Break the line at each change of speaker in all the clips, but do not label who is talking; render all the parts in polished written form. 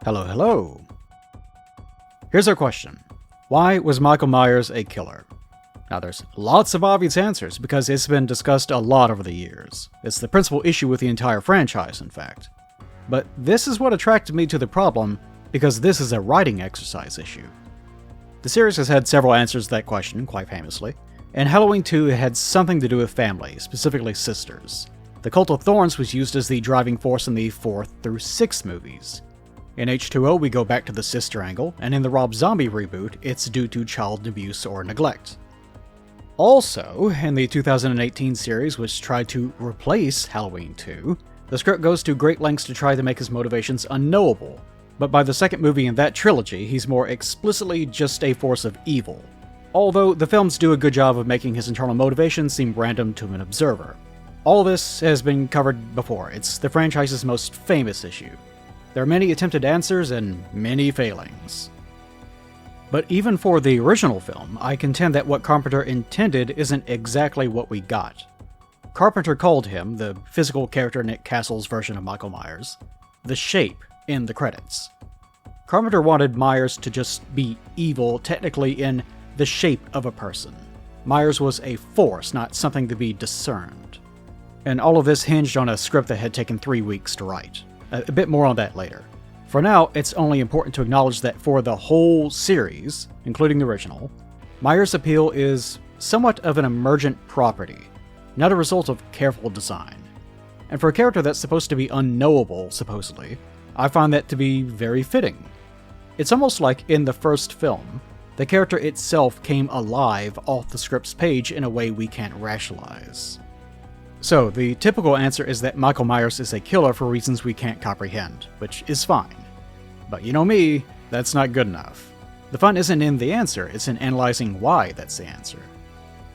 Hello, hello. Here's our question. Why was Michael Myers a killer? Now there's lots of obvious answers because it's been discussed a lot over the years. It's the principal issue with the entire franchise, in fact. But this is what attracted me to the problem because this is a writing exercise issue. The series has had several answers to that question, quite famously. In Halloween 2, it had something to do with family, specifically sisters. The Cult of Thorns was used as the driving force in the 4th through 6th movies. In H2O, we go back to the sister angle, and in the Rob Zombie reboot, it's due to child abuse or neglect. Also, in the 2018 series, which tried to replace Halloween 2, the script goes to great lengths to try to make his motivations unknowable, but by the second movie in that trilogy, he's more explicitly just a force of evil. Although the films do a good job of making his internal motivations seem random to an observer. All this has been covered before. It's the franchise's most famous issue. There are many attempted answers and many failings. But even for the original film, I contend that what Carpenter intended isn't exactly what we got. Carpenter called him, the physical character Nick Castle's version of Michael Myers, the shape in the credits. Carpenter wanted Myers to just be evil, technically in the shape of a person. Myers was a force, not something to be discerned. And all of this hinged on a script that had taken 3 weeks to write. A bit more on that later. For now, it's only important to acknowledge that for the whole series, including the original, Myers' appeal is somewhat of an emergent property, not a result of careful design. And for a character that's supposed to be unknowable, supposedly, I find that to be very fitting. It's almost like in the first film, the character itself came alive off the script's page in a way we can't rationalize. So, the typical answer is that Michael Myers is a killer for reasons we can't comprehend, which is fine. But you know me, that's not good enough. The fun isn't in the answer, it's in analyzing why that's the answer.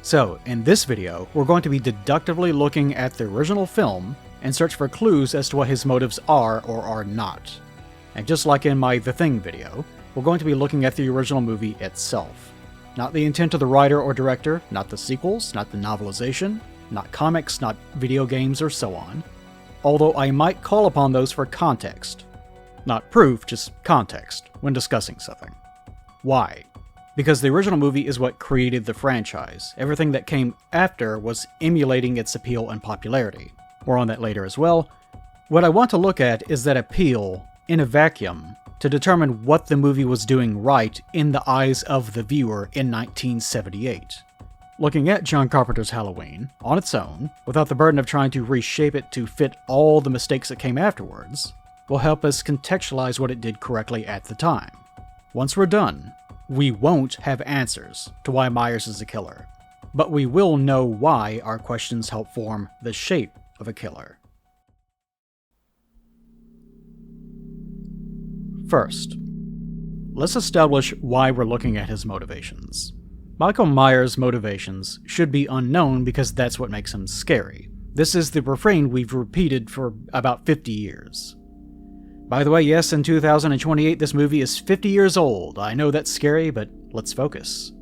So, in this video, we're going to be deductively looking at the original film and search for clues as to what his motives are or are not. And just like in my The Thing video, we're going to be looking at the original movie itself. Not the intent of the writer or director, not the sequels, not the novelization, not comics, not video games, or so on. Although I might call upon those for context. Not proof, just context, when discussing something. Why? Because the original movie is what created the franchise. Everything that came after was emulating its appeal and popularity. More on that later as well. What I want to look at is that appeal, in a vacuum, to determine what the movie was doing right in the eyes of the viewer in 1978. Looking at John Carpenter's Halloween, on its own, without the burden of trying to reshape it to fit all the mistakes that came afterwards, will help us contextualize what it did correctly at the time. Once we're done, we won't have answers to why Myers is a killer, but we will know why our questions help form the shape of a killer. First, let's establish why we're looking at his motivations. Michael Myers' motivations should be unknown because that's what makes him scary. This is the refrain we've repeated for about 50 years. By the way, yes, in 2028 this movie is 50 years old. I know that's scary, but let's focus.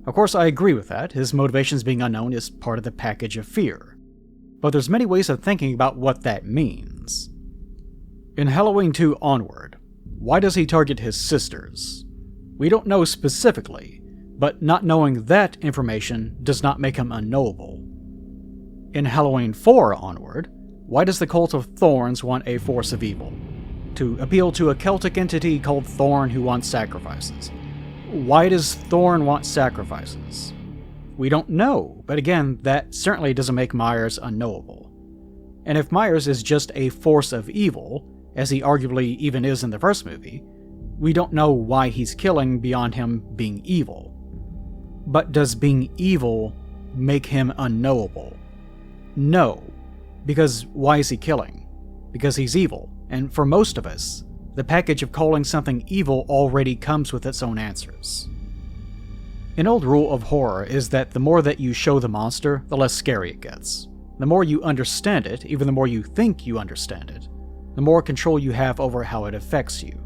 Of course, I agree with that. His motivations being unknown is part of the package of fear. But there's many ways of thinking about what that means. In Halloween 2 onward, why does he target his sisters? We don't know specifically, but not knowing that information does not make him unknowable. In Halloween 4 onward, why does the Cult of Thorns want a force of evil? To appeal to a Celtic entity called Thorn who wants sacrifices. Why does Thorn want sacrifices? We don't know, but again, that certainly doesn't make Myers unknowable. And if Myers is just a force of evil, as he arguably even is in the first movie, we don't know why he's killing beyond him being evil. But does being evil make him unknowable? No. Because why is he killing? Because he's evil, and for most of us, the package of calling something evil already comes with its own answers. An old rule of horror is that the more that you show the monster, the less scary it gets. The more you understand it, even the more you think you understand it, the more control you have over how it affects you.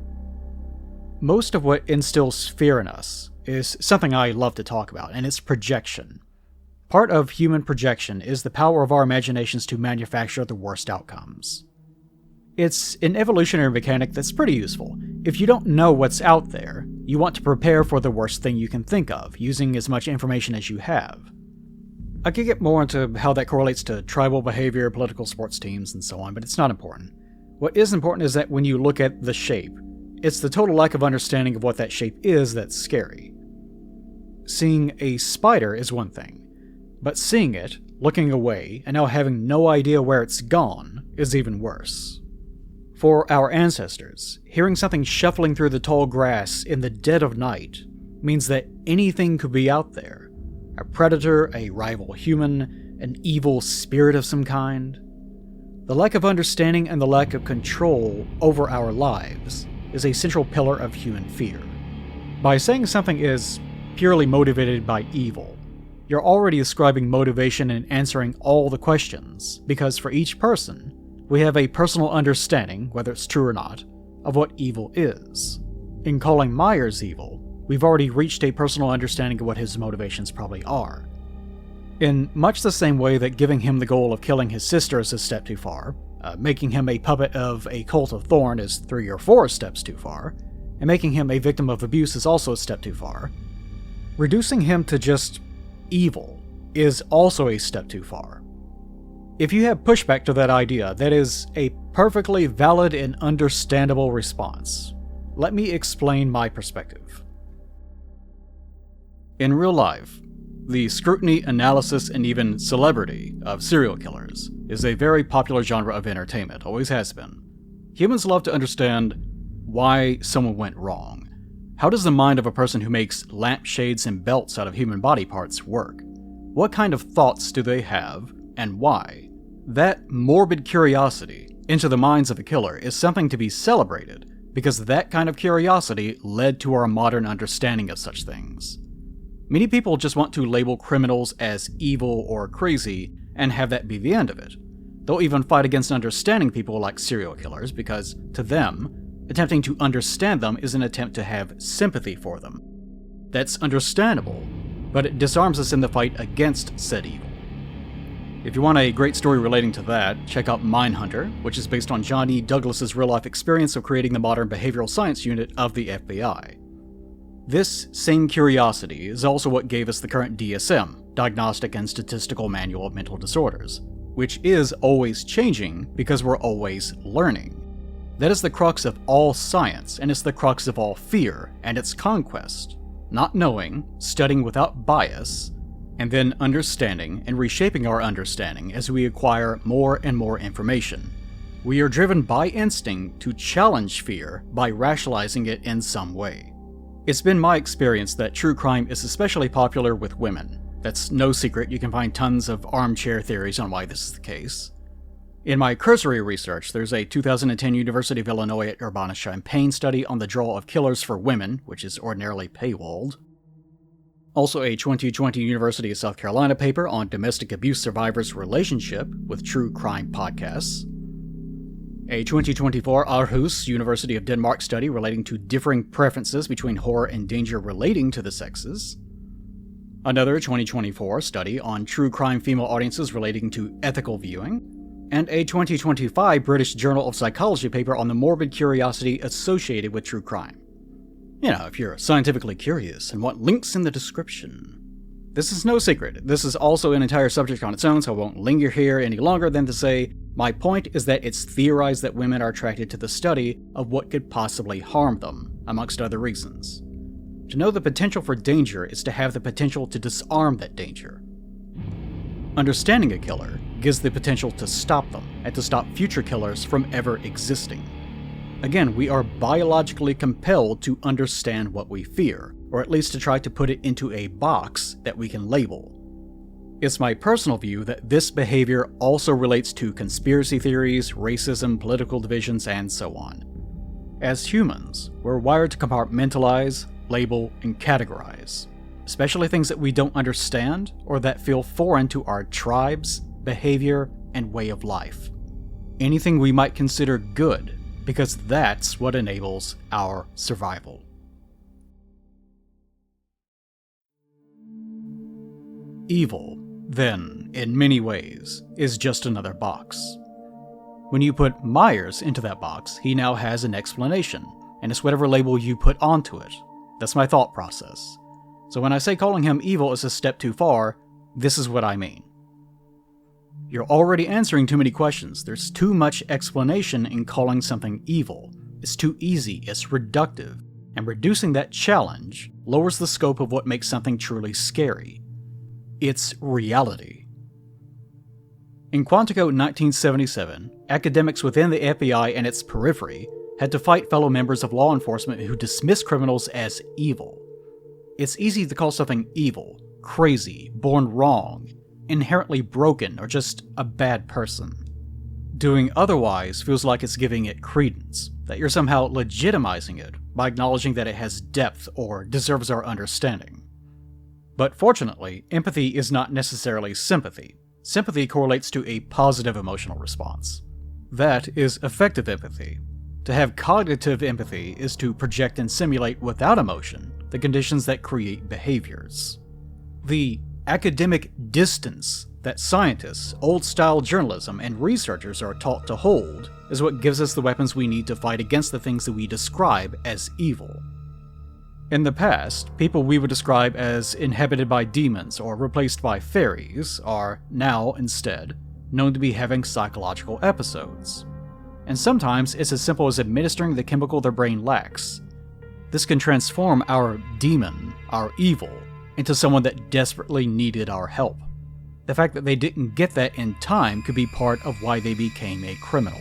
Most of what instills fear in us is something I love to talk about, and it's projection. Part of human projection is the power of our imaginations to manufacture the worst outcomes. It's an evolutionary mechanic that's pretty useful. If you don't know what's out there, you want to prepare for the worst thing you can think of, using as much information as you have. I could get more into how that correlates to tribal behavior, political sports teams, and so on, but it's not important. What is important is that when you look at the shape, it's the total lack of understanding of what that shape is that's scary. Seeing a spider is one thing, but seeing it, looking away, and now having no idea where it's gone is even worse. For our ancestors, hearing something shuffling through the tall grass in the dead of night means that anything could be out there. A predator, a rival human, an evil spirit of some kind. The lack of understanding and the lack of control over our lives is a central pillar of human fear. By saying something is purely motivated by evil, you're already ascribing motivation and answering all the questions, because for each person, we have a personal understanding, whether it's true or not, of what evil is. In calling Myers evil, we've already reached a personal understanding of what his motivations probably are. In much the same way that giving him the goal of killing his sister is a step too far, making him a puppet of a cult of Thorn is 3 or 4 steps too far, and making him a victim of abuse is also a step too far, reducing him to just evil is also a step too far. If you have pushback to that idea, that is a perfectly valid and understandable response. Let me explain my perspective. In real life, the scrutiny, analysis, and even celebrity of serial killers is a very popular genre of entertainment, always has been. Humans love to understand why someone went wrong. How does the mind of a person who makes lampshades and belts out of human body parts work? What kind of thoughts do they have, and why? That morbid curiosity into the minds of a killer is something to be celebrated, because that kind of curiosity led to our modern understanding of such things. Many people just want to label criminals as evil or crazy and have that be the end of it. They'll even fight against understanding people like serial killers because, to them, attempting to understand them is an attempt to have sympathy for them. That's understandable, but it disarms us in the fight against said evil. If you want a great story relating to that, check out Mindhunter, which is based on John E. Douglas's real-life experience of creating the modern behavioral science unit of the FBI. This same curiosity is also what gave us the current DSM, Diagnostic and Statistical Manual of Mental Disorders, which is always changing because we're always learning. That is the crux of all science, and it's the crux of all fear and its conquest. Not knowing, studying without bias, and then understanding and reshaping our understanding as we acquire more and more information. We are driven by instinct to challenge fear by rationalizing it in some way. It's been my experience that true crime is especially popular with women. That's no secret, you can find tons of armchair theories on why this is the case. In my cursory research, there's a 2010 University of Illinois at Urbana-Champaign study on the draw of killers for women, which is ordinarily paywalled. Also a 2020 University of South Carolina paper on domestic abuse survivors' relationship with true crime podcasts. A 2024 Aarhus, University of Denmark study relating to differing preferences between horror and danger relating to the sexes. Another 2024 study on true crime female audiences relating to ethical viewing. And a 2025 British Journal of Psychology paper on the morbid curiosity associated with true crime. You know, if you're scientifically curious and want links in the description. This is no secret. This is also an entire subject on its own, so I won't linger here any longer than to say, my point is that it's theorized that women are attracted to the study of what could possibly harm them, amongst other reasons. To know the potential for danger is to have the potential to disarm that danger. Understanding a killer gives the potential to stop them, and to stop future killers from ever existing. Again, we are biologically compelled to understand what we fear, or at least to try to put it into a box that we can label. It's my personal view that this behavior also relates to conspiracy theories, racism, political divisions, and so on. As humans, we're wired to compartmentalize, label, and categorize, especially things that we don't understand or that feel foreign to our tribes, behavior, and way of life. Anything we might consider good, because that's what enables our survival. Evil, then, in many ways, is just another box. When you put Myers into that box, he now has an explanation and it's whatever label you put onto it. That's my thought process. So when I say calling him evil is a step too far, this is what I mean. You're already answering too many questions. There's too much explanation in calling something evil. It's too easy, it's reductive, and reducing that challenge lowers the scope of what makes something truly scary. It's reality. In Quantico 1977, academics within the FBI and its periphery had to fight fellow members of law enforcement who dismissed criminals as evil. It's easy to call something evil, crazy, born wrong, inherently broken, or just a bad person. Doing otherwise feels like it's giving it credence, that you're somehow legitimizing it by acknowledging that it has depth or deserves our understanding. But fortunately, empathy is not necessarily sympathy. Sympathy correlates to a positive emotional response. That is effective empathy. To have cognitive empathy is to project and simulate without emotion the conditions that create behaviors. The academic distance that scientists, old-style journalism, and researchers are taught to hold is what gives us the weapons we need to fight against the things that we describe as evil. In the past, people we would describe as inhabited by demons or replaced by fairies are now, instead, known to be having psychological episodes. And sometimes it's as simple as administering the chemical their brain lacks. This can transform our demon, our evil, into someone that desperately needed our help. The fact that they didn't get that in time could be part of why they became a criminal.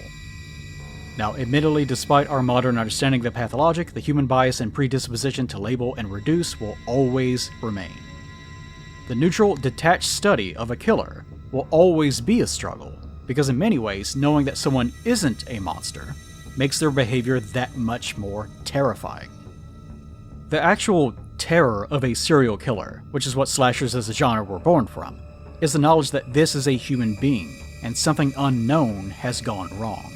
Now, admittedly, despite our modern understanding of the pathologic, the human bias and predisposition to label and reduce will always remain. The neutral, detached study of a killer will always be a struggle, because in many ways, knowing that someone isn't a monster makes their behavior that much more terrifying. The actual terror of a serial killer, which is what slashers as a genre were born from, is the knowledge that this is a human being, and something unknown has gone wrong.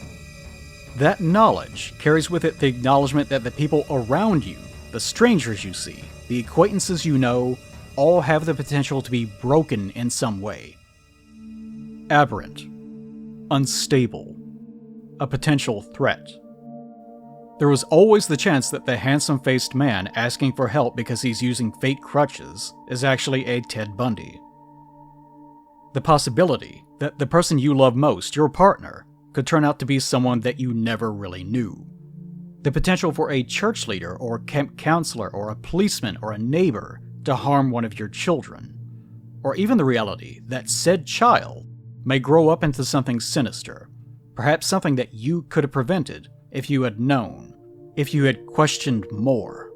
That knowledge carries with it the acknowledgement that the people around you, the strangers you see, the acquaintances you know, all have the potential to be broken in some way. Aberrant. Unstable. A potential threat. There was always the chance that the handsome-faced man asking for help because he's using fake crutches is actually a Ted Bundy. The possibility that the person you love most, your partner, could turn out to be someone that you never really knew. The potential for a church leader or camp counselor or a policeman or a neighbor to harm one of your children. Or even the reality that said child may grow up into something sinister, perhaps something that you could have prevented if you had known, if you had questioned more.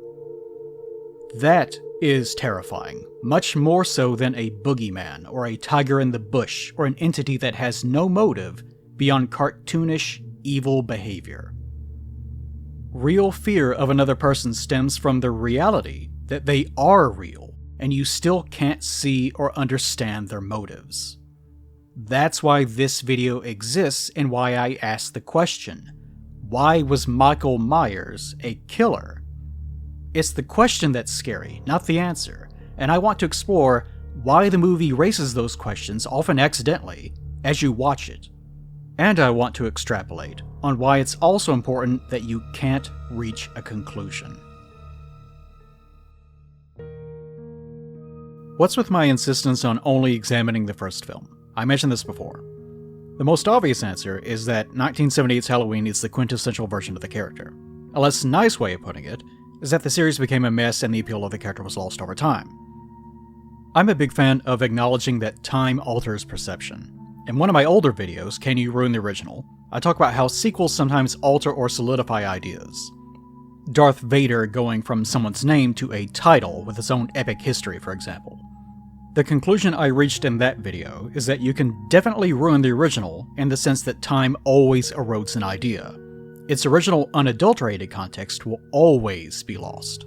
That is terrifying, much more so than a boogeyman or a tiger in the bush or an entity that has no motive beyond cartoonish, evil behavior. Real fear of another person stems from the reality that they are real, and you still can't see or understand their motives. That's why this video exists and why I asked the question, why was Michael Myers a killer? It's the question that's scary, not the answer, and I want to explore why the movie raises those questions, often accidentally, as you watch it. And I want to extrapolate on why it's also important that you can't reach a conclusion. What's with my insistence on only examining the first film? I mentioned this before. The most obvious answer is that 1978's Halloween is the quintessential version of the character. A less nice way of putting it is that the series became a mess and the appeal of the character was lost over time. I'm a big fan of acknowledging that time alters perception. In one of my older videos, Can You Ruin the Original?, I talk about how sequels sometimes alter or solidify ideas. Darth Vader going from someone's name to a title with its own epic history, for example. The conclusion I reached in that video is that you can definitely ruin the original in the sense that time always erodes an idea. Its original unadulterated context will always be lost.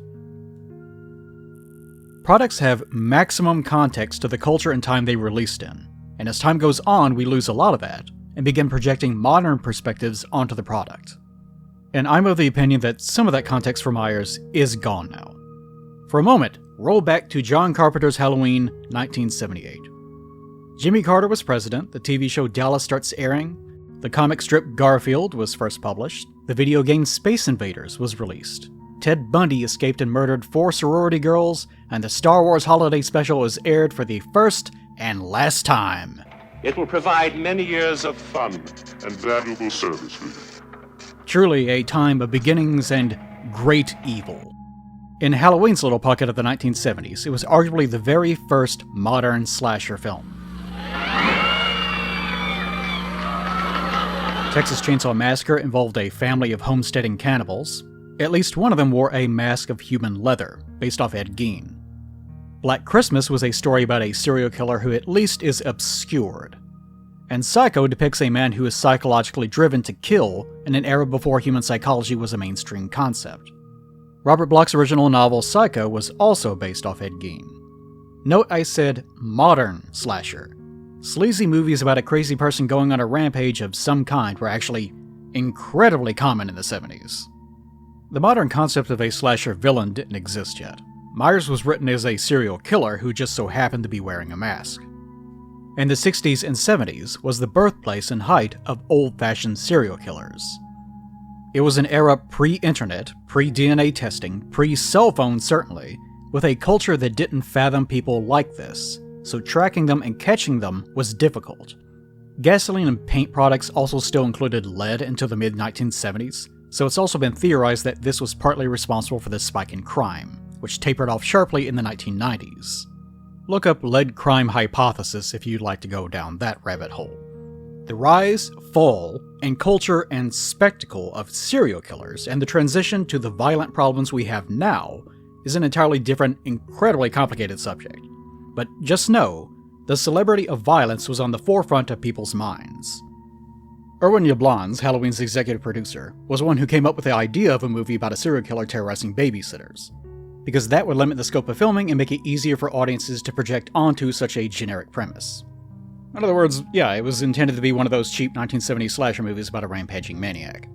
Products have maximum context to the culture and time they released in, and as time goes on we lose a lot of that and begin projecting modern perspectives onto the product. And I'm of the opinion that some of that context for Myers is gone now. For a moment, roll back to John Carpenter's Halloween, 1978. Jimmy Carter was president, the TV show Dallas starts airing, The comic strip Garfield was first published. The video game Space Invaders was released. Ted Bundy escaped and murdered 4 sorority girls, and the Star Wars Holiday Special was aired for the first and last time.
It will provide many years of fun and valuable service for you.
Truly a time of beginnings and great evil. In Halloween's little pocket of the 1970s, it was arguably the very first modern slasher film. Texas Chainsaw Massacre involved a family of homesteading cannibals. At least one of them wore a mask of human leather, based off Ed Gein. Black Christmas was a story about a serial killer who at least is obscured. And Psycho depicts a man who is psychologically driven to kill in an era before human psychology was a mainstream concept. Robert Bloch's original novel Psycho was also based off Ed Gein. Note I said modern slasher. Sleazy movies about a crazy person going on a rampage of some kind were actually incredibly common in the 70s. The modern concept of a slasher villain didn't exist yet. Myers was written as a serial killer who just so happened to be wearing a mask. And the 60s and 70s was the birthplace and height of old-fashioned serial killers. It was an era pre-internet, pre-DNA testing, pre-cell phone certainly, with a culture that didn't fathom people like this, so tracking them and catching them was difficult. Gasoline and paint products also still included lead until the mid-1970s, so it's also been theorized that this was partly responsible for the spike in crime, which tapered off sharply in the 1990s. Look up lead crime hypothesis if you'd like to go down that rabbit hole. The rise, fall, and culture and spectacle of serial killers and the transition to the violent problems we have now is an entirely different, incredibly complicated subject. But just know, the celebrity of violence was on the forefront of people's minds. Irwin Yablans, Halloween's executive producer, was one who came up with the idea of a movie about a serial killer terrorizing babysitters, because that would limit the scope of filming and make it easier for audiences to project onto such a generic premise. In other words, yeah, it was intended to be one of those cheap 1970s slasher movies about a rampaging maniac.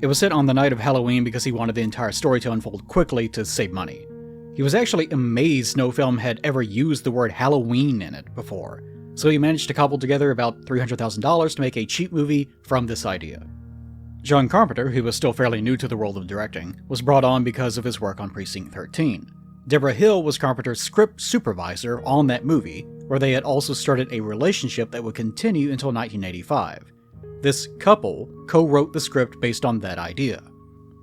It was set on the night of Halloween because he wanted the entire story to unfold quickly to save money. He was actually amazed no film had ever used the word Halloween in it before, so he managed to cobble together about $300,000 to make a cheap movie from this idea. John Carpenter, who was still fairly new to the world of directing, was brought on because of his work on Precinct 13. Deborah Hill was Carpenter's script supervisor on that movie, where they had also started a relationship that would continue until 1985. This couple co-wrote the script based on that idea.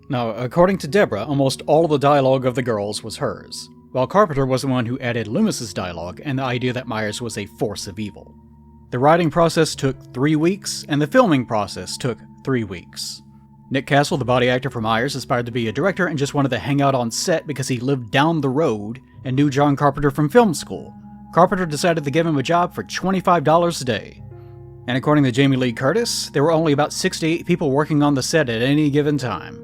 Now, according to Deborah, almost all of the dialogue of the girls was hers, while Carpenter was the one who added Loomis's dialogue and the idea that Myers was a force of evil. The writing process took 3 weeks, and the filming process took 3 weeks. Nick Castle, the body actor for Myers, aspired to be a director and just wanted to hang out on set because he lived down the road and knew John Carpenter from film school. Carpenter decided to give him a job for $25 a day. And according to Jamie Lee Curtis, there were only about 6 to 8 people working on the set at any given time.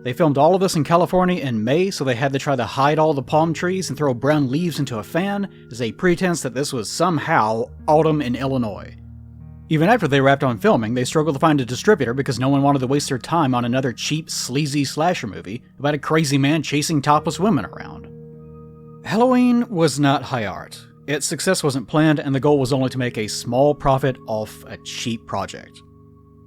They filmed all of this in California in May, so they had to try to hide all the palm trees and throw brown leaves into a fan as a pretense that this was somehow autumn in Illinois. Even after they wrapped on filming, they struggled to find a distributor because no one wanted to waste their time on another cheap, sleazy slasher movie about a crazy man chasing topless women around. Halloween was not high art. Its success wasn't planned, and the goal was only to make a small profit off a cheap project.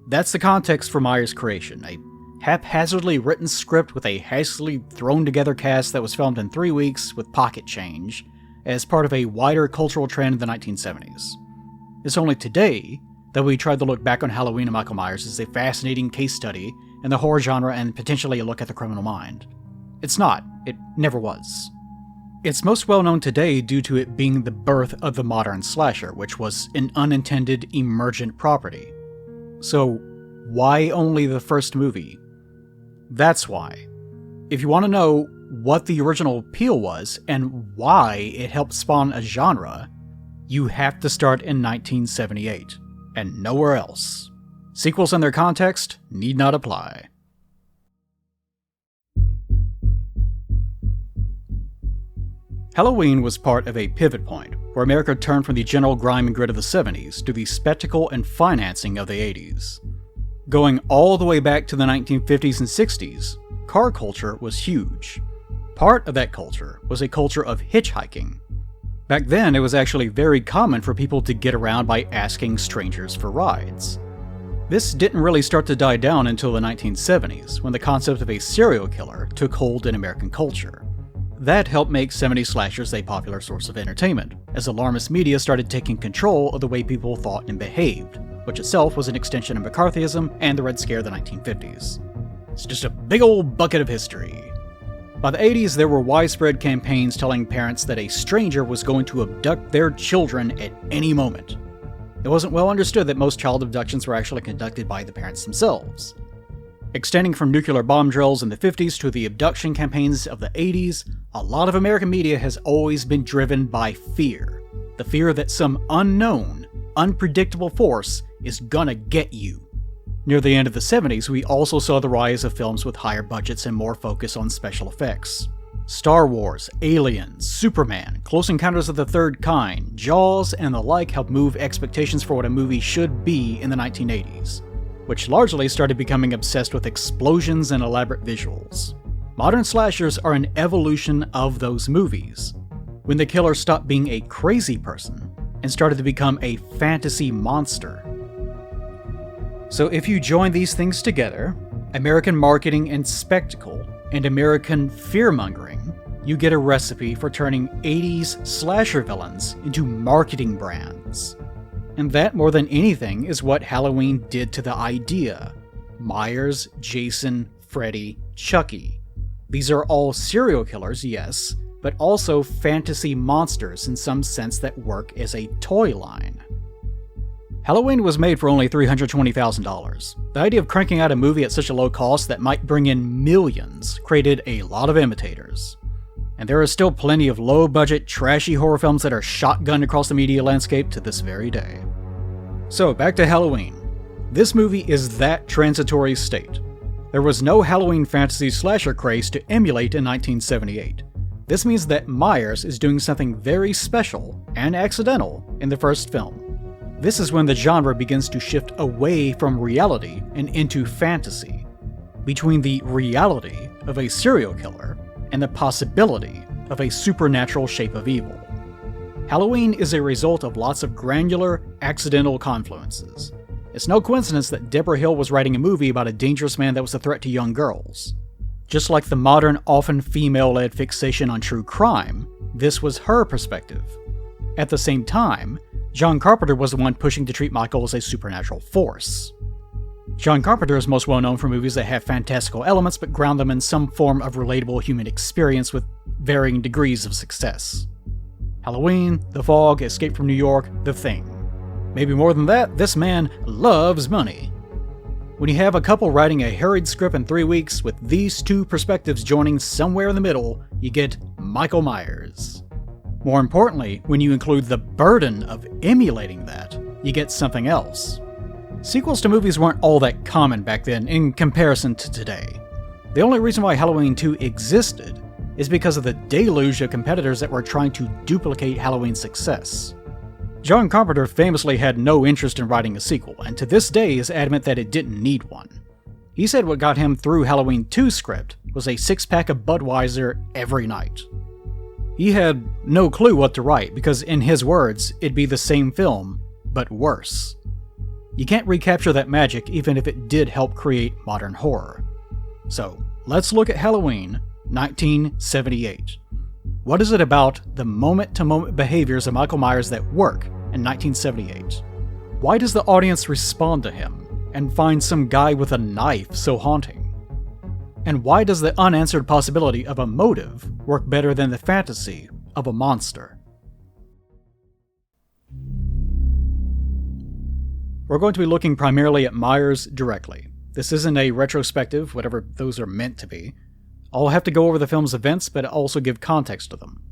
That's the context for Myers' creation, a haphazardly written script with a hastily thrown together cast that was filmed in 3 weeks with pocket change, as part of a wider cultural trend in the 1970s. It's only today that we tried to look back on Halloween and Michael Myers as a fascinating case study in the horror genre and potentially a look at the criminal mind. It's not. It never was. It's most well known today due to it being the birth of the modern slasher, which was an unintended emergent property. So, why only the first movie? That's why. If you want to know what the original appeal was and why it helped spawn a genre, you have to start in 1978, and nowhere else. Sequels and their context need not apply. Halloween was part of a pivot point, where America turned from the general grime and grit of the 70s to the spectacle and financing of the 80s. Going all the way back to the 1950s and 60s, car culture was huge. Part of that culture was a culture of hitchhiking. Back then, it was actually very common for people to get around by asking strangers for rides. This didn't really start to die down until the 1970s, when the concept of a serial killer took hold in American culture. That helped make 70s slashers a popular source of entertainment, as alarmist media started taking control of the way people thought and behaved, which itself was an extension of McCarthyism and the Red Scare of the 1950s. It's just a big old bucket of history. By the 80s, there were widespread campaigns telling parents that a stranger was going to abduct their children at any moment. It wasn't well understood that most child abductions were actually conducted by the parents themselves. Extending from nuclear bomb drills in the 50s to the abduction campaigns of the 80s, a lot of American media has always been driven by fear. The fear that some unknown, unpredictable force is gonna get you. Near the end of the 70s, we also saw the rise of films with higher budgets and more focus on special effects. Star Wars, Aliens, Superman, Close Encounters of the Third Kind, Jaws, and the like helped move expectations for what a movie should be in the 1980s, which largely started becoming obsessed with explosions and elaborate visuals. Modern slashers are an evolution of those movies, when the killer stopped being a crazy person and started to become a fantasy monster. So if you join these things together, American marketing and spectacle, and American fear-mongering, you get a recipe for turning 80s slasher villains into marketing brands. And that, more than anything, is what Halloween did to the idea. Myers, Jason, Freddy, Chucky. These are all serial killers, yes, but also fantasy monsters in some sense that work as a toy line. Halloween was made for only $320,000. The idea of cranking out a movie at such a low cost that might bring in millions created a lot of imitators. And there are still plenty of low-budget, trashy horror films that are shotgunned across the media landscape to this very day. So, back to Halloween. This movie is that transitory state. There was no Halloween fantasy slasher craze to emulate in 1978. This means that Myers is doing something very special and accidental in the first film. This is when the genre begins to shift away from reality and into fantasy, between the reality of a serial killer and the possibility of a supernatural shape of evil. Halloween is a result of lots of granular, accidental confluences. It's no coincidence that Deborah Hill was writing a movie about a dangerous man that was a threat to young girls. Just like the modern, often female-led fixation on true crime, this was her perspective. At the same time, John Carpenter was the one pushing to treat Michael as a supernatural force. John Carpenter is most well known for movies that have fantastical elements but ground them in some form of relatable human experience with varying degrees of success. Halloween, The Fog, Escape from New York, The Thing. Maybe more than that, this man loves money. When you have a couple writing a harried script in 3 weeks with these two perspectives joining somewhere in the middle, you get Michael Myers. More importantly, when you include the burden of emulating that, you get something else. Sequels to movies weren't all that common back then in comparison to today. The only reason why Halloween 2 existed is because of the deluge of competitors that were trying to duplicate Halloween's success. John Carpenter famously had no interest in writing a sequel, and to this day is adamant that it didn't need one. He said what got him through Halloween 2's script was a 6-pack of Budweiser every night. He had no clue what to write, because in his words, it'd be the same film, but worse. You can't recapture that magic even if it did help create modern horror. So, let's look at Halloween, 1978. What is it about the moment-to-moment behaviors of Michael Myers that work in 1978? Why does the audience respond to him and find some guy with a knife so haunting? And why does the unanswered possibility of a motive work better than the fantasy of a monster? We're going to be looking primarily at Myers directly. This isn't a retrospective, whatever those are meant to be. I'll have to go over the film's events, but also give context to them.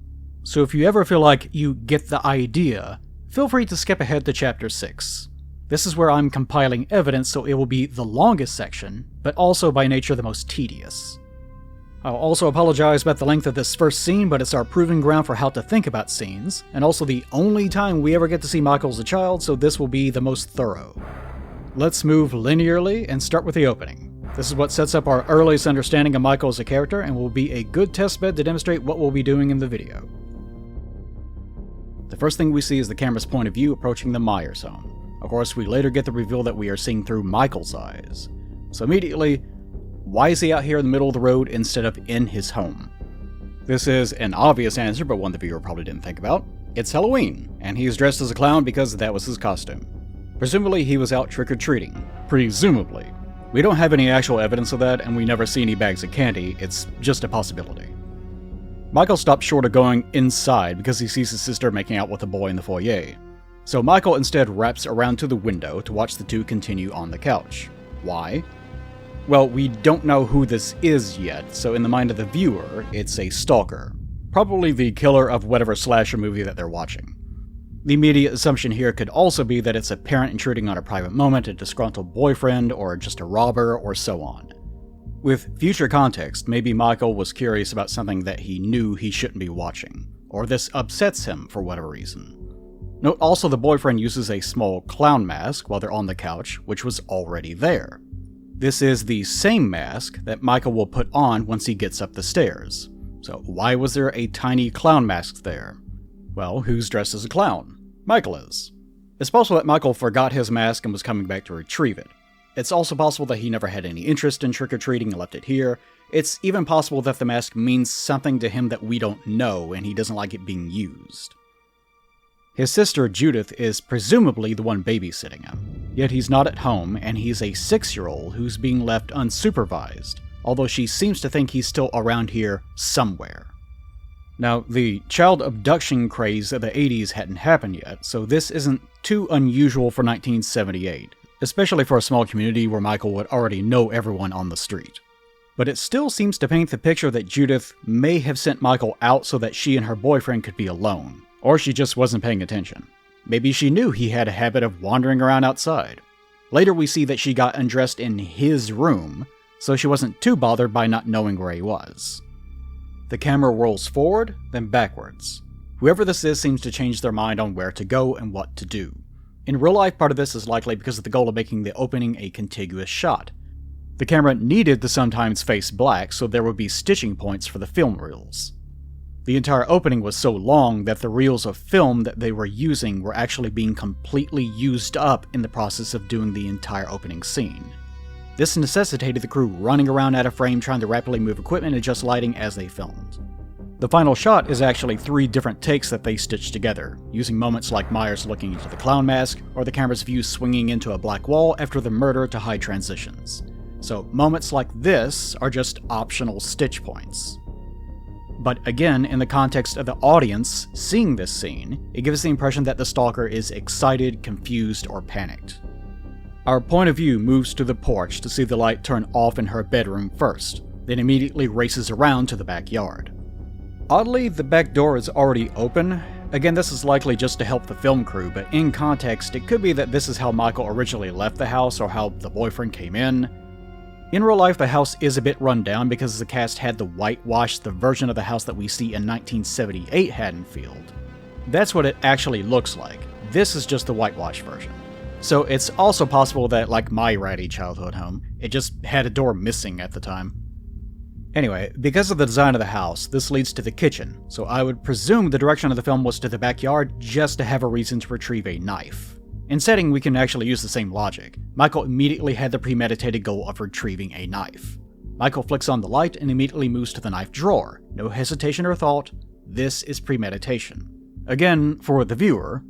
So if you ever feel like you get the idea, feel free to skip ahead to Chapter 6. This is where I'm compiling evidence, so it will be the longest section, but also by nature the most tedious. I'll also apologize about the length of this first scene, but it's our proving ground for how to think about scenes, and also the only time we ever get to see Michael as a child, so this will be the most thorough. Let's move linearly and start with the opening. This is what sets up our earliest understanding of Michael as a character, and will be a good testbed to demonstrate what we'll be doing in the video. The first thing we see is the camera's point of view approaching the Myers home. Of course, we later get the reveal that we are seeing through Michael's eyes. So immediately, why is he out here in the middle of the road instead of in his home? This is an obvious answer, but one the viewer probably didn't think about. It's Halloween, and he is dressed as a clown because that was his costume. Presumably, he was out trick-or-treating. Presumably. We don't have any actual evidence of that, and we never see any bags of candy. It's just a possibility. Michael stops short of going inside because he sees his sister making out with a boy in the foyer. So Michael instead wraps around to the window to watch the two continue on the couch. Why? Well, we don't know who this is yet, so in the mind of the viewer, it's a stalker. Probably the killer of whatever slasher movie that they're watching. The immediate assumption here could also be that it's a parent intruding on a private moment, a disgruntled boyfriend, or just a robber, or so on. With future context, maybe Michael was curious about something that he knew he shouldn't be watching, or this upsets him for whatever reason. Note also the boyfriend uses a small clown mask while they're on the couch, which was already there. This is the same mask that Michael will put on once he gets up the stairs. So why was there a tiny clown mask there? Well, who's dressed as a clown? Michael is. It's possible that Michael forgot his mask and was coming back to retrieve it. It's also possible that he never had any interest in trick-or-treating and left it here. It's even possible that the mask means something to him that we don't know and he doesn't like it being used. His sister, Judith, is presumably the one babysitting him. Yet he's not at home, and he's a 6-year-old who's being left unsupervised, although she seems to think he's still around here somewhere. Now, the child abduction craze of the 80s hadn't happened yet, so this isn't too unusual for 1978, especially for a small community where Michael would already know everyone on the street. But it still seems to paint the picture that Judith may have sent Michael out so that she and her boyfriend could be alone. Or she just wasn't paying attention. Maybe she knew he had a habit of wandering around outside. Later we see that she got undressed in his room, so she wasn't too bothered by not knowing where he was. The camera rolls forward, then backwards. Whoever this is seems to change their mind on where to go and what to do. In real life, part of this is likely because of the goal of making the opening a contiguous shot. The camera needed to sometimes face black, so there would be stitching points for the film reels. The entire opening was so long that the reels of film that they were using were actually being completely used up in the process of doing the entire opening scene. This necessitated the crew running around out of frame trying to rapidly move equipment and adjust lighting as they filmed. The final shot is actually 3 different takes that they stitched together, using moments like Myers looking into the clown mask, or the camera's view swinging into a black wall after the murder to hide transitions. So moments like this are just optional stitch points. But again, in the context of the audience seeing this scene, it gives the impression that the stalker is excited, confused, or panicked. Our point of view moves to the porch to see the light turn off in her bedroom first, then immediately races around to the backyard. Oddly, the back door is already open. Again, this is likely just to help the film crew, but in context, it could be that this is how Michael originally left the house or how the boyfriend came in. In real life, the house is a bit run down because the cast had to whitewash the version of the house that we see in 1978 Haddonfield. That's what it actually looks like. This is just the whitewash version. So it's also possible that, like my ratty childhood home, it just had a door missing at the time. Anyway, because of the design of the house, this leads to the kitchen, so I would presume the direction of the film was to the backyard just to have a reason to retrieve a knife. In setting, we can actually use the same logic. Michael immediately had the premeditated goal of retrieving a knife. Michael flicks on the light and immediately moves to the knife drawer. No hesitation or thought. This is premeditation. Again, for the viewer,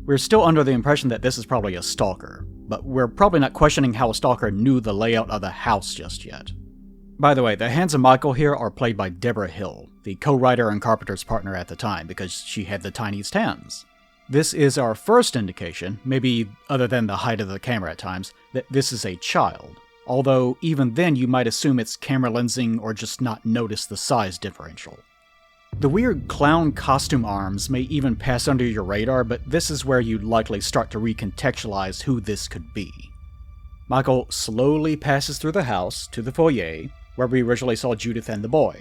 we're still under the impression that this is probably a stalker, but we're probably not questioning how a stalker knew the layout of the house just yet. By the way, the hands of Michael here are played by Deborah Hill, the co-writer and Carpenter's partner at the time, because she had the tiniest hands. This is our first indication, maybe other than the height of the camera at times, that this is a child. Although, even then you might assume it's camera lensing or just not notice the size differential. The weird clown costume arms may even pass under your radar, but this is where you'd likely start to recontextualize who this could be. Michael slowly passes through the house to the foyer, where we originally saw Judith and the boy.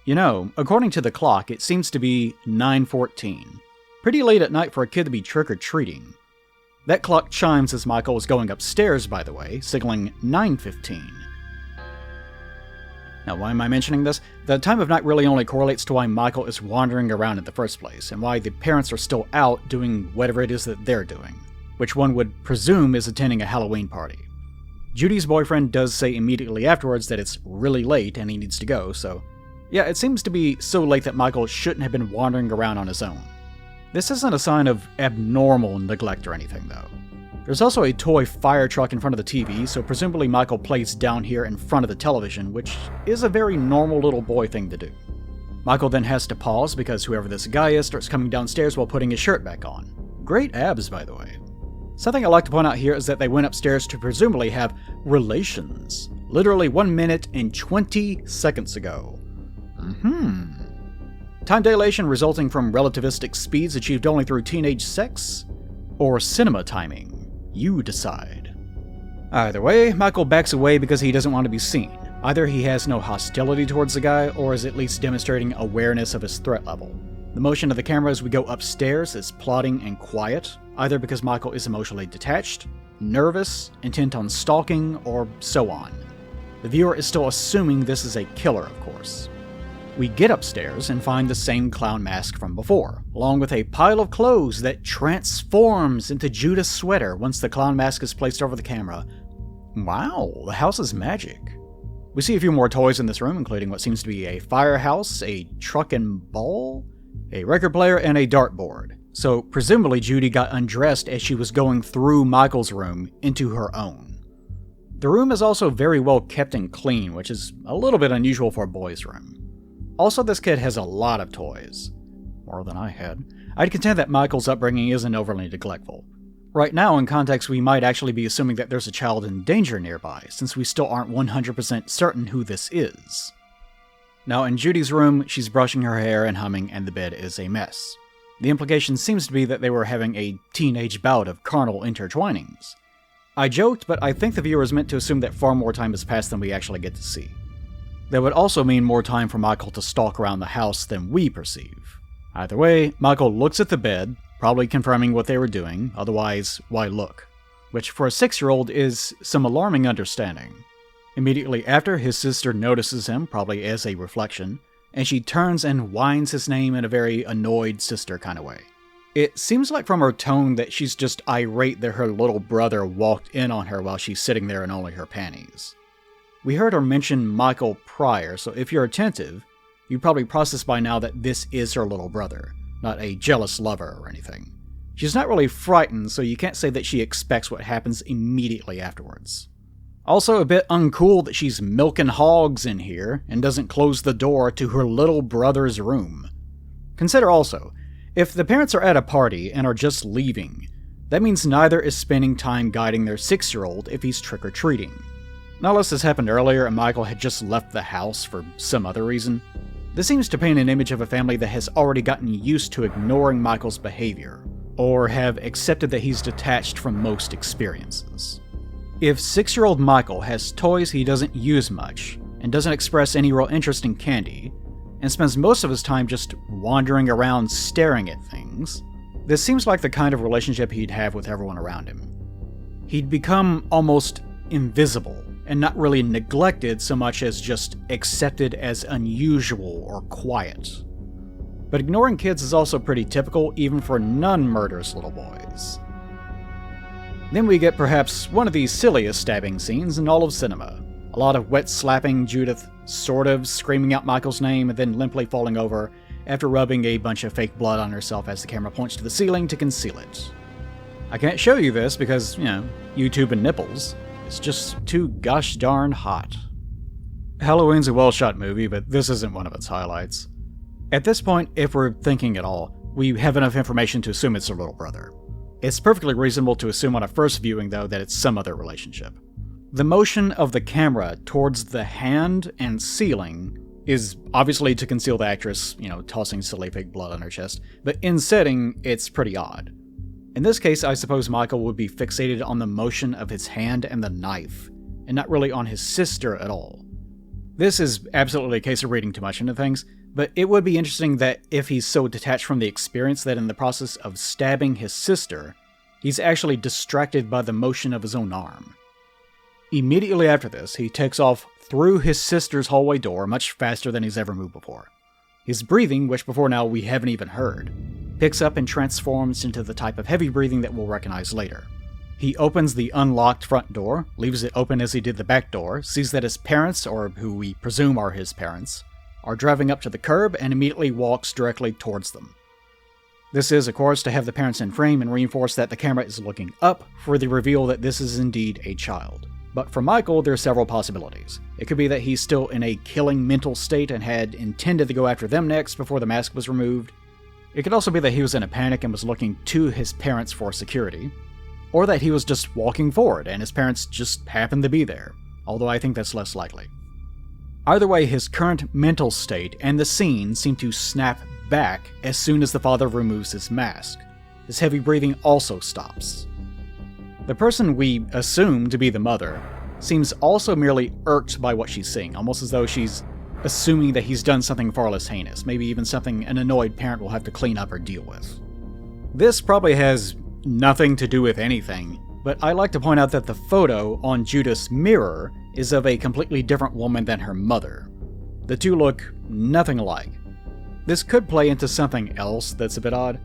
You know, according to the clock, it seems to be 9:14. Pretty late at night for a kid to be trick-or-treating. That clock chimes as Michael is going upstairs, by the way, signaling 9:15. Now, why am I mentioning this? The time of night really only correlates to why Michael is wandering around in the first place, and why the parents are still out doing whatever it is that they're doing. which one would presume is attending a Halloween party. Judy's boyfriend does say immediately afterwards that it's really late and he needs to go, so yeah, it seems to be so late that Michael shouldn't have been wandering around on his own. This isn't a sign of abnormal neglect or anything, though. There's also a toy fire truck in front of the TV, so presumably Michael plays down here in front of the television, which is a very normal little boy thing to do. Michael then has to pause because whoever this guy is starts coming downstairs while putting his shirt back on. Great abs, by the way. Something I'd like to point out here is that they went upstairs to presumably have relations. Literally 1 minute and 20 seconds ago. Time dilation resulting from relativistic speeds achieved only through teenage sex? Or cinema timing? You decide. Either way, Michael backs away because he doesn't want to be seen. Either he has no hostility towards the guy, or is at least demonstrating awareness of his threat level. The motion of the camera as we go upstairs is plodding and quiet, either because Michael is emotionally detached, nervous, intent on stalking, or so on. The viewer is still assuming this is a killer, of course. We get upstairs and find the same clown mask from before, along with a pile of clothes that transforms into Judith's sweater once the clown mask is placed over the camera. Wow, the house is magic. We see a few more toys in this room, including what seems to be a firehouse, a truck and ball, a record player, and a dartboard. So presumably Judy got undressed as she was going through Michael's room into her own. The room is also very well kept and clean, which is a little bit unusual for a boy's room. Also, this kid has a lot of toys. More than I had. I'd contend that Michael's upbringing isn't overly neglectful. Right now, in context, we might actually be assuming that there's a child in danger nearby, since we still aren't 100% certain who this is. Now, in Judy's room, she's brushing her hair and humming, and the bed is a mess. The implication seems to be that they were having a teenage bout of carnal intertwinings. I joked, but I think the viewer is meant to assume that far more time has passed than we actually get to see. That would also mean more time for Michael to stalk around the house than we perceive. Either way, Michael looks at the bed, probably confirming what they were doing, otherwise, why look? Which for a 6-year-old is some alarming understanding. Immediately after, his sister notices him, probably as a reflection, and she turns and whines his name in a very annoyed sister kind of way. It seems like from her tone that she's just irate that her little brother walked in on her while she's sitting there in only her panties. We heard her mention Michael prior, so if you're attentive, you probably process by now that this is her little brother, not a jealous lover or anything. She's not really frightened, so you can't say that she expects what happens immediately afterwards. Also a bit uncool that she's milking hogs in here and doesn't close the door to her little brother's room. Consider also, if the parents are at a party and are just leaving, that means neither is spending time guiding their 6-year-old if he's trick-or-treating. Not unless this happened earlier and Michael had just left the house for some other reason. This seems to paint an image of a family that has already gotten used to ignoring Michael's behavior, or have accepted that he's detached from most experiences. If 6-year-old Michael has toys he doesn't use much, and doesn't express any real interest in candy, and spends most of his time just wandering around staring at things, this seems like the kind of relationship he'd have with everyone around him. He'd become almost invisible, and not really neglected so much as just accepted as unusual or quiet. But ignoring kids is also pretty typical even for non-murderous little boys. Then we get perhaps one of the silliest stabbing scenes in all of cinema. A lot of wet slapping Judith, sort of screaming out Michael's name and then limply falling over after rubbing a bunch of fake blood on herself as the camera points to the ceiling to conceal it. I can't show you this because, YouTube and nipples. It's just too gosh darn hot. Halloween's a well-shot movie, but this isn't one of its highlights. At this point, if we're thinking at all, we have enough information to assume it's her little brother. It's perfectly reasonable to assume on a first viewing, though, that it's some other relationship. The motion of the camera towards the hand and ceiling is obviously to conceal the actress, tossing silly fake blood on her chest, but in setting, it's pretty odd. In this case, I suppose Michael would be fixated on the motion of his hand and the knife, and not really on his sister at all. This is absolutely a case of reading too much into things, but it would be interesting that if he's so detached from the experience that in the process of stabbing his sister, he's actually distracted by the motion of his own arm. Immediately after this, he takes off through his sister's hallway door much faster than he's ever moved before. His breathing, which before now we haven't even heard, picks up and transforms into the type of heavy breathing that we'll recognize later. He opens the unlocked front door, leaves it open as he did the back door, sees that his parents, or who we presume are his parents, are driving up to the curb and immediately walks directly towards them. This is, of course, to have the parents in frame and reinforce that the camera is looking up for the reveal that this is indeed a child. But for Michael, there are several possibilities. It could be that he's still in a killing mental state and had intended to go after them next before the mask was removed. It could also be that he was in a panic and was looking to his parents for security. Or that he was just walking forward and his parents just happened to be there, although I think that's less likely. Either way, his current mental state and the scene seem to snap back as soon as the father removes his mask. His heavy breathing also stops. The person we assume to be the mother seems also merely irked by what she's seeing, almost as though she's assuming that he's done something far less heinous, maybe even something an annoyed parent will have to clean up or deal with. This probably has nothing to do with anything, but I like to point out that the photo on Judith's mirror is of a completely different woman than her mother. The two look nothing alike. This could play into something else that's a bit odd.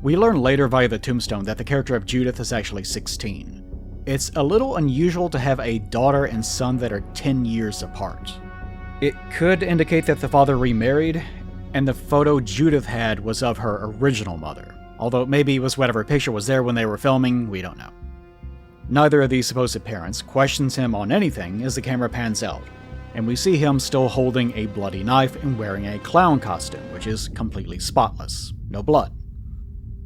We learn later via the tombstone that the character of Judith is actually 16. It's a little unusual to have a daughter and son that are 10 years apart. It could indicate that the father remarried, and the photo Judith had was of her original mother. Although maybe it was whatever picture was there when they were filming, we don't know. Neither of these supposed parents questions him on anything as the camera pans out, and we see him still holding a bloody knife and wearing a clown costume, which is completely spotless. No blood.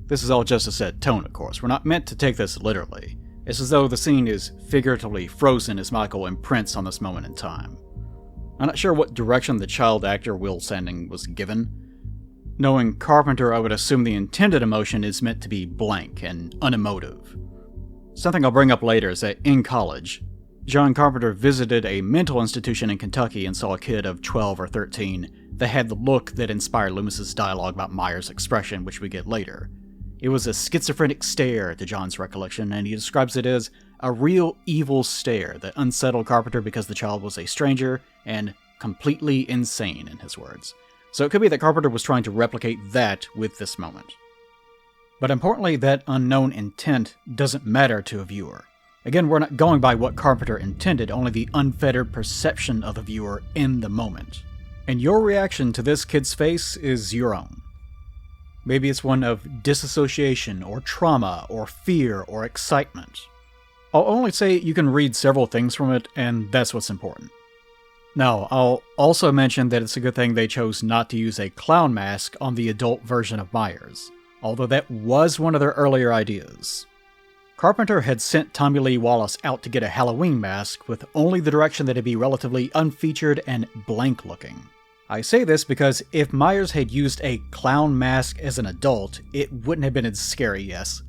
This is all just to set tone, of course. We're not meant to take this literally. It's as though the scene is figuratively frozen as Michael imprints on this moment in time. I'm not sure what direction the child actor Will Sanding was given. Knowing Carpenter, I would assume the intended emotion is meant to be blank and unemotive. Something I'll bring up later is that in college, John Carpenter visited a mental institution in Kentucky and saw a kid of 12 or 13 that had the look that inspired Loomis's dialogue about Myers' expression, which we get later. It was a schizophrenic stare, to John's recollection, and he describes it as a real evil stare that unsettled Carpenter because the child was a stranger and completely insane, in his words. So it could be that Carpenter was trying to replicate that with this moment. But importantly, that unknown intent doesn't matter to a viewer. Again, we're not going by what Carpenter intended, only the unfettered perception of the viewer in the moment. And your reaction to this kid's face is your own. Maybe it's one of disassociation, or trauma, or fear, or excitement. I'll only say you can read several things from it, and that's what's important. Now, I'll also mention that it's a good thing they chose not to use a clown mask on the adult version of Myers, although that was one of their earlier ideas. Carpenter had sent Tommy Lee Wallace out to get a Halloween mask with only the direction that it'd be relatively unfeatured and blank-looking. I say this because if Myers had used a clown mask as an adult, it wouldn't have been as scary, yes.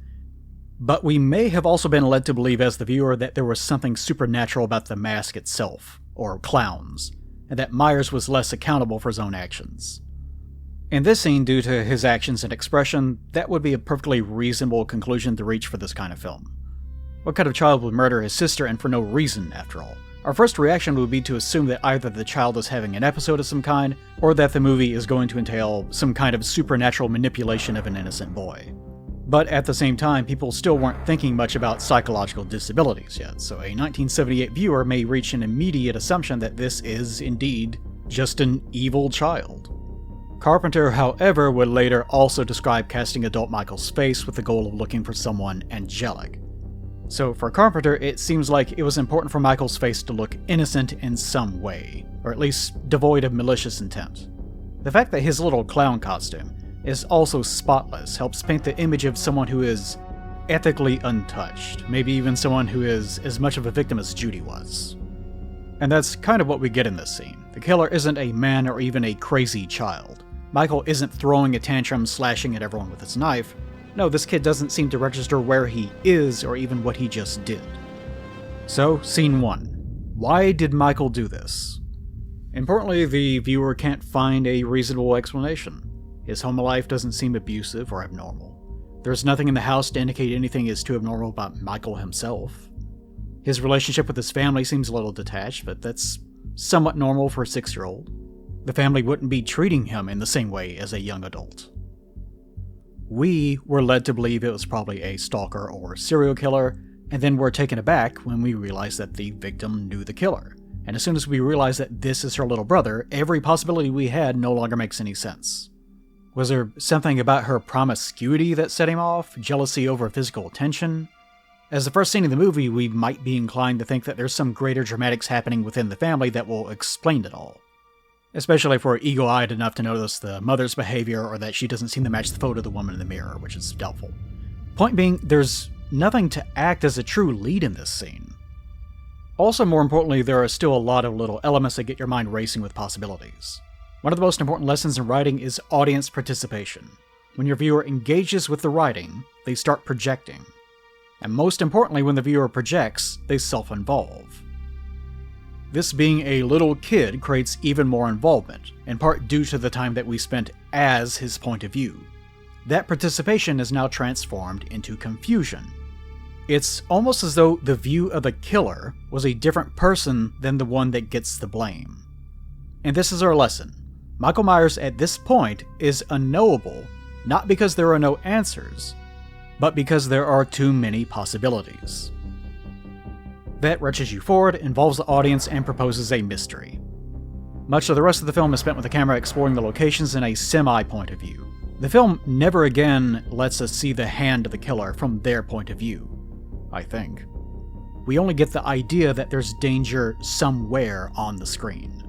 But we may have also been led to believe as the viewer that there was something supernatural about the mask itself, or clowns, and that Myers was less accountable for his own actions. In this scene, due to his actions and expression, that would be a perfectly reasonable conclusion to reach for this kind of film. What kind of child would murder his sister and for no reason, after all? Our first reaction would be to assume that either the child is having an episode of some kind, or that the movie is going to entail some kind of supernatural manipulation of an innocent boy. But at the same time, people still weren't thinking much about psychological disabilities yet, so a 1978 viewer may reach an immediate assumption that this is, indeed, just an evil child. Carpenter, however, would later also describe casting adult Michael's face with the goal of looking for someone angelic. So for Carpenter, it seems like it was important for Michael's face to look innocent in some way, or at least devoid of malicious intent. The fact that his little clown costume is also spotless helps paint the image of someone who is ethically untouched, maybe even someone who is as much of a victim as Judy was. And that's kind of what we get in this scene. The killer isn't a man or even a crazy child. Michael isn't throwing a tantrum, slashing at everyone with his knife. No, this kid doesn't seem to register where he is or even what he just did. So, scene 1. Why did Michael do this? Importantly, the viewer can't find a reasonable explanation. His home life doesn't seem abusive or abnormal. There's nothing in the house to indicate anything is too abnormal about Michael himself. His relationship with his family seems a little detached, but that's somewhat normal for a 6-year-old. The family wouldn't be treating him in the same way as a young adult. we were led to believe it was probably a stalker or serial killer, and then were taken aback when we realized that the victim knew the killer. And as soon as we realized that this is her little brother, every possibility we had no longer makes any sense. Was there something about her promiscuity that set him off? Jealousy over physical attention? As the first scene of the movie, we might be inclined to think that there's some greater dramatics happening within the family that will explain it all. Especially if we're eagle-eyed enough to notice the mother's behavior or that she doesn't seem to match the photo of the woman in the mirror, which is doubtful. Point being, there's nothing to act as a true lead in this scene. Also, more importantly, there are still a lot of little elements that get your mind racing with possibilities. One of the most important lessons in writing is audience participation. When your viewer engages with the writing, they start projecting. And most importantly, when the viewer projects, they self-involve. This being a little kid creates even more involvement, in part due to the time that we spent as his point of view. That participation is now transformed into confusion. It's almost as though the view of the killer was a different person than the one that gets the blame. And this is our lesson. Michael Myers at this point is unknowable, not because there are no answers, but because there are too many possibilities. That wrenches you forward, involves the audience, and proposes a mystery. Much of the rest of the film is spent with the camera exploring the locations in a semi-point of view. The film never again lets us see the hand of the killer from their point of view, I think. We only get the idea that there's danger somewhere on the screen.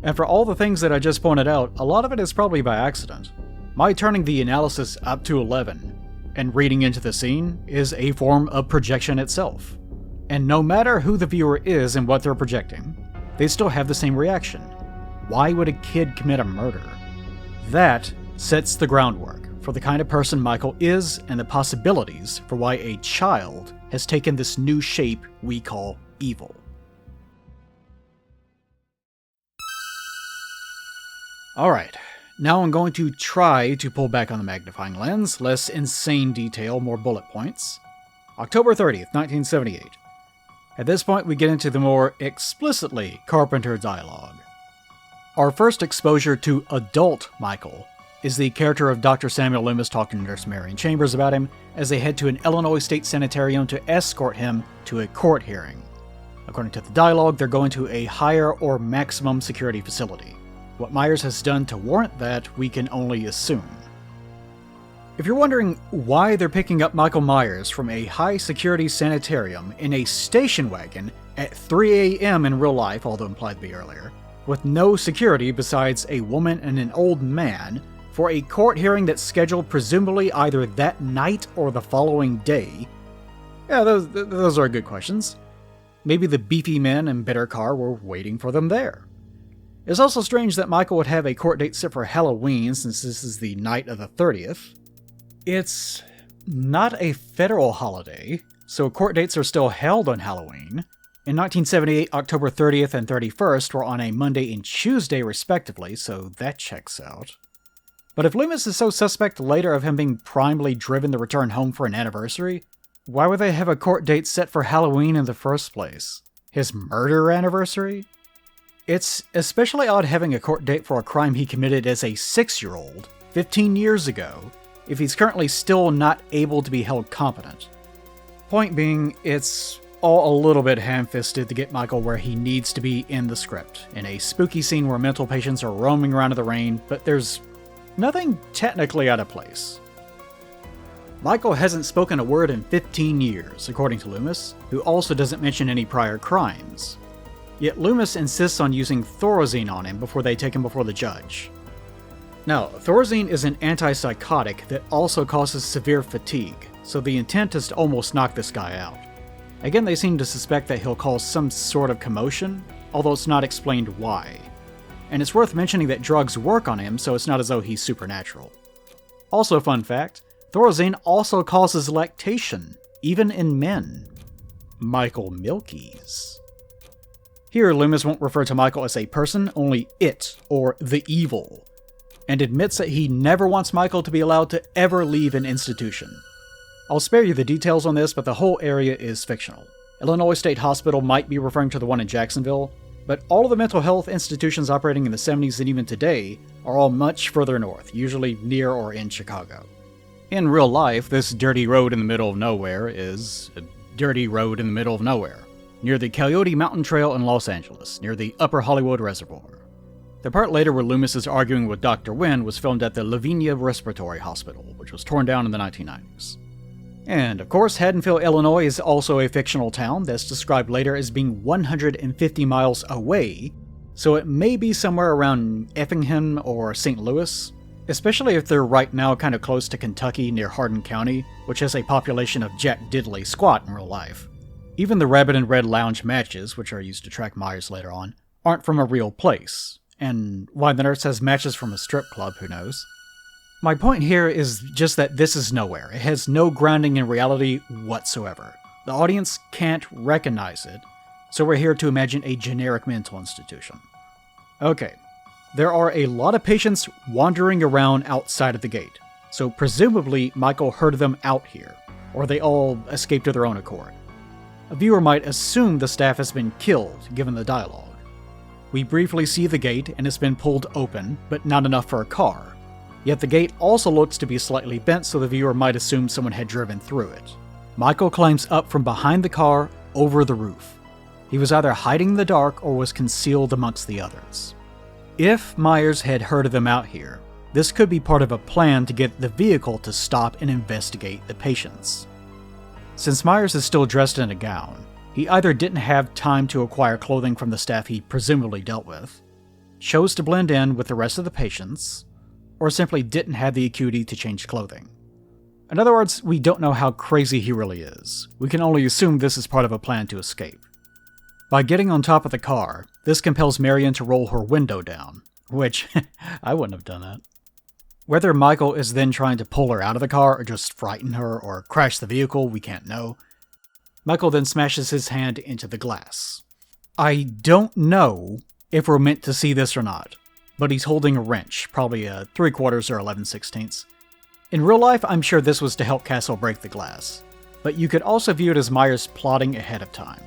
And for all the things that I just pointed out, a lot of it is probably by accident. My turning the analysis up to 11 and reading into the scene is a form of projection itself. And no matter who the viewer is and what they're projecting, they still have the same reaction. Why would a kid commit a murder? That sets the groundwork for the kind of person Michael is and the possibilities for why a child has taken this new shape we call evil. Alright, now I'm going to try to pull back on the magnifying lens, less insane detail, more bullet points. October 30th, 1978. At this point, we get into the more explicitly Carpenter dialogue. Our first exposure to adult Michael is the character of Dr. Samuel Loomis talking to Nurse Marion Chambers about him as they head to an Illinois State Sanitarium to escort him to a court hearing. According to the dialogue, they're going to a higher or maximum security facility. What Myers has done to warrant that, we can only assume. If you're wondering why they're picking up Michael Myers from a high-security sanitarium in a station wagon at 3 a.m. in real life, although implied to be earlier, with no security besides a woman and an old man, for a court hearing that's scheduled presumably either that night or the following day, yeah, those are good questions. Maybe the beefy men in better car were waiting for them there. It's also strange that Michael would have a court date set for Halloween since this is the night of the 30th. It's not a federal holiday, so court dates are still held on Halloween. In 1978, October 30th and 31st were on a Monday and Tuesday respectively, so that checks out. But if Loomis is so suspect later of him being primarily driven to return home for an anniversary, why would they have a court date set for Halloween in the first place? His murder anniversary? It's especially odd having a court date for a crime he committed as a 6-year-old, 15 years ago, if he's currently still not able to be held competent. Point being, it's all a little bit ham-fisted to get Michael where he needs to be in the script, in a spooky scene where mental patients are roaming around in the rain, but there's nothing technically out of place. Michael hasn't spoken a word in 15 years, according to Loomis, who also doesn't mention any prior crimes. Yet Loomis insists on using Thorazine on him before they take him before the judge. Now, Thorazine is an antipsychotic that also causes severe fatigue, so the intent is to almost knock this guy out. Again, they seem to suspect that he'll cause some sort of commotion, although it's not explained why. And it's worth mentioning that drugs work on him, so it's not as though he's supernatural. Also, fun fact, Thorazine also causes lactation, even in men. Michael Milkies. Here, Loomis won't refer to Michael as a person, only it, or the evil, and admits that he never wants Michael to be allowed to ever leave an institution. I'll spare you the details on this, but the whole area is fictional. Illinois State Hospital might be referring to the one in Jacksonville, but all of the mental health institutions operating in the 70s and even today are all much further north, usually near or in Chicago. In real life, this dirty road in the middle of nowhere is a dirty road in the middle of nowhere, near the Coyote Mountain Trail in Los Angeles, near the Upper Hollywood Reservoir. The part later where Loomis is arguing with Dr. Wynn was filmed at the Lavinia Respiratory Hospital, which was torn down in the 1990s. And of course, Haddonfield, Illinois is also a fictional town that's described later as being 150 miles away, so it may be somewhere around Effingham or St. Louis, especially if they're right now kind of close to Kentucky near Hardin County, which has a population of Jack Diddley squat in real life. Even the Rabbit and Red Lounge matches, which are used to track Myers later on, aren't from a real place. And why the nurse has matches from a strip club, who knows? My point here is just that this is nowhere. It has no grounding in reality whatsoever. The audience can't recognize it, so we're here to imagine a generic mental institution. Okay, there are a lot of patients wandering around outside of the gate, so presumably Michael herded them out here, or they all escaped of their own accord. A viewer might assume the staff has been killed, given the dialogue. We briefly see the gate, and it's been pulled open, but not enough for a car. Yet the gate also looks to be slightly bent, so the viewer might assume someone had driven through it. Michael climbs up from behind the car, over the roof. He was either hiding in the dark or was concealed amongst the others. If Myers had herded them out here, this could be part of a plan to get the vehicle to stop and investigate the patients. Since Myers is still dressed in a gown, he either didn't have time to acquire clothing from the staff he presumably dealt with, chose to blend in with the rest of the patients, or simply didn't have the acuity to change clothing. In other words, we don't know how crazy he really is. We can only assume this is part of a plan to escape. By getting on top of the car, this compels Marion to roll her window down, which, I wouldn't have done that. Whether Michael is then trying to pull her out of the car or just frighten her or crash the vehicle, we can't know. Michael then smashes his hand into the glass. I don't know if we're meant to see this or not, but he's holding a wrench, probably a 3/4 or 11/16. In real life, I'm sure this was to help Castle break the glass, but you could also view it as Myers plotting ahead of time.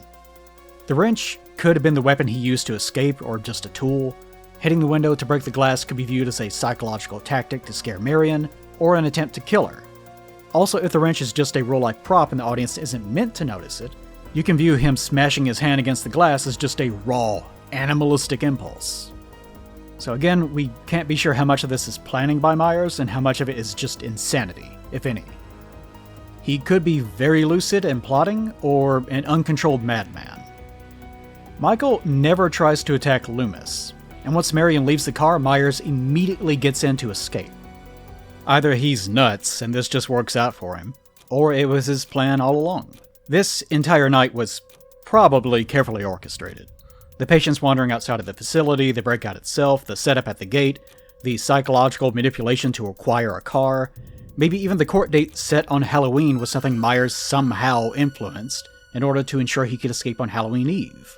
The wrench could have been the weapon he used to escape or just a tool. Hitting the window to break the glass could be viewed as a psychological tactic to scare Marion, or an attempt to kill her. Also, if the wrench is just a real-life prop and the audience isn't meant to notice it, you can view him smashing his hand against the glass as just a raw, animalistic impulse. So again, we can't be sure how much of this is planning by Myers and how much of it is just insanity, if any. He could be very lucid and plotting, or an uncontrolled madman. Michael never tries to attack Loomis, and once Marion leaves the car, Myers immediately gets in to escape. Either he's nuts and this just works out for him, or it was his plan all along. This entire night was probably carefully orchestrated. The patients wandering outside of the facility, the breakout itself, the setup at the gate, the psychological manipulation to acquire a car, maybe even the court date set on Halloween was something Myers somehow influenced in order to ensure he could escape on Halloween Eve.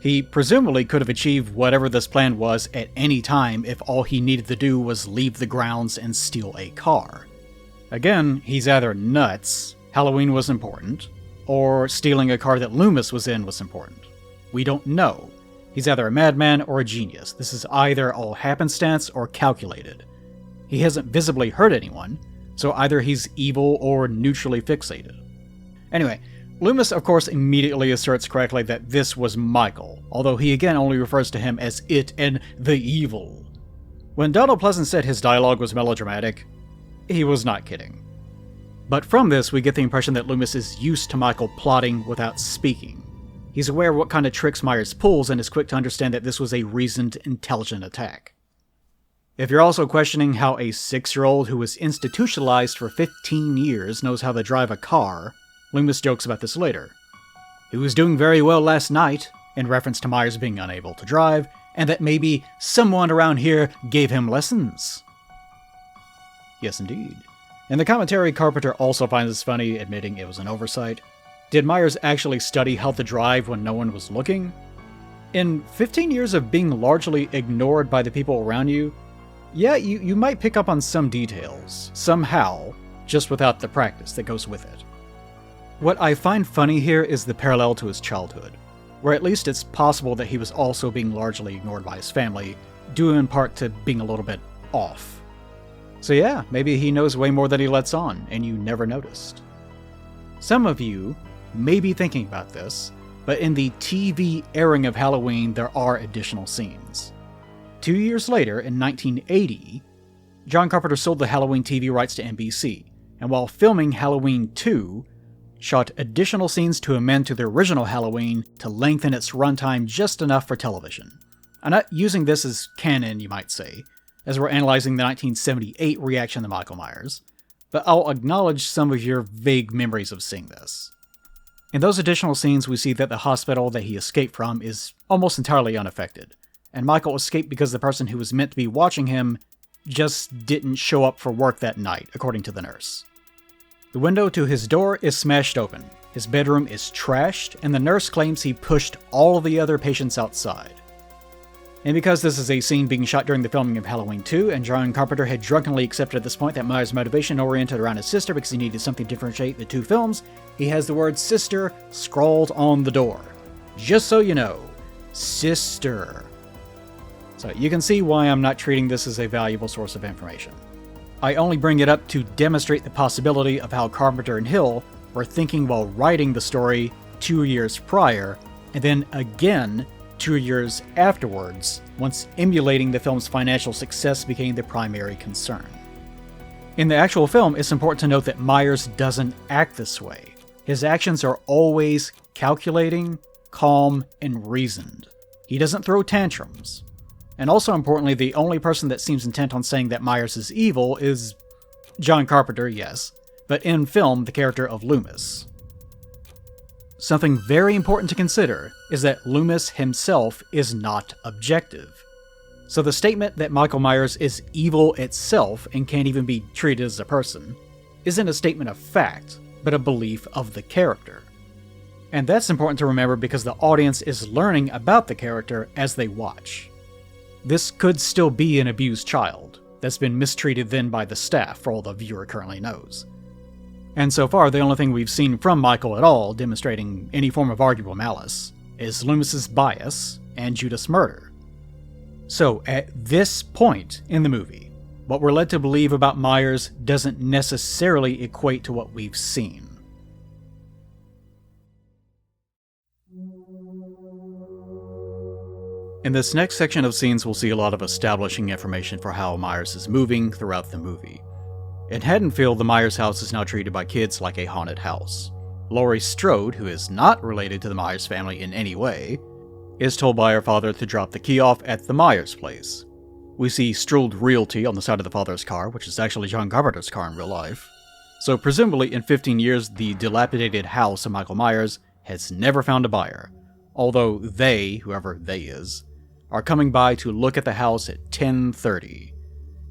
He presumably could have achieved whatever this plan was at any time if all he needed to do was leave the grounds and steal a car. Again, he's either nuts, Halloween was important, or stealing a car that Loomis was in was important. We don't know. He's either a madman or a genius. This is either all happenstance or calculated. He hasn't visibly hurt anyone, so either he's evil or neutrally fixated. Anyway, Loomis, of course, immediately asserts correctly that this was Michael, although he again only refers to him as it and the evil. When Donald Pleasant said his dialogue was melodramatic, he was not kidding. But from this, we get the impression that Loomis is used to Michael plotting without speaking. He's aware of what kind of tricks Myers pulls and is quick to understand that this was a reasoned, intelligent attack. If you're also questioning how a 6-year-old who was institutionalized for 15 years knows how to drive a car, Loomis jokes about this later. He was doing very well last night, in reference to Myers being unable to drive, and that maybe someone around here gave him lessons. Yes, indeed. In the commentary, Carpenter also finds this funny, admitting it was an oversight. Did Myers actually study how to drive when no one was looking? In 15 years of being largely ignored by the people around you, yeah, you might pick up on some details, somehow, just without the practice that goes with it. What I find funny here is the parallel to his childhood, where at least it's possible that he was also being largely ignored by his family, due in part to being a little bit off. So yeah, maybe he knows way more than he lets on, and you never noticed. Some of you may be thinking about this, but in the TV airing of Halloween, there are additional scenes. 2 years later, in 1980, John Carpenter sold the Halloween TV rights to NBC, and while filming Halloween 2, shot additional scenes to amend to the original Halloween to lengthen its runtime just enough for television. I'm not using this as canon, you might say, as we're analyzing the 1978 reaction to Michael Myers, but I'll acknowledge some of your vague memories of seeing this. In those additional scenes, we see that the hospital that he escaped from is almost entirely unaffected, and Michael escaped because the person who was meant to be watching him just didn't show up for work that night, according to the nurse. The window to his door is smashed open, his bedroom is trashed, and the nurse claims he pushed all of the other patients outside. And because this is a scene being shot during the filming of Halloween 2, and John Carpenter had drunkenly accepted at this point that Myers' motivation oriented around his sister because he needed something to differentiate the two films, he has the word sister scrawled on the door. Just so you know, sister. So you can see why I'm not treating this as a valuable source of information. I only bring it up to demonstrate the possibility of how Carpenter and Hill were thinking while writing the story 2 years prior, and then again 2 years afterwards, once emulating the film's financial success became the primary concern. In the actual film, it's important to note that Myers doesn't act this way. His actions are always calculating, calm, and reasoned. He doesn't throw tantrums. And also importantly, the only person that seems intent on saying that Myers is evil is John Carpenter, yes, but in film, the character of Loomis. Something very important to consider is that Loomis himself is not objective. So the statement that Michael Myers is evil itself and can't even be treated as a person isn't a statement of fact, but a belief of the character. And that's important to remember because the audience is learning about the character as they watch. This could still be an abused child that's been mistreated then by the staff, for all the viewer currently knows. And so far, the only thing we've seen from Michael at all demonstrating any form of arguable malice is Loomis's bias and Judith's murder. So, at this point in the movie, what we're led to believe about Myers doesn't necessarily equate to what we've seen. In this next section of scenes, we'll see a lot of establishing information for how Myers is moving throughout the movie. In Haddonfield, the Myers house is now treated by kids like a haunted house. Laurie Strode, who is not related to the Myers family in any way, is told by her father to drop the key off at the Myers place. We see Strode Realty on the side of the father's car, which is actually John Carpenter's car in real life. So presumably in 15 years, the dilapidated house of Michael Myers has never found a buyer, although they, whoever they is, are coming by to look at the house at 10:30.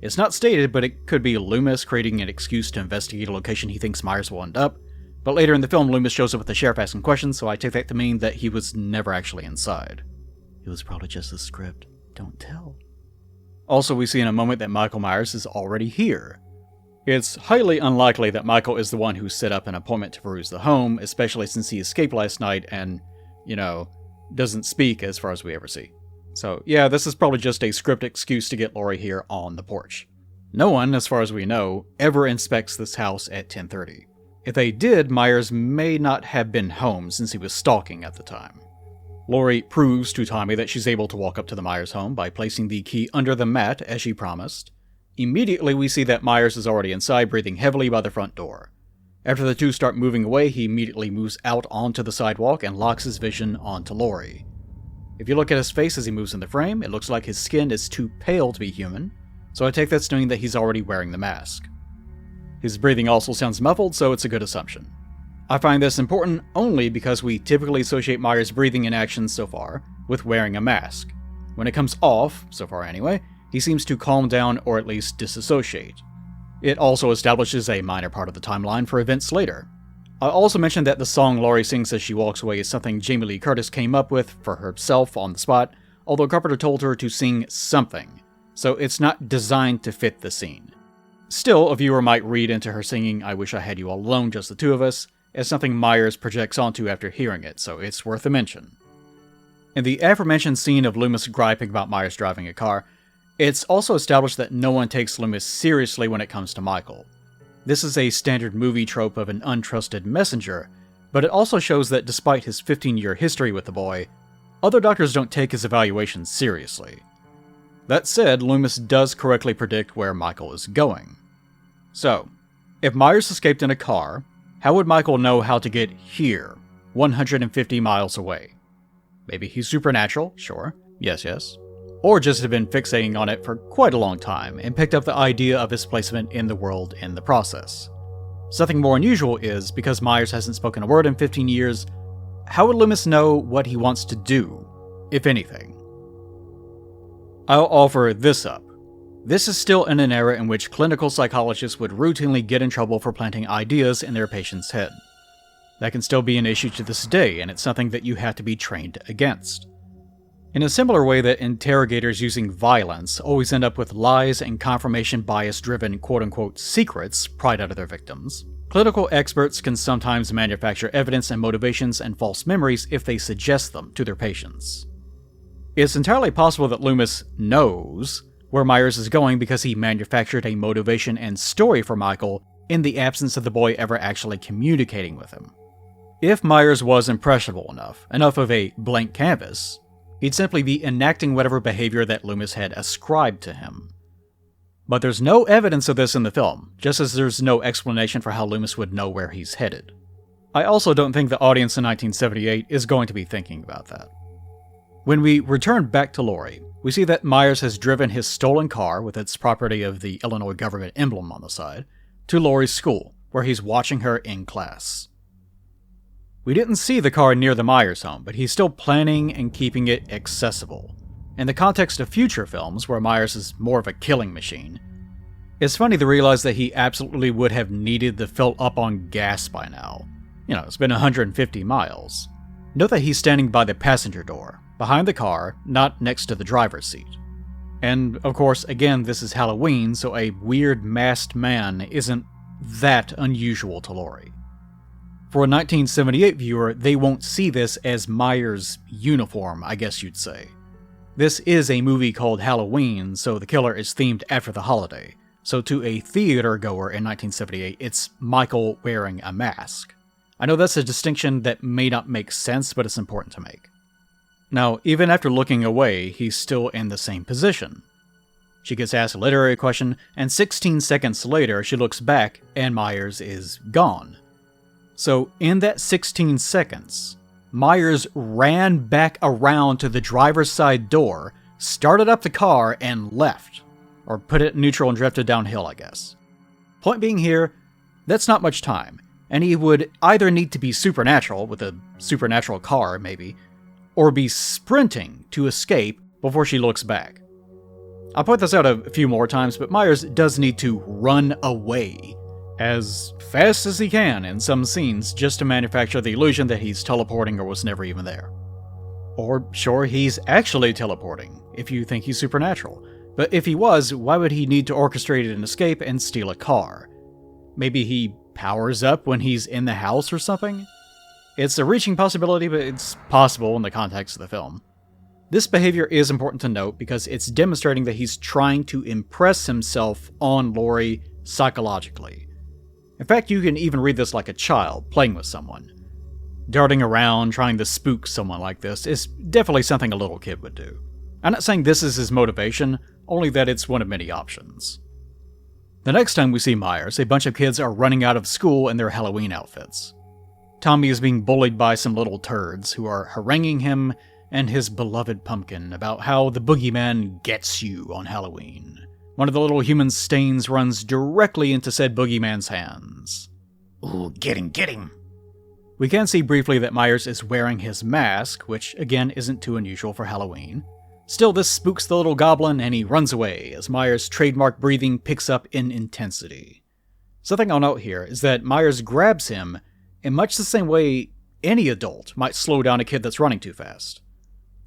It's not stated, but it could be Loomis creating an excuse to investigate a location he thinks Myers will end up, but later in the film Loomis shows up with the sheriff asking questions, so I take that to mean that he was never actually inside. It was probably just a script. Don't tell. Also, we see in a moment that Michael Myers is already here. It's highly unlikely that Michael is the one who set up an appointment to peruse the home, especially since he escaped last night and, doesn't speak as far as we ever see. So yeah, this is probably just a script excuse to get Laurie here on the porch. No one, as far as we know, ever inspects this house at 10:30. If they did, Myers may not have been home since he was stalking at the time. Laurie proves to Tommy that she's able to walk up to the Myers home by placing the key under the mat as she promised. Immediately we see that Myers is already inside, breathing heavily by the front door. After the two start moving away, he immediately moves out onto the sidewalk and locks his vision onto Laurie. If you look at his face as he moves in the frame, it looks like his skin is too pale to be human, so I take that to mean that he's already wearing the mask. His breathing also sounds muffled, so it's a good assumption. I find this important only because we typically associate Myers' breathing and actions so far with wearing a mask. When it comes off, so far anyway, he seems to calm down or at least disassociate. It also establishes a minor part of the timeline for events later. I also mentioned that the song Laurie sings as she walks away is something Jamie Lee Curtis came up with for herself on the spot, although Carpenter told her to sing something, so it's not designed to fit the scene. Still, a viewer might read into her singing "I Wish I Had You All Alone, Just the Two of Us" as something Myers projects onto after hearing it, so it's worth a mention. In the aforementioned scene of Loomis griping about Myers driving a car, It's also established that no one takes Loomis seriously when it comes to Michael. This is a standard movie trope of an untrusted messenger, but it also shows that despite his 15-year history with the boy, other doctors don't take his evaluations seriously. That said, Loomis does correctly predict where Michael is going. So, if Myers escaped in a car, how would Michael know how to get here, 150 miles away? Maybe he's supernatural, sure, yes. Or just had been fixating on it for quite a long time and picked up the idea of his placement in the world in the process. Something more unusual is, because Myers hasn't spoken a word in 15 years, how would Loomis know what he wants to do, if anything? I'll offer this up. This is still in an era in which clinical psychologists would routinely get in trouble for planting ideas in their patient's head. That can still be an issue to this day, and it's something that you have to be trained against. In a similar way that interrogators using violence always end up with lies and confirmation bias-driven quote-unquote secrets pried out of their victims, clinical experts can sometimes manufacture evidence and motivations and false memories if they suggest them to their patients. It's entirely possible that Loomis knows where Myers is going because he manufactured a motivation and story for Michael in the absence of the boy ever actually communicating with him. If Myers was impressionable enough of a blank canvas, he'd simply be enacting whatever behavior that Loomis had ascribed to him. But there's no evidence of this in the film, just as there's no explanation for how Loomis would know where he's headed. I also don't think the audience in 1978 is going to be thinking about that. When we return back to Laurie, we see that Myers has driven his stolen car, with its property of the Illinois government emblem on the side, to Laurie's school, where he's watching her in class. We didn't see the car near the Myers home, but he's still planning and keeping it accessible. In the context of future films, where Myers is more of a killing machine, it's funny to realize that he absolutely would have needed to fill up on gas by now. It's been 150 miles. Note that he's standing by the passenger door, behind the car, not next to the driver's seat. And, of course, again, this is Halloween, so a weird masked man isn't that unusual to Laurie. For a 1978 viewer, they won't see this as Myers' uniform, I guess you'd say. This is a movie called Halloween, so the killer is themed after the holiday. So to a theater goer in 1978, it's Michael wearing a mask. I know that's a distinction that may not make sense, but it's important to make. Now, even after looking away, he's still in the same position. She gets asked a literary question, and 16 seconds later, she looks back, and Myers is gone. So, in that 16 seconds, Myers ran back around to the driver's side door, started up the car, and left. Or put it in neutral and drifted downhill, I guess. Point being here, that's not much time, and he would either need to be supernatural, with a supernatural car, maybe, or be sprinting to escape before she looks back. I'll point this out a few more times, but Myers does need to run away as fast as he can in some scenes just to manufacture the illusion that he's teleporting or was never even there. Or, sure, he's actually teleporting, if you think he's supernatural. But if he was, why would he need to orchestrate an escape and steal a car? Maybe he powers up when he's in the house or something? It's a reaching possibility, but it's possible in the context of the film. This behavior is important to note because it's demonstrating that he's trying to impress himself on Laurie psychologically. In fact, you can even read this like a child playing with someone. Darting around, trying to spook someone like this is definitely something a little kid would do. I'm not saying this is his motivation, only that it's one of many options. The next time we see Myers, a bunch of kids are running out of school in their Halloween outfits. Tommy is being bullied by some little turds who are haranguing him and his beloved pumpkin about how the boogeyman gets you on Halloween. One of the little human stains runs directly into said boogeyman's hands. Ooh, get him! We can see briefly that Myers is wearing his mask, which again isn't too unusual for Halloween. Still, this spooks the little goblin and he runs away as Myers' trademark breathing picks up in intensity. Something I'll note here is that Myers grabs him in much the same way any adult might slow down a kid that's running too fast.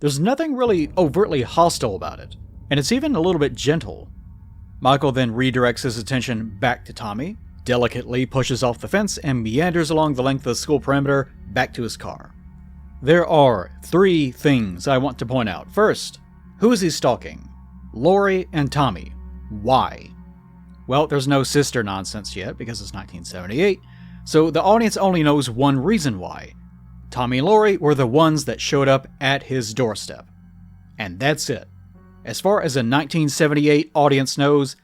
There's nothing really overtly hostile about it, and it's even a little bit gentle. Michael then redirects his attention back to Tommy, delicately pushes off the fence, and meanders along the length of the school perimeter back to his car. There are 3 things I want to point out. First, who is he stalking? Lori and Tommy. Why? Well, there's no sister nonsense yet because it's 1978, so the audience only knows one reason why. Tommy and Lori were the ones that showed up at his doorstep. And that's it. As far as a 1978 audience knows,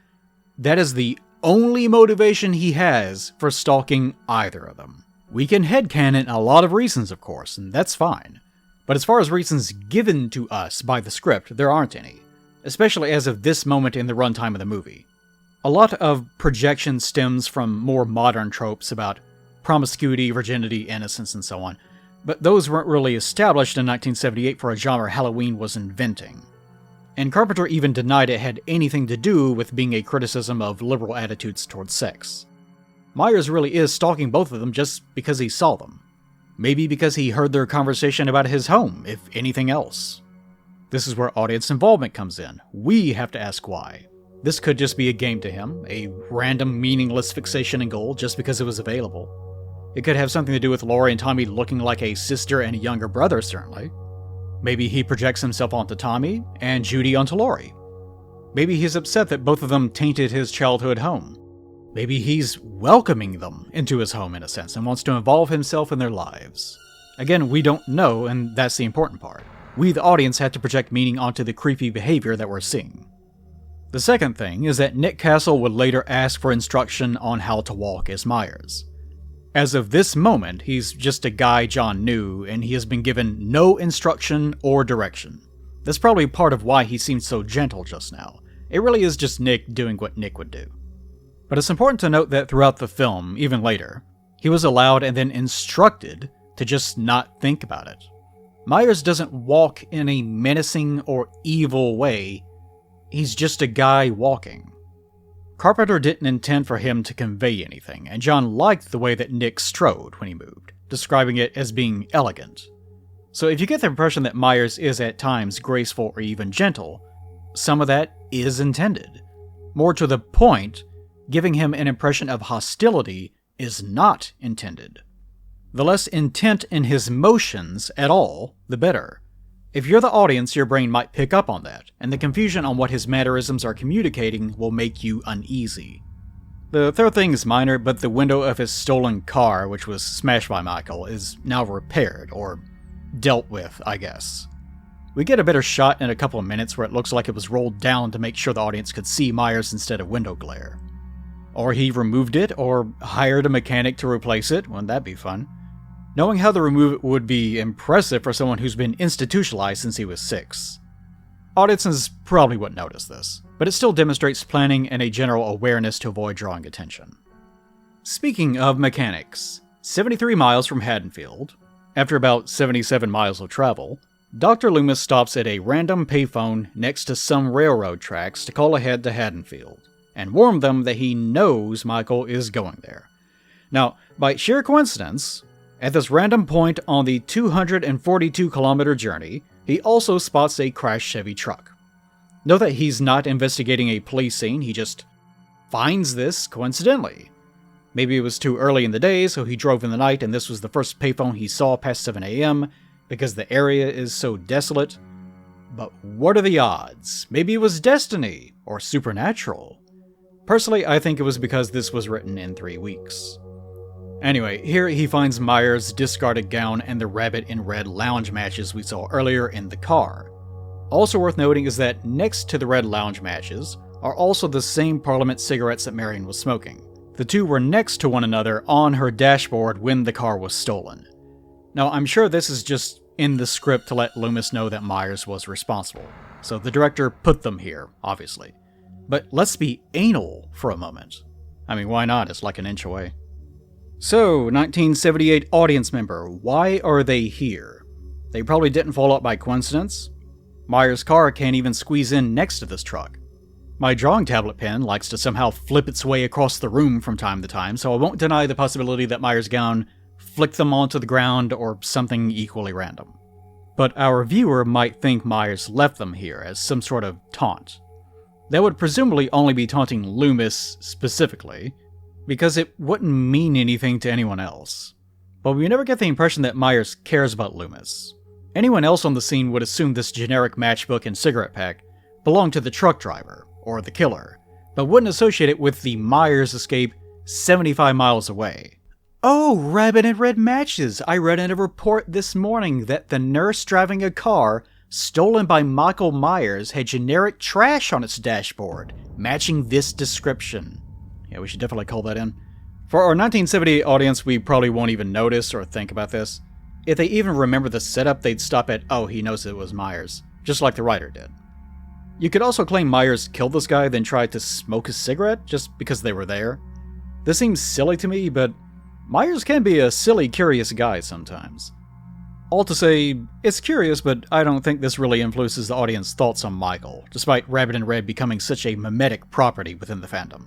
that is the only motivation he has for stalking either of them. We can headcanon a lot of reasons, of course, and that's fine. But as far as reasons given to us by the script, there aren't any. Especially as of this moment in the runtime of the movie. A lot of projection stems from more modern tropes about promiscuity, virginity, innocence, and so on. But those weren't really established in 1978 for a genre Halloween was inventing. And Carpenter even denied it had anything to do with being a criticism of liberal attitudes towards sex. Myers really is stalking both of them just because he saw them. Maybe because he heard their conversation about his home, if anything else. This is where audience involvement comes in. We have to ask why. This could just be a game to him, a random meaningless fixation and goal just because it was available. It could have something to do with Lori and Tommy looking like a sister and a younger brother, certainly. Maybe he projects himself onto Tommy, and Judy onto Lori. Maybe he's upset that both of them tainted his childhood home. Maybe he's welcoming them into his home in a sense, and wants to involve himself in their lives. Again, we don't know, and that's the important part. We, the audience, have to project meaning onto the creepy behavior that we're seeing. The second thing is that Nick Castle would later ask for instruction on how to walk as Myers. As of this moment, he's just a guy John knew, and he has been given no instruction or direction. That's probably part of why he seemed so gentle just now. It really is just Nick doing what Nick would do. But it's important to note that throughout the film, even later, he was allowed and then instructed to just not think about it. Myers doesn't walk in a menacing or evil way. He's just a guy walking. Carpenter didn't intend for him to convey anything, and John liked the way that Nick strode when he moved, describing it as being elegant. So if you get the impression that Myers is at times graceful or even gentle, some of that is intended. More to the point, giving him an impression of hostility is not intended. The less intent in his motions at all, the better. If you're the audience, your brain might pick up on that, and the confusion on what his mannerisms are communicating will make you uneasy. The third thing is minor, but the window of his stolen car, which was smashed by Michael, is now repaired, or dealt with, I guess. We get a better shot in a couple of minutes where it looks like it was rolled down to make sure the audience could see Myers instead of window glare. Or he removed it, or hired a mechanic to replace it. Wouldn't that be fun? Knowing how to remove it would be impressive for someone who's been institutionalized since he was 6. Audiences probably wouldn't notice this, but it still demonstrates planning and a general awareness to avoid drawing attention. Speaking of mechanics, 73 miles from Haddonfield, after about 77 miles of travel, Dr. Loomis stops at a random payphone next to some railroad tracks to call ahead to Haddonfield, and warn them that he knows Michael is going there. Now, by sheer coincidence, at this random point on the 242-kilometer journey, he also spots a crashed Chevy truck. Note that he's not investigating a police scene, he just finds this coincidentally. Maybe it was too early in the day, so he drove in the night and this was the first payphone he saw past 7 a.m. because the area is so desolate. But what are the odds? Maybe it was destiny, or supernatural. Personally, I think it was because this was written in 3 weeks. Anyway, here he finds Myers' discarded gown and the rabbit in red lounge matches we saw earlier in the car. Also worth noting is that next to the red lounge matches are also the same Parliament cigarettes that Marion was smoking. The two were next to one another on her dashboard when the car was stolen. Now, I'm sure this is just in the script to let Loomis know that Myers was responsible, so the director put them here, obviously. But let's be anal for a moment. I mean, why not? It's like an inch away. So, 1978 audience member, why are they here? They probably didn't fall out by coincidence. Myers' car can't even squeeze in next to this truck. My drawing tablet pen likes to somehow flip its way across the room from time to time, so I won't deny the possibility that Myers' gown flicked them onto the ground or something equally random. But our viewer might think Myers left them here as some sort of taunt. That would presumably only be taunting Loomis specifically, because it wouldn't mean anything to anyone else. But we never get the impression that Myers cares about Loomis. Anyone else on the scene would assume this generic matchbook and cigarette pack belonged to the truck driver, or the killer, but wouldn't associate it with the Myers escape 75 miles away. Oh, rabbit and red matches! I read in a report this morning that the nurse driving a car stolen by Michael Myers had generic trash on its dashboard, matching this description. Yeah, we should definitely call that in. For our 1970 audience, we probably won't even notice or think about this. If they even remember the setup, they'd stop at, oh, he knows it was Myers, just like the writer did. You could also claim Myers killed this guy, then tried to smoke a cigarette just because they were there. This seems silly to me, but Myers can be a silly, curious guy sometimes. All to say, it's curious, but I don't think this really influences the audience's thoughts on Michael, despite Rabbit in Red becoming such a mimetic property within the fandom.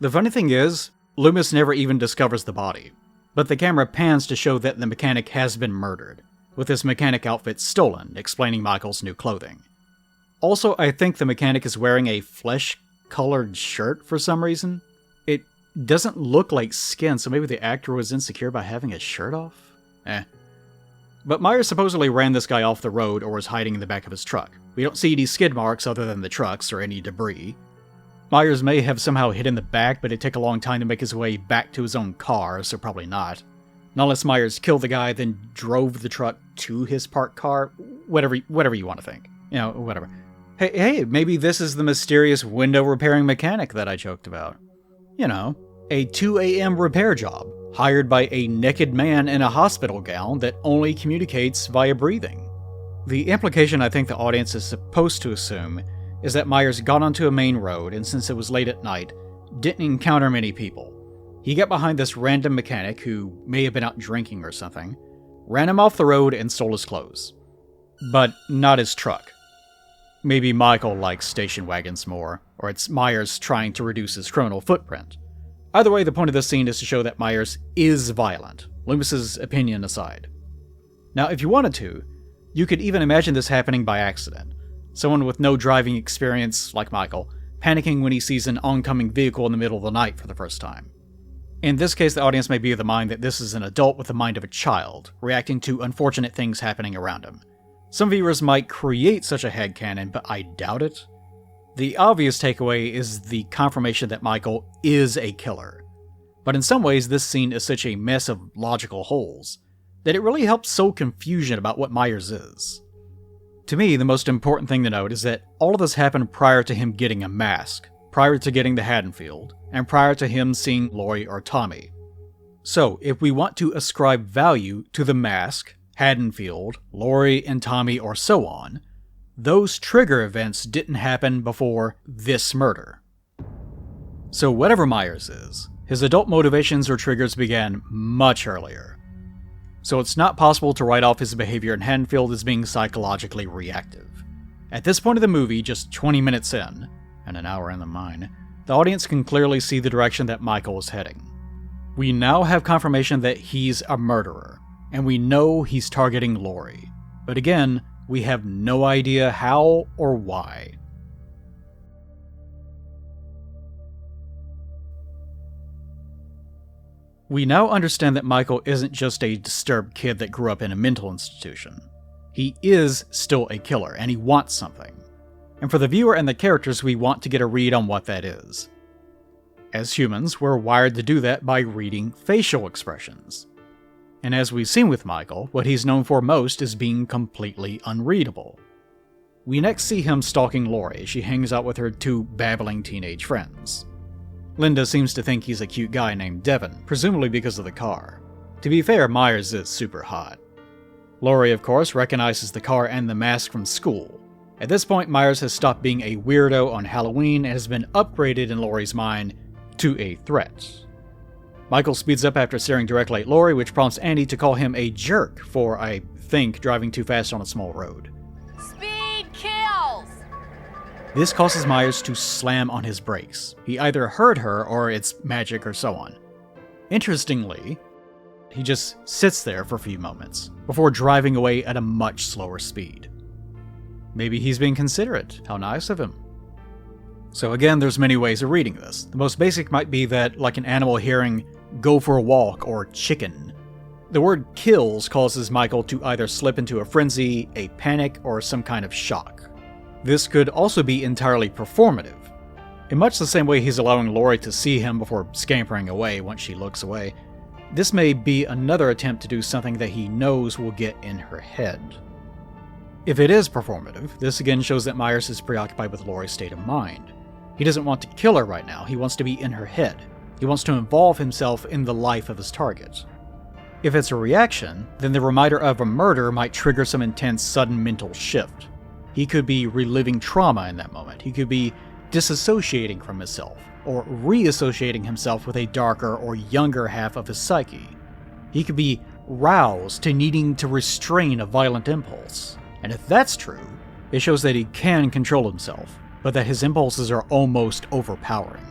The funny thing is, Loomis never even discovers the body, but the camera pans to show that the mechanic has been murdered, with his mechanic outfit stolen, explaining Michael's new clothing. Also, I think the mechanic is wearing a flesh-colored shirt for some reason. It doesn't look like skin, so maybe the actor was insecure by having his shirt off? But Myers supposedly ran this guy off the road or was hiding in the back of his truck. We don't see any skid marks other than the trucks or any debris. Myers may have somehow hid in the back, but it'd take a long time to make his way back to his own car, so probably not. Not unless Myers killed the guy, then drove the truck to his parked car. Whatever you want to think. Whatever. Hey, maybe this is the mysterious window repairing mechanic that I joked about. A 2 a.m. repair job, hired by a naked man in a hospital gown that only communicates via breathing. The implication I think the audience is supposed to assume is that Myers got onto a main road, and since it was late at night, didn't encounter many people. He got behind this random mechanic who may have been out drinking or something, ran him off the road and stole his clothes. But not his truck. Maybe Michael likes station wagons more, or it's Myers trying to reduce his criminal footprint. Either way, the point of this scene is to show that Myers is violent, Loomis's opinion aside. Now, if you wanted to, you could even imagine this happening by accident. Someone with no driving experience, like Michael, panicking when he sees an oncoming vehicle in the middle of the night for the first time. In this case, the audience may be of the mind that this is an adult with the mind of a child, reacting to unfortunate things happening around him. Some viewers might create such a headcanon, but I doubt it. The obvious takeaway is the confirmation that Michael is a killer. But in some ways, this scene is such a mess of logical holes that it really helps sow confusion about what Myers is. To me, the most important thing to note is that all of this happened prior to him getting a mask, prior to getting the Haddonfield, and prior to him seeing Laurie or Tommy. So, if we want to ascribe value to the mask, Haddonfield, Laurie, and Tommy, or so on, those trigger events didn't happen before this murder. So whatever Myers is, his adult motivations or triggers began much earlier. So it's not possible to write off his behavior in Haddonfield as being psychologically reactive. At this point of the movie, just 20 minutes in, and an hour in the mine, the audience can clearly see the direction that Michael is heading. We now have confirmation that he's a murderer, and we know he's targeting Laurie. But again, we have no idea how or why. We now understand that Michael isn't just a disturbed kid that grew up in a mental institution. He is still a killer, and he wants something. And for the viewer and the characters, we want to get a read on what that is. As humans, we're wired to do that by reading facial expressions. And as we've seen with Michael, what he's known for most is being completely unreadable. We next see him stalking Laurie as she hangs out with her two babbling teenage friends. Linda seems to think he's a cute guy named Devin, presumably because of the car. To be fair, Myers is super hot. Laurie, of course, recognizes the car and the mask from school. At this point, Myers has stopped being a weirdo on Halloween and has been upgraded in Laurie's mind to a threat. Michael speeds up after staring directly at Laurie, which prompts Andy to call him a jerk for, I think, driving too fast on a small road.
Speed kills!
This causes Myers to slam on his brakes. He either heard her or it's magic or so on. Interestingly, he just sits there for a few moments before driving away at a much slower speed. Maybe he's being considerate. How nice of him. So again, there's many ways of reading this. The most basic might be that, like an animal hearing "go for a walk" or "chicken," the word "kills" causes Michael to either slip into a frenzy, a panic, or some kind of shock. this could also be entirely performative. In much the same way he's allowing Laurie to see him before scampering away once she looks away, this may be another attempt to do something that he knows will get in her head. If it is performative, this again shows that Myers is preoccupied with Laurie's state of mind. He doesn't want to kill her right now, he wants to be in her head. He wants to involve himself in the life of his target. If it's a reaction, then the reminder of a murder might trigger some intense sudden mental shift. He could be reliving trauma in that moment. He could be disassociating from himself, or reassociating himself with a darker or younger half of his psyche. He could be roused to needing to restrain a violent impulse. And if that's true, it shows that he can control himself, but that his impulses are almost overpowering.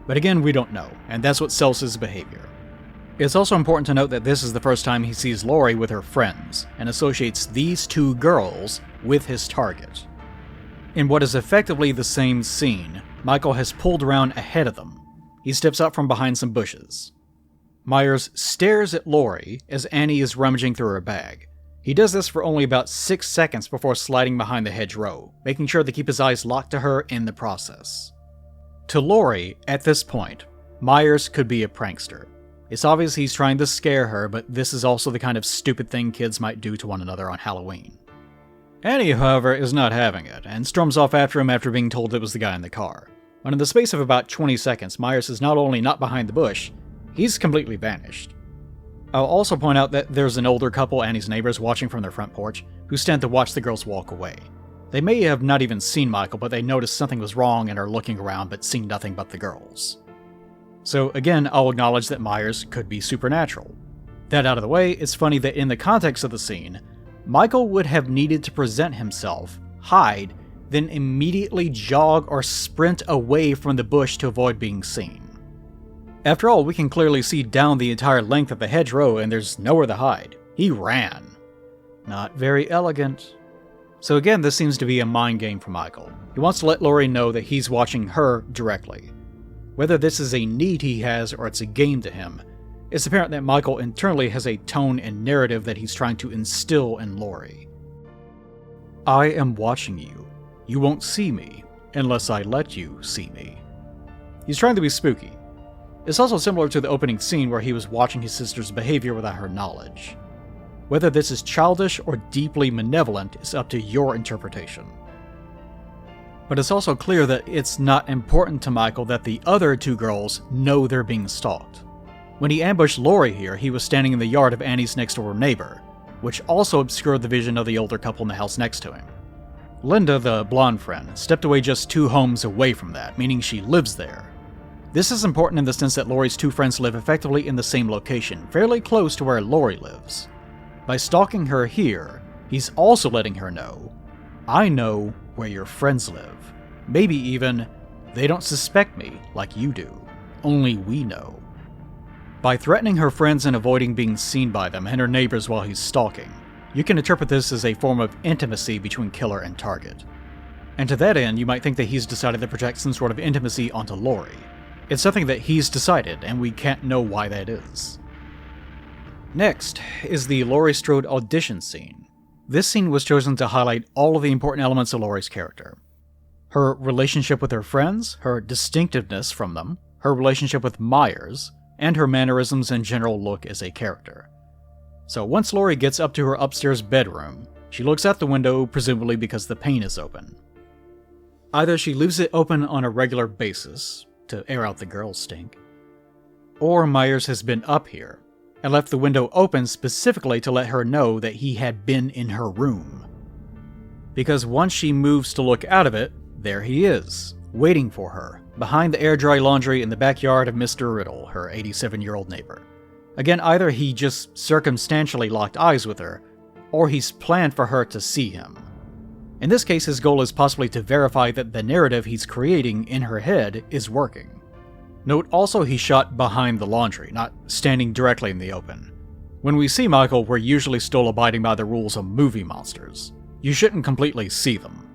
But again, we don't know, and that's what sells his behavior. It's also important to note that this is the first time he sees Laurie with her friends, and associates these two girls with his target. In what is effectively the same scene, Michael has pulled around ahead of them. He steps out from behind some bushes. Myers stares at Laurie as Annie is rummaging through her bag. He does this for only about 6 seconds before sliding behind the hedgerow, making sure to keep his eyes locked to her in the process. To Laurie, at this point, Myers could be a prankster. It's obvious he's trying to scare her, but this is also the kind of stupid thing kids might do to one another on Halloween. Annie, however, is not having it, and storms off after him after being told it was the guy in the car. When in the space of about 20 seconds, Myers is not only not behind the bush, he's completely vanished. I'll also point out that there's an older couple, Annie's neighbors, watching from their front porch, who stand to watch the girls walk away. They may have not even seen Michael, but they noticed something was wrong and are looking around but seeing nothing but the girls. So again, I'll acknowledge that Myers could be supernatural. That out of the way, it's funny that in the context of the scene, Michael would have needed to present himself, hide, then immediately jog or sprint away from the bush to avoid being seen. After all, we can clearly see down the entire length of the hedgerow and there's nowhere to hide. He ran. Not very elegant. So again, this seems to be a mind game for Michael. He wants to let Laurie know that he's watching her directly. Whether this is a need he has or it's a game to him, it's apparent that Michael internally has a tone and narrative that he's trying to instill in Laurie. I am watching you. You won't see me, unless I let you see me. He's trying to be spooky. It's also similar to the opening scene where he was watching his sister's behavior without her knowledge. Whether this is childish or deeply malevolent is up to your interpretation. But it's also clear that it's not important to Michael that the other two girls know they're being stalked. When he ambushed Laurie here, he was standing in the yard of Annie's next-door neighbor, which also obscured the vision of the older couple in the house next to him. Linda, the blonde friend, stepped away just 2 homes away from that, meaning she lives there. This is important in the sense that Laurie's 2 friends live effectively in the same location, fairly close to where Laurie lives. By stalking her here, he's also letting her know, I know where your friends live. Maybe even, they don't suspect me like you do. Only we know. By threatening her friends and avoiding being seen by them and her neighbors while he's stalking, you can interpret this as a form of intimacy between killer and target. And to that end, you might think that he's decided to project some sort of intimacy onto Laurie. It's something that he's decided, and we can't know why that is. Next is the Laurie Strode audition scene. This scene was chosen to highlight all of the important elements of Laurie's character. Her relationship with her friends, her distinctiveness from them, her relationship with Myers, and her mannerisms and general look as a character. So once Laurie gets up to her upstairs bedroom, she looks out the window, presumably because the pane is open. Either she leaves it open on a regular basis, to air out the girls' stink, or Myers has been up here, and left the window open specifically to let her know that he had been in her room. Because once she moves to look out of it, there he is, waiting for her, behind the air-dry laundry in the backyard of Mr. Riddle, her 87-year-old neighbor. Again, either he just circumstantially locked eyes with her, or he's planned for her to see him. In this case, his goal is possibly to verify that the narrative he's creating in her head is working. Note also he shot behind the laundry, not standing directly in the open. When we see Michael, we're usually still abiding by the rules of movie monsters. You shouldn't completely see them.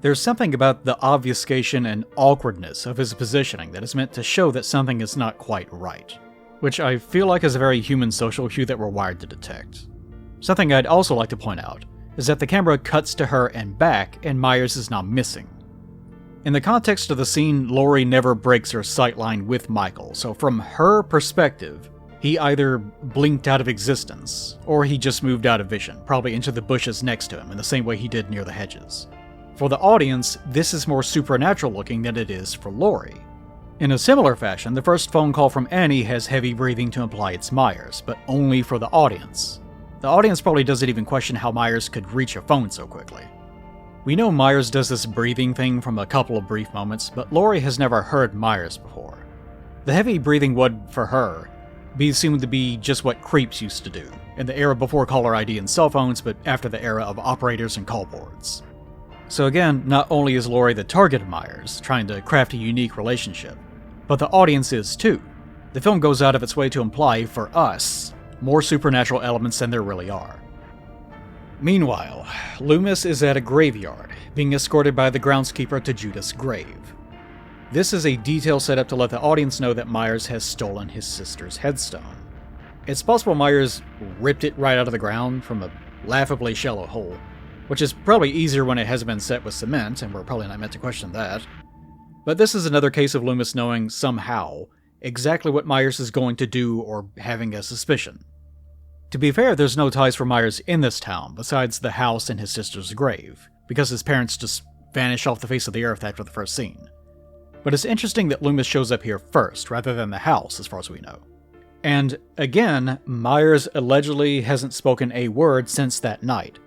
There's something about the obfuscation and awkwardness of his positioning that is meant to show that something is not quite right, which I feel like is a very human social cue that we're wired to detect. Something I'd also like to point out is that the camera cuts to her and back, and Myers is now missing. In the context of the scene, Laurie never breaks her sightline with Michael, so from her perspective, he either blinked out of existence, or he just moved out of vision, probably into the bushes next to him in the same way he did near the hedges. For the audience, this is more supernatural looking than it is for Laurie. In a similar fashion, the first phone call from Annie has heavy breathing to imply it's Myers, but only for the audience. The audience probably doesn't even question how Myers could reach a phone so quickly. We know Myers does this breathing thing from a couple of brief moments, but Laurie has never heard Myers before. The heavy breathing would, for her, be assumed to be just what creeps used to do, in the era before caller ID and cell phones, but after the era of operators and call boards. So again, not only is Laurie the target of Myers, trying to craft a unique relationship, but the audience is too. The film goes out of its way to imply, for us, more supernatural elements than there really are. Meanwhile, Loomis is at a graveyard, being escorted by the groundskeeper to Judith's grave. This is a detail set up to let the audience know that Myers has stolen his sister's headstone. It's possible Myers ripped it right out of the ground from a laughably shallow hole, which is probably easier when it hasn't been set with cement, and we're probably not meant to question that. But this is another case of Loomis knowing, somehow, exactly what Myers is going to do or having a suspicion. To be fair, there's no ties for Myers in this town, besides the house and his sister's grave, because his parents just vanish off the face of the earth after the first scene. But it's interesting that Loomis shows up here first, rather than the house, as far as we know. And, again, Myers allegedly hasn't spoken a word since that night.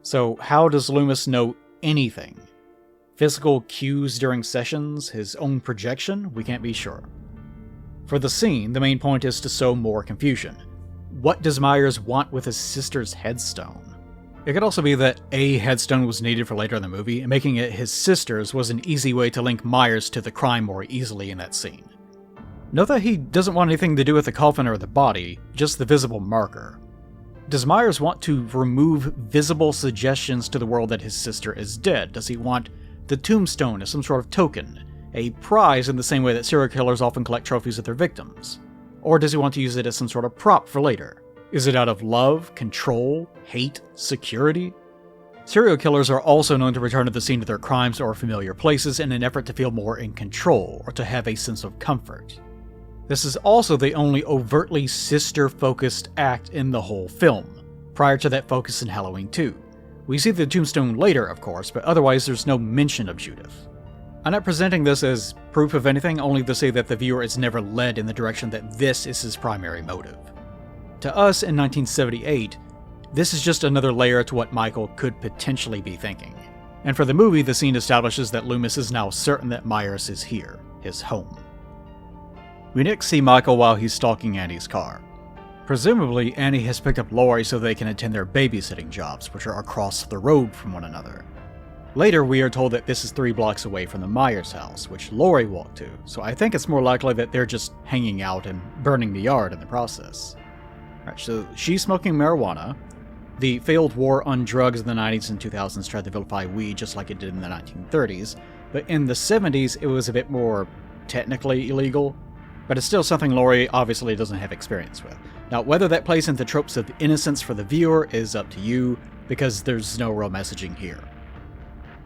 So how does Loomis know anything? Physical cues during sessions? His own projection? We can't be sure. For the scene, the main point is to sow more confusion. What does Myers want with his sister's headstone? It could also be that a headstone was needed for later in the movie, and making it his sister's was an easy way to link Myers to the crime more easily in that scene. Note that he doesn't want anything to do with the coffin or the body, just the visible marker. Does Myers want to remove visible suggestions to the world that his sister is dead? Does he want the tombstone as some sort of token, a prize in the same way that serial killers often collect trophies of their victims? Or does he want to use it as some sort of prop for later? Is it out of love, control, hate, security? Serial killers are also known to return to the scene of their crimes or familiar places in an effort to feel more in control or to have a sense of comfort. This is also the only overtly sister-focused act in the whole film, prior to that focus in Halloween 2. We see the tombstone later, of course, but otherwise there's no mention of Judith. I'm not presenting this as proof of anything, only to say that the viewer is never led in the direction that this is his primary motive. To us in 1978, this is just another layer to what Michael could potentially be thinking. And for the movie, the scene establishes that Loomis is now certain that Myers is here, his home. We next see Michael while he's stalking Annie's car. Presumably, Annie has picked up Laurie so they can attend their babysitting jobs, which are across the road from one another. Later, we are told that this is 3 blocks away from the Myers house, which Laurie walked to, so I think it's more likely that they're just hanging out and burning the yard in the process. Alright, so she's smoking marijuana. The failed war on drugs in the 90s and 2000s tried to vilify weed just like it did in the 1930s, but in the 70s it was a bit more technically illegal, but it's still something Laurie obviously doesn't have experience with. Now, whether that plays into tropes of innocence for the viewer is up to you, because there's no real messaging here.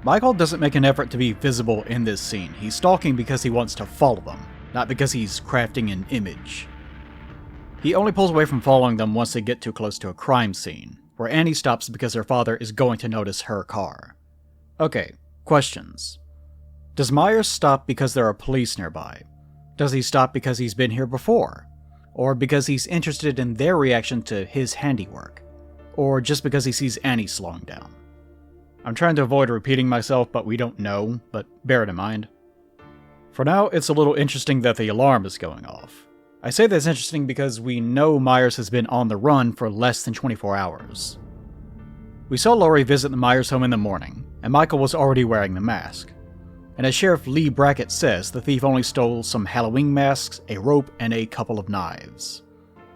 Michael doesn't make an effort to be visible in this scene. He's stalking because he wants to follow them, not because he's crafting an image. He only pulls away from following them once they get too close to a crime scene, where Annie stops because her father is going to notice her car. Okay, questions. Does Myers stop because there are police nearby? Does he stop because he's been here before? Or because he's interested in their reaction to his handiwork? Or just because he sees Annie slowing down? I'm trying to avoid repeating myself, but we don't know, but bear it in mind. For now, it's a little interesting that the alarm is going off. I say that's interesting because we know Myers has been on the run for less than 24 hours. We saw Laurie visit the Myers home in the morning, and Michael was already wearing the mask. And as Sheriff Lee Brackett says, the thief only stole some Halloween masks, a rope, and a couple of knives.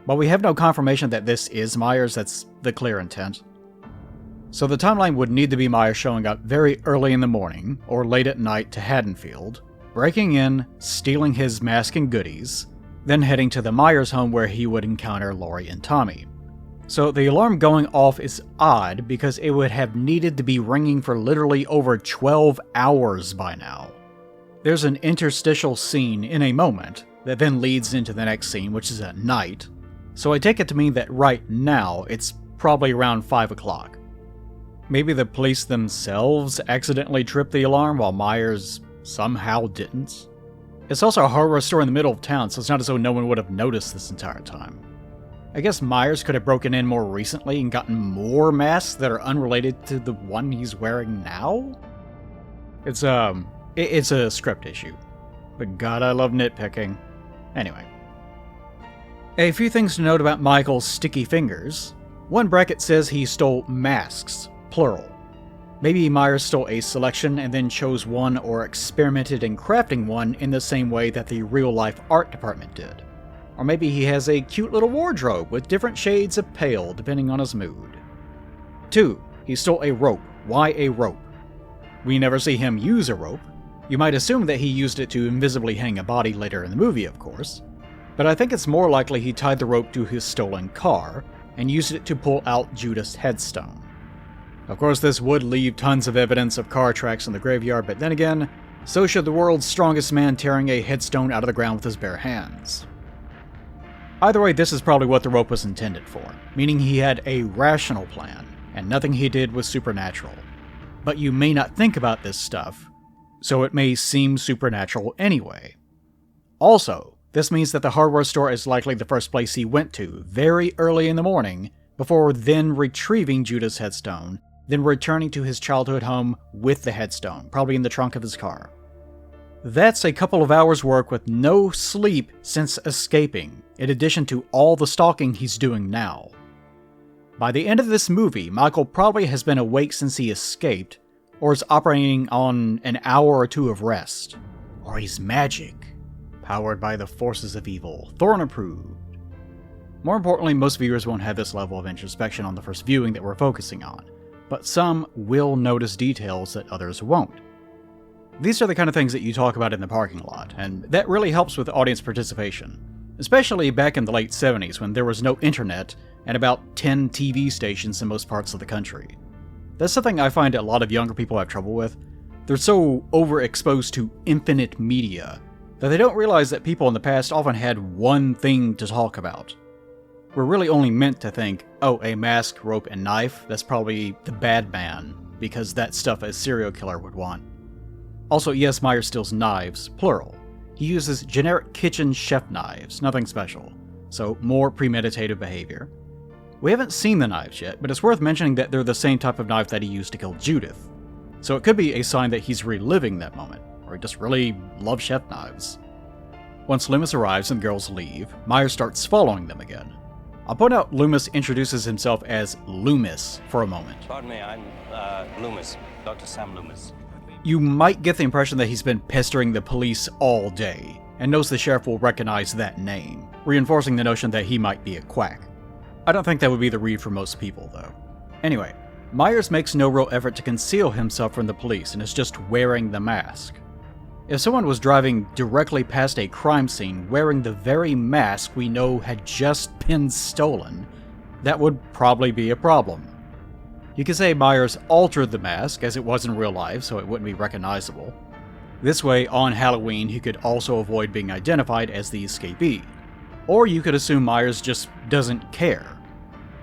While we have no confirmation that this is Myers, that's the clear intent. So the timeline would need to be Myers showing up very early in the morning, or late at night to Haddonfield, breaking in, stealing his mask and goodies, then heading to the Myers home where he would encounter Laurie and Tommy. So the alarm going off is odd because it would have needed to be ringing for literally over 12 hours by now. There's an interstitial scene in a moment that then leads into the next scene, which is at night. So I take it to mean that right now it's probably around 5 o'clock. Maybe the police themselves accidentally tripped the alarm while Myers somehow didn't. It's also a hardware store in the middle of town, so it's not as though no one would have noticed this entire time. I guess Myers could have broken in more recently and gotten more masks that are unrelated to the one he's wearing now? It's a script issue. But God, I love nitpicking. Anyway. A few things to note about Michael's sticky fingers. One bracket says he stole masks, plural. Maybe Myers stole a selection and then chose one or experimented in crafting one in the same way that the real-life art department did. Or maybe he has a cute little wardrobe with different shades of pale depending on his mood. 2. He stole a rope. Why a rope? We never see him use a rope. You might assume that he used it to invisibly hang a body later in the movie, of course. But I think it's more likely he tied the rope to his stolen car and used it to pull out Judith's headstone. Of course, this would leave tons of evidence of car tracks in the graveyard, but then again, so should the world's strongest man tearing a headstone out of the ground with his bare hands. Either way, this is probably what the rope was intended for, meaning he had a rational plan, and nothing he did was supernatural. But you may not think about this stuff, so it may seem supernatural anyway. Also, this means that the hardware store is likely the first place he went to very early in the morning, before then retrieving Judith's headstone, then returning to his childhood home with the headstone, probably in the trunk of his car. That's a couple of hours' work with no sleep since escaping, in addition to all the stalking he's doing now. By the end of this movie, Michael probably has been awake since he escaped, or is operating on an hour or two of rest. Or he's magic, powered by the forces of evil, Thorne approved. More importantly, most viewers won't have this level of introspection on the first viewing that we're focusing on, but some will notice details that others won't. These are the kind of things that you talk about in the parking lot, and that really helps with audience participation, especially back in the late 70s when there was no internet and about 10 TV stations in most parts of the country. That's something I find a lot of younger people have trouble with. They're so overexposed to infinite media that they don't realize that people in the past often had one thing to talk about. We're really only meant to think, oh, a mask, rope, and knife, that's probably the bad man, because that's stuff a serial killer would want. Also, yes, Myers steals knives, plural. He uses generic kitchen chef knives, nothing special, so more premeditated behavior. We haven't seen the knives yet, but it's worth mentioning that they're the same type of knife that he used to kill Judith. So it could be a sign that he's reliving that moment, or he just really loves chef knives. Once Loomis arrives and the girls leave, Myers starts following them again. I'll point out Loomis introduces himself as Loomis for a moment.
Pardon me, I'm Loomis, Dr. Sam Loomis.
You might get the impression that he's been pestering the police all day, and knows the sheriff will recognize that name, reinforcing the notion that he might be a quack. I don't think that would be the read for most people, though. Anyway, Myers makes no real effort to conceal himself from the police and is just wearing the mask. If someone was driving directly past a crime scene wearing the very mask we know had just been stolen, that would probably be a problem. You could say Myers altered the mask as it was in real life so it wouldn't be recognizable. This way, on Halloween, he could also avoid being identified as the escapee. Or you could assume Myers just doesn't care,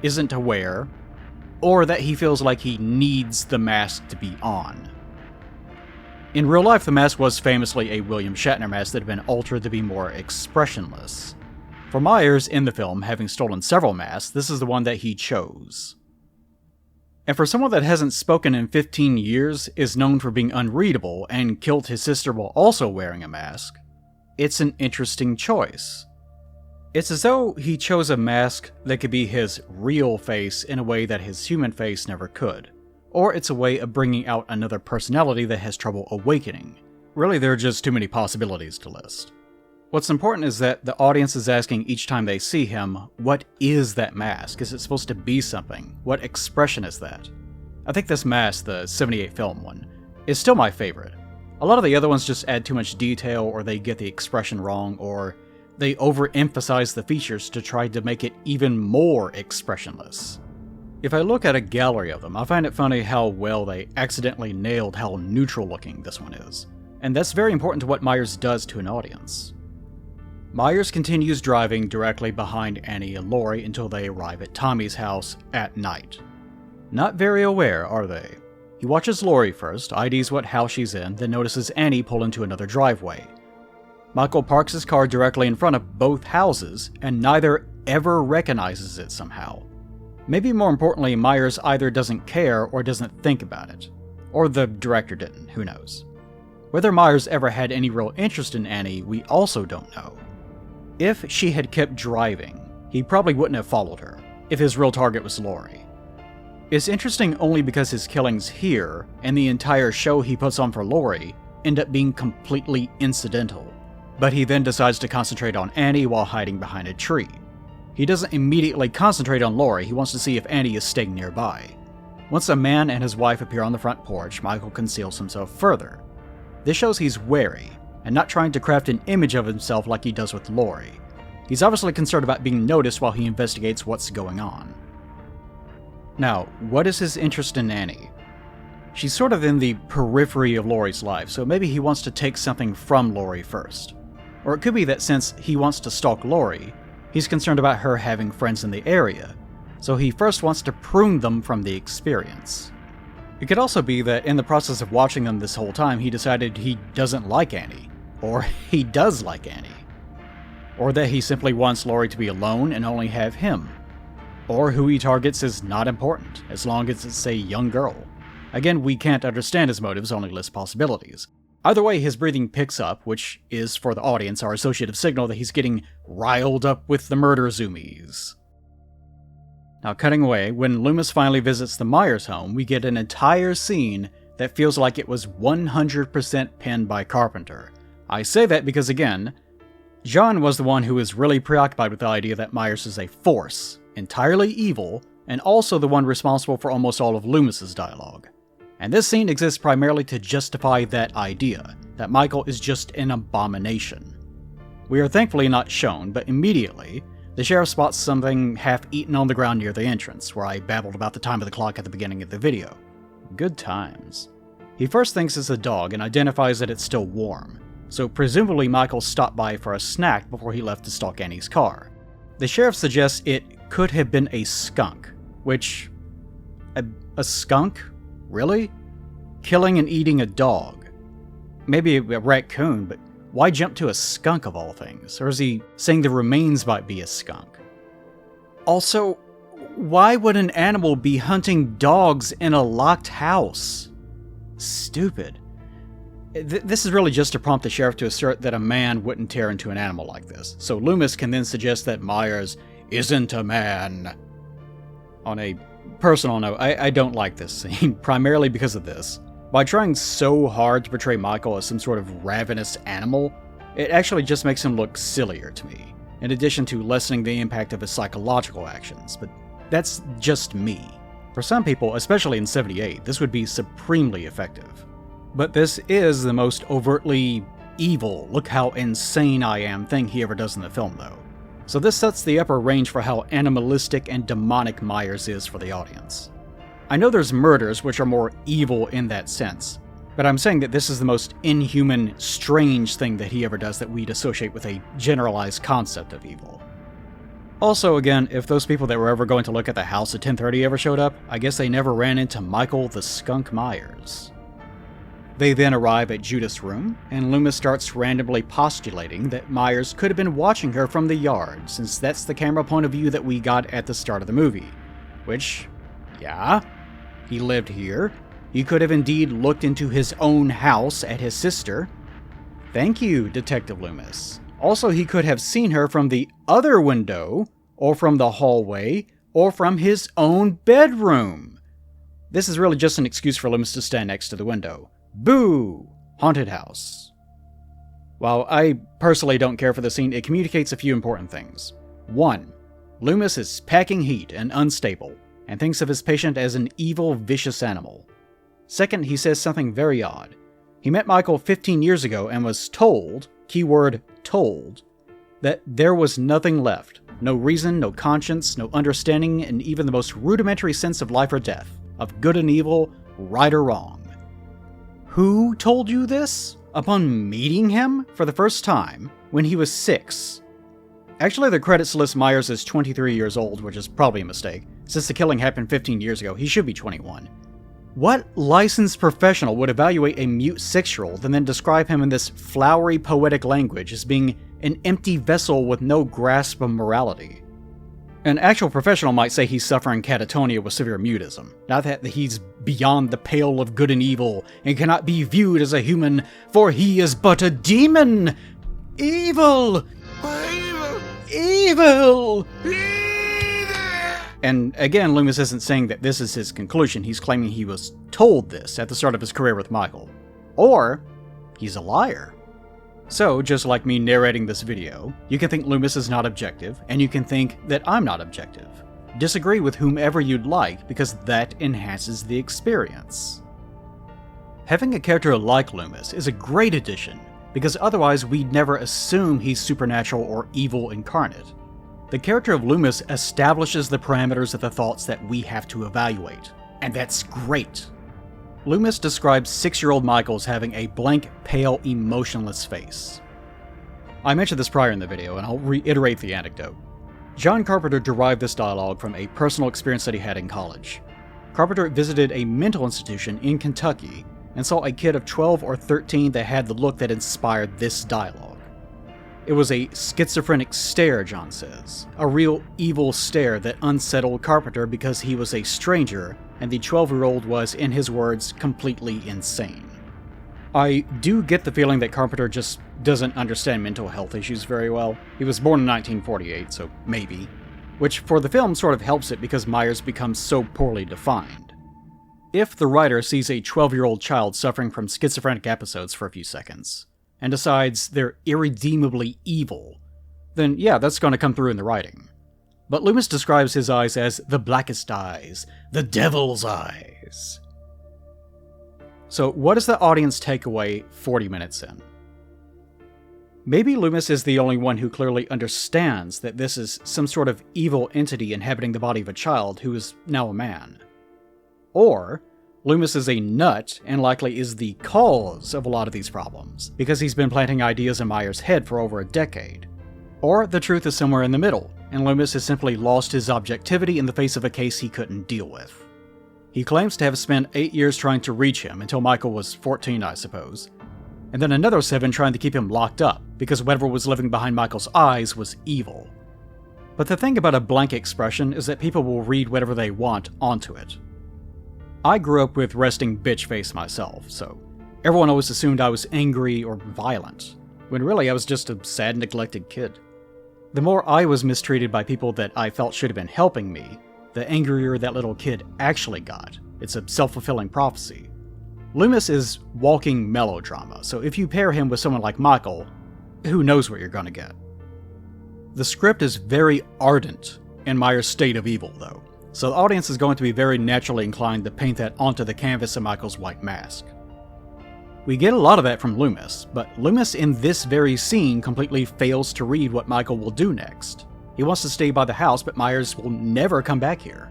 isn't aware, or that he feels like he needs the mask to be on. In real life, the mask was famously a William Shatner mask that had been altered to be more expressionless. For Myers, in the film, having stolen several masks, this is the one that he chose. And for someone that hasn't spoken in 15 years, is known for being unreadable, and killed his sister while also wearing a mask, it's an interesting choice. It's as though he chose a mask that could be his real face in a way that his human face never could. Or it's a way of bringing out another personality that has trouble awakening. Really, there are just too many possibilities to list. What's important is that the audience is asking each time they see him, what is that mask? Is it supposed to be something? What expression is that? I think this mask, the 78 film one, is still my favorite. A lot of the other ones just add too much detail, or they get the expression wrong, or they overemphasize the features to try to make it even more expressionless. If I look at a gallery of them, I find it funny how well they accidentally nailed how neutral looking this one is. And that's very important to what Myers does to an audience. Myers continues driving directly behind Annie and Laurie until they arrive at Tommy's house at night. Not very aware, are they? He watches Laurie first, IDs what house she's in, then notices Annie pull into another driveway. Michael parks his car directly in front of both houses, and neither ever recognizes it somehow. Maybe more importantly, Myers either doesn't care or doesn't think about it. Or the director didn't, who knows. Whether Myers ever had any real interest in Annie, we also don't know. If she had kept driving, he probably wouldn't have followed her, if his real target was Laurie. It's interesting only because his killings here, and the entire show he puts on for Laurie, end up being completely incidental. But he then decides to concentrate on Annie while hiding behind a tree. He doesn't immediately concentrate on Laurie, he wants to see if Annie is staying nearby. Once a man and his wife appear on the front porch, Michael conceals himself further. This shows he's wary, and not trying to craft an image of himself like he does with Laurie. He's obviously concerned about being noticed while he investigates what's going on. Now, what is his interest in Annie? She's sort of in the periphery of Laurie's life, so maybe he wants to take something from Laurie first. Or it could be that since he wants to stalk Laurie, he's concerned about her having friends in the area, so he first wants to prune them from the experience. It could also be that in the process of watching them this whole time, he decided he doesn't like Annie, or he does like Annie. Or that he simply wants Laurie to be alone and only have him. Or who he targets is not important, as long as it's a young girl. Again, we can't understand his motives, only list possibilities. Either way, his breathing picks up, which is, for the audience, our associative signal that he's getting riled up with the murder zoomies. Now, cutting away, when Loomis finally visits the Myers home, we get an entire scene that feels like it was 100% penned by Carpenter. I say that because, again, John was the one who was really preoccupied with the idea that Myers is a force, entirely evil, and also the one responsible for almost all of Loomis's dialogue. And this scene exists primarily to justify that idea, that Michael is just an abomination. We are thankfully not shown, but immediately, the sheriff spots something half-eaten on the ground near the entrance, where I babbled about the time of the clock at the beginning of the video. Good times. He first thinks it's a dog and identifies that it's still warm, so presumably Michael stopped by for a snack before he left to stalk Annie's car. The sheriff suggests it could have been a skunk, which... A skunk? Really? Killing and eating a dog. Maybe a raccoon, but why jump to a skunk of all things? Or is he saying the remains might be a skunk? Also, why would an animal be hunting dogs in a locked house? Stupid. This is really just to prompt the sheriff to assert that a man wouldn't tear into an animal like this, so Loomis can then suggest that Myers isn't a man. On a personal note, I don't like this scene, primarily because of this. By trying so hard to portray Michael as some sort of ravenous animal, it actually just makes him look sillier to me, in addition to lessening the impact of his psychological actions, but that's just me. For some people, especially in '78, this would be supremely effective. But this is the most overtly evil, look how insane I am thing he ever does in the film, though. So this sets the upper range for how animalistic and demonic Myers is for the audience. I know there's murders which are more evil in that sense, but I'm saying that this is the most inhuman, strange thing that he ever does that we'd associate with a generalized concept of evil. Also, again, if those people that were ever going to look at the house at 10:30 ever showed up, I guess they never ran into Michael the Skunk Myers. They then arrive at Judith's room, and Loomis starts randomly postulating that Myers could have been watching her from the yard, since that's the camera point of view that we got at the start of the movie. Which, yeah, he lived here. He could have indeed looked into his own house at his sister. Thank you, Detective Loomis. Also, he could have seen her from the other window, or from the hallway, or from his own bedroom. This is really just an excuse for Loomis to stand next to the window. Boo! Haunted house. While I personally don't care for the scene, it communicates a few important things. 1. Loomis is packing heat and unstable, and thinks of his patient as an evil, vicious animal. 2nd, he says something very odd. He met Michael 15 years ago and was told, keyword told, That there was nothing left. No reason, no conscience, no understanding, and even the most rudimentary sense of life or death, of good and evil, right or wrong. Who told you this? Upon meeting him for the first time, when he was 6. Actually, the credits list Myers as 23 years old, which is probably a mistake. Since the killing happened 15 years ago, he should be 21. What licensed professional would evaluate a mute 6-year-old and then describe him in this flowery, poetic language as being an empty vessel with no grasp of morality? An actual professional might say he's suffering catatonia with severe mutism, not that he's beyond the pale of good and evil and cannot be viewed as a human, for he is but a demon! Evil! Evil! And again, Loomis isn't saying that this is his conclusion, he's claiming he was told this at the start of his career with Michael. Or, he's a liar. So, just like me narrating this video, you can think Loomis is not objective, and you can think that I'm not objective. Disagree with whomever you'd like, because that enhances the experience. Having a character like Loomis is a great addition, because otherwise we'd never assume he's supernatural or evil incarnate. The character of Loomis establishes the parameters of the thoughts that we have to evaluate, and that's great. Loomis describes 6-year-old Michael as having a blank, pale, emotionless face. I mentioned this prior in the video, and I'll reiterate the anecdote. John Carpenter derived this dialogue from a personal experience that he had in college. Carpenter visited a mental institution in Kentucky and saw a kid of 12 or 13 that had the look that inspired this dialogue. It was a schizophrenic stare, John says. A real evil stare that unsettled Carpenter because he was a stranger, and the 12-year-old was, in his words, completely insane. I do get the feeling that Carpenter just doesn't understand mental health issues very well. He was born in 1948, so maybe. Which, for the film, sort of helps it because Myers becomes so poorly defined. If the writer sees a 12-year-old child suffering from schizophrenic episodes for a few seconds, and decides they're irredeemably evil, then yeah, that's going to come through in the writing. But Loomis describes his eyes as the blackest eyes, the devil's eyes. So what does the audience take away 40 minutes in? Maybe Loomis is the only one who clearly understands that this is some sort of evil entity inhabiting the body of a child who is now a man. Or Loomis is a nut and likely is the cause of a lot of these problems, because he's been planting ideas in Myers' head for over a decade. Or the truth is somewhere in the middle, and Loomis has simply lost his objectivity in the face of a case he couldn't deal with. He claims to have spent 8 years trying to reach him, until Michael was 14, I suppose, and then another 7 trying to keep him locked up, because whatever was living behind Michael's eyes was evil. But the thing about a blank expression is that people will read whatever they want onto it. I grew up with resting bitch face myself, so everyone always assumed I was angry or violent, when really I was just a sad, neglected kid. The more I was mistreated by people that I felt should have been helping me, the angrier that little kid actually got. It's a self-fulfilling prophecy. Loomis is walking melodrama, so if you pair him with someone like Michael, who knows what you're gonna get. The script is very ardent in Myers' state of evil, though, so the audience is going to be very naturally inclined to paint that onto the canvas of Michael's white mask. We get a lot of that from Loomis, but Loomis in this very scene completely fails to read what Michael will do next. He wants to stay by the house, but Myers will never come back here.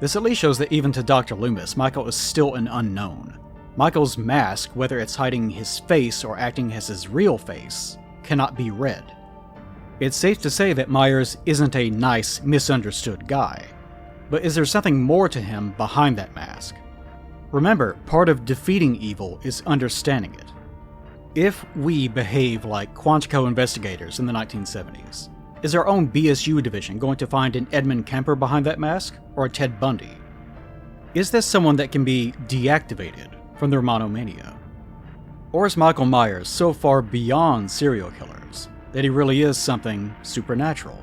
This at least shows that even to Dr. Loomis, Michael is still an unknown. Michael's mask, whether it's hiding his face or acting as his real face, cannot be read. It's safe to say that Myers isn't a nice, misunderstood guy. But is there something more to him behind that mask? Remember, part of defeating evil is understanding it. If we behave like Quantico investigators in the 1970s, is our own BSU division going to find an Edmund Kemper behind that mask, or a Ted Bundy? Is this someone that can be deactivated from their monomania? Or is Michael Myers so far beyond serial killers that he really is something supernatural?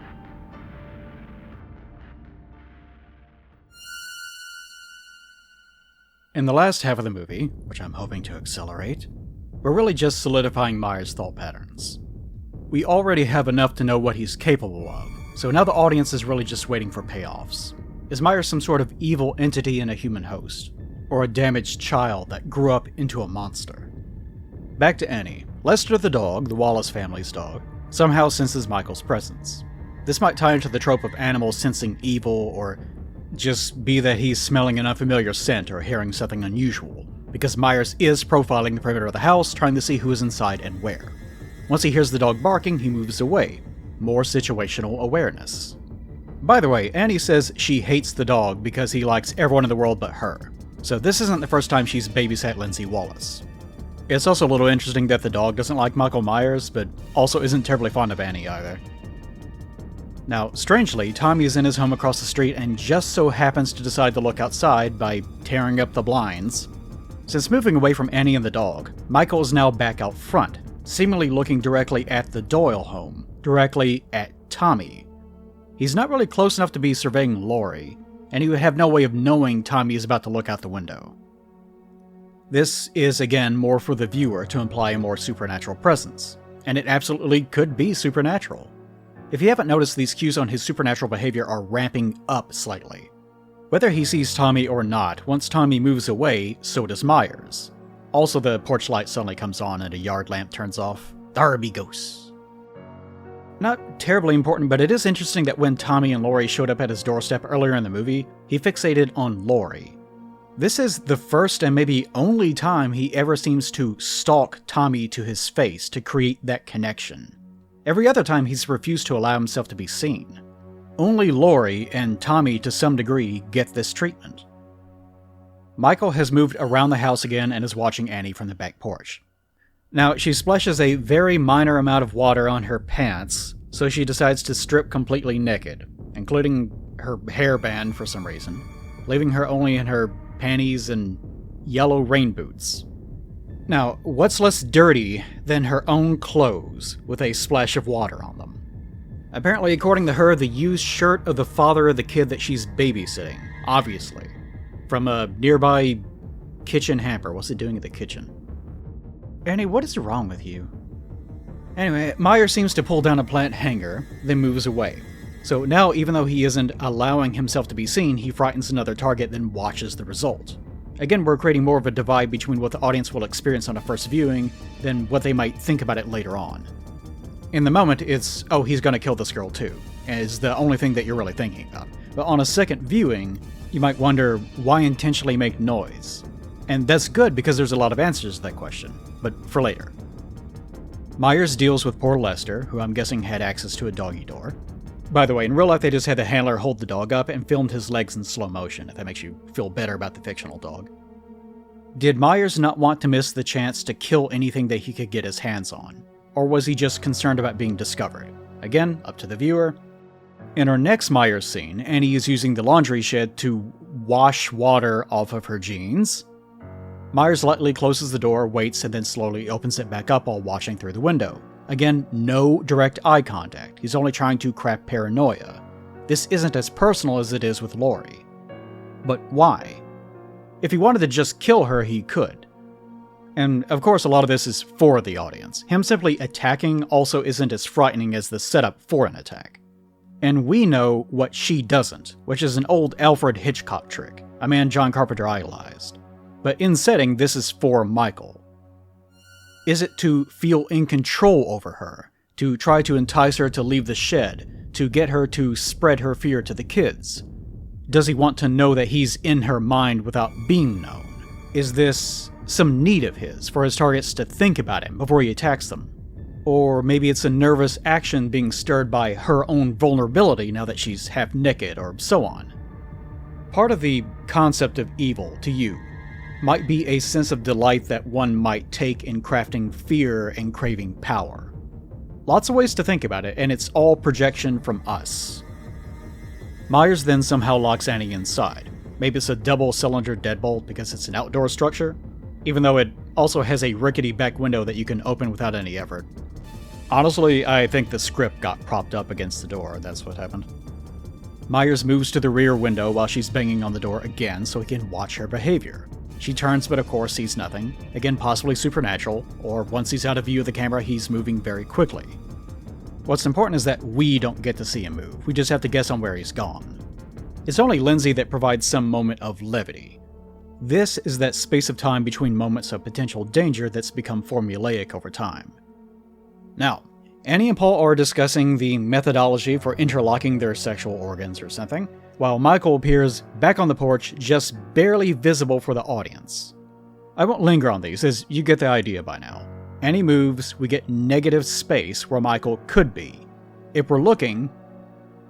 In the last half of the movie, which I'm hoping to accelerate, we're really just solidifying Myers' thought patterns. We already have enough to know what he's capable of, so now the audience is really just waiting for payoffs. Is Myers some sort of evil entity in a human host? Or a damaged child that grew up into a monster? Back to Annie. Lester the dog, the Wallace family's dog, somehow senses Michael's presence. This might tie into the trope of animals sensing evil, or just be that he's smelling an unfamiliar scent or hearing something unusual, because Myers is profiling the perimeter of the house, trying to see who is inside and where. Once he hears the dog barking, he moves away. More situational awareness. By the way, Annie says she hates the dog because he likes everyone in the world but her. So this isn't the first time she's babysat Lindsay Wallace. It's also a little interesting that the dog doesn't like Michael Myers, but also isn't terribly fond of Annie either. Now, strangely, Tommy is in his home across the street and just so happens to decide to look outside by tearing up the blinds. Since moving away from Annie and the dog, Michael is now back out front, seemingly looking directly at the Doyle home, directly at Tommy. He's not really close enough to be surveying Laurie, and he would have no way of knowing Tommy is about to look out the window. This is again more for the viewer to imply a more supernatural presence, and it absolutely could be supernatural. If you haven't noticed, these cues on his supernatural behavior are ramping up slightly. Whether he sees Tommy or not, once Tommy moves away, so does Myers. Also, the porch light suddenly comes on and a yard lamp turns off. There be ghosts. Not terribly important, but it is interesting that when Tommy and Laurie showed up at his doorstep earlier in the movie, he fixated on Laurie. This is the first and maybe only time he ever seems to stalk Tommy to his face to create that connection. Every other time he's refused to allow himself to be seen. Only Laurie and Tommy to some degree get this treatment. Michael has moved around the house again and is watching Annie from the back porch. Now, she splashes a very minor amount of water on her pants, so she decides to strip completely naked, including her hairband for some reason, leaving her only in her panties and yellow rain boots. Now, what's less dirty than her own clothes with a splash of water on them? Apparently, according to her, the used shirt of the father of the kid that she's babysitting, obviously, from a nearby kitchen hamper. What's it doing in the kitchen? Annie, what is wrong with you? Anyway, Myers seems to pull down a plant hanger, then moves away. So now, even though he isn't allowing himself to be seen, he frightens another target, then watches the result. Again, we're creating more of a divide between what the audience will experience on a first viewing than what they might think about it later on. In the moment, it's, oh, he's gonna kill this girl too, is the only thing that you're really thinking about. But on a second viewing, you might wonder, why intentionally make noise? And that's good because there's a lot of answers to that question, but for later. Myers deals with poor Lester, who I'm guessing had access to a doggy door. By the way, in real life they just had the handler hold the dog up and filmed his legs in slow motion, if that makes you feel better about the fictional dog. Did Myers not want to miss the chance to kill anything that he could get his hands on? Or was he just concerned about being discovered? Again, up to the viewer. In our next Myers scene, Annie is using the laundry shed to wash water off of her jeans. Myers lightly closes the door, waits, and then slowly opens it back up while watching through the window. Again, no direct eye contact. He's only trying to craft paranoia. This isn't as personal as it is with Laurie. But why? If he wanted to just kill her, he could. And of course, a lot of this is for the audience. Him simply attacking also isn't as frightening as the setup for an attack. And we know what she doesn't, which is an old Alfred Hitchcock trick, a man John Carpenter idolized. But in setting, this is for Michael. Is it to feel in control over her, to try to entice her to leave the shed, to get her to spread her fear to the kids? Does he want to know that he's in her mind without being known? Is this some need of his for his targets to think about him before he attacks them? Or maybe it's a nervous action being stirred by her own vulnerability now that she's half naked, or so on. Part of the concept of evil, to you, might be a sense of delight that one might take in crafting fear and craving power. Lots of ways to think about it, and it's all projection from us. Myers then somehow locks Annie inside. Maybe it's a double-cylinder deadbolt because it's an outdoor structure, even though it also has a rickety back window that you can open without any effort. Honestly, I think the script got propped up against the door, that's what happened. Myers moves to the rear window while she's banging on the door again so he can watch her behavior. She turns but of course sees nothing, again possibly supernatural, or once he's out of view of the camera he's moving very quickly. What's important is that we don't get to see him move, we just have to guess on where he's gone. It's only Lindsay that provides some moment of levity. This is that space of time between moments of potential danger that's become formulaic over time. Now, Annie and Paul are discussing the methodology for interlocking their sexual organs or something, while Michael appears back on the porch, just barely visible for the audience. I won't linger on these, as you get the idea by now. Annie moves, we get negative space where Michael could be. If we're looking,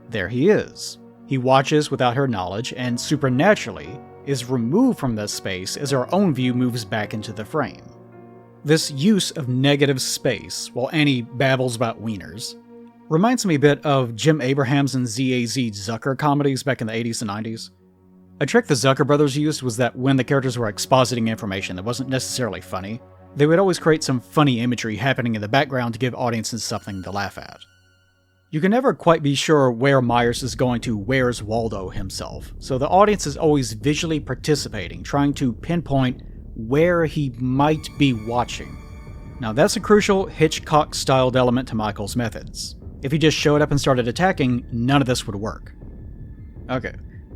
there he is. He watches without her knowledge, and supernaturally is removed from this space as our own view moves back into the frame. This use of negative space, while Annie babbles about wieners, reminds me a bit of Jim Abrahams and ZAZ Zucker comedies back in the 80s and 90s. A trick the Zucker brothers used was that when the characters were expositing information that wasn't necessarily funny, they would always create some funny imagery happening in the background to give audiences something to laugh at. You can never quite be sure where Myers is going to Where's Waldo himself, so the audience is always visually participating, trying to pinpoint where he might be watching. Now that's a crucial Hitchcock-styled element to Michael's methods. If he just showed up and started attacking, none of this would work. Okay,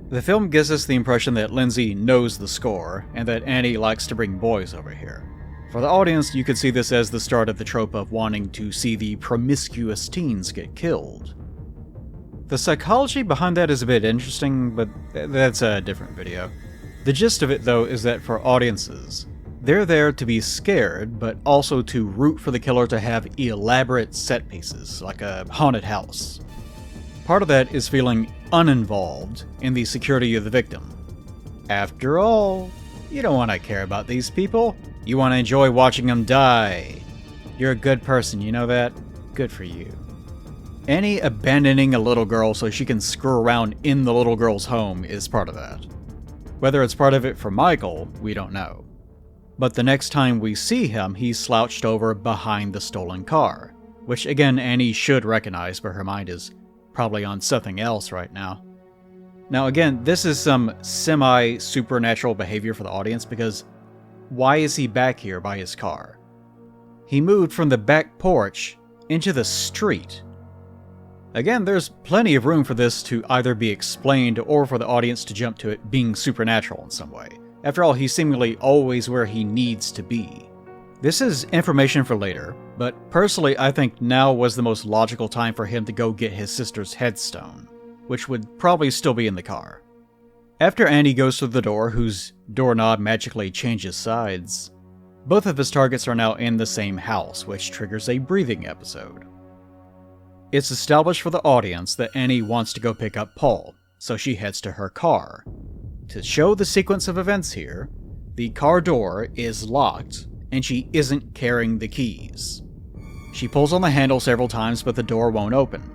the film gives us the impression that Lindsay knows the score, and that Annie likes to bring boys over here. For the audience, you could see this as the start of the trope of wanting to see the promiscuous teens get killed. The psychology behind that is a bit interesting, but that's a different video. The gist of it, though, is that for audiences, they're there to be scared, but also to root for the killer to have elaborate set pieces, like a haunted house. Part of that is feeling uninvolved in the security of the victim. After all, you don't want to care about these people. You want to enjoy watching them die. You're a good person, you know that? Good for you. Annie abandoning a little girl so she can screw around in the little girl's home is part of that. Whether it's part of it for Michael, we don't know. But the next time we see him, he's slouched over behind the stolen car, which again Annie should recognize, but her mind is probably on something else right now. Now again, this is some semi-supernatural behavior for the audience, because why is he back here by his car? He moved from the back porch into the street. Again, there's plenty of room for this to either be explained or for the audience to jump to it being supernatural in some way. After all, he's seemingly always where he needs to be. This is information for later, but personally I think now was the most logical time for him to go get his sister's headstone, which would probably still be in the car. After Andy goes through the door, whose doorknob magically changes sides, both of his targets are now in the same house, which triggers a breathing episode. It's established for the audience that Annie wants to go pick up Paul, so she heads to her car. To show the sequence of events here, the car door is locked, and she isn't carrying the keys. She pulls on the handle several times, but the door won't open.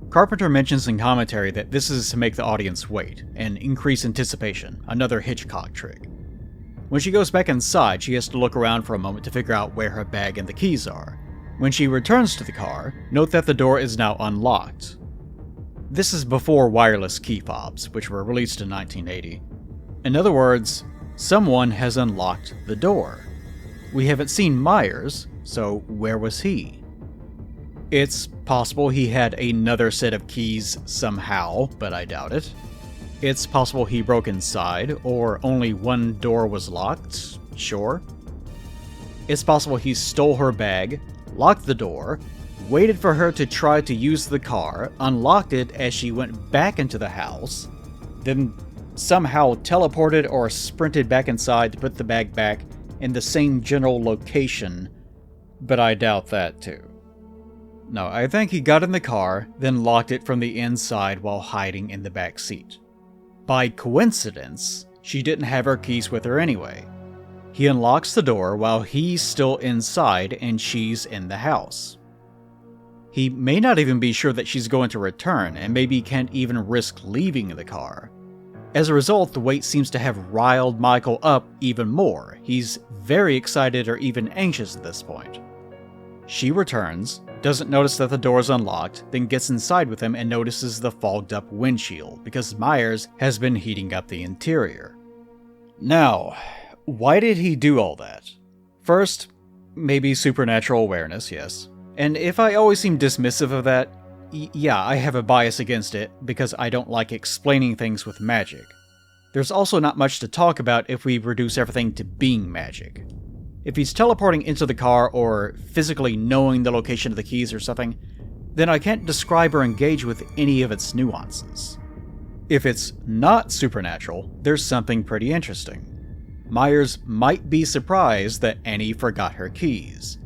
Carpenter mentions in commentary that this is to make the audience wait and increase anticipation, another Hitchcock trick. When she goes back inside, she has to look around for a moment to figure out where her bag and the keys are. When she returns to the car, note that the door is now unlocked. This is before wireless key fobs, which were released in 1980. In other words, someone has unlocked the door. We haven't seen Myers, so where was he? It's possible he had another set of keys somehow, but I doubt it. It's possible he broke inside, or only one door was locked, sure. It's possible he stole her bag, locked the door, waited for her to try to use the car, unlocked it as she went back into the house, then somehow teleported or sprinted back inside to put the bag back in the same general location, but I doubt that too. No, I think he got in the car, then locked it from the inside while hiding in the back seat. By coincidence, she didn't have her keys with her anyway. He unlocks the door while he's still inside and she's in the house. He may not even be sure that she's going to return, and maybe can't even risk leaving the car. As a result, the wait seems to have riled Michael up even more. He's very excited or even anxious at this point. She returns, doesn't notice that the door's unlocked, then gets inside with him and notices the fogged up windshield, because Myers has been heating up the interior. Now, why did he do all that? First, maybe supernatural awareness, yes. And if I always seem dismissive of that, yeah, I have a bias against it, because I don't like explaining things with magic. There's also not much to talk about if we reduce everything to being magic. If he's teleporting into the car or physically knowing the location of the keys or something, then I can't describe or engage with any of its nuances. If it's not supernatural, there's something pretty interesting. Myers might be surprised that Annie forgot her keys.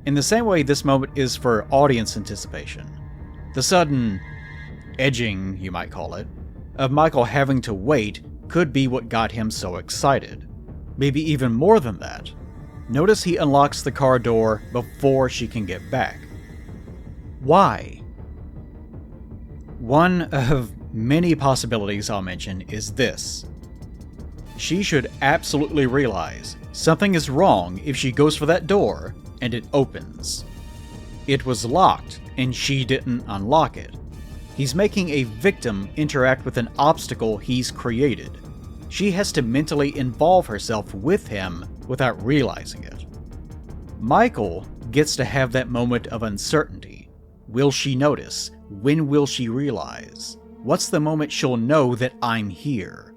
In the same way this moment is for audience anticipation. The sudden edging, you might call it, of Michael having to wait could be what got him so excited. Maybe even more than that. Notice he unlocks the car door before she can get back. Why? One of many possibilities I'll mention is this. She should absolutely realize something is wrong if she goes for that door and it opens. It was locked and she didn't unlock it. He's making a victim interact with an obstacle he's created. She has to mentally involve herself with him without realizing it. Michael gets to have that moment of uncertainty. Will she notice? When will she realize? What's the moment she'll know that I'm here?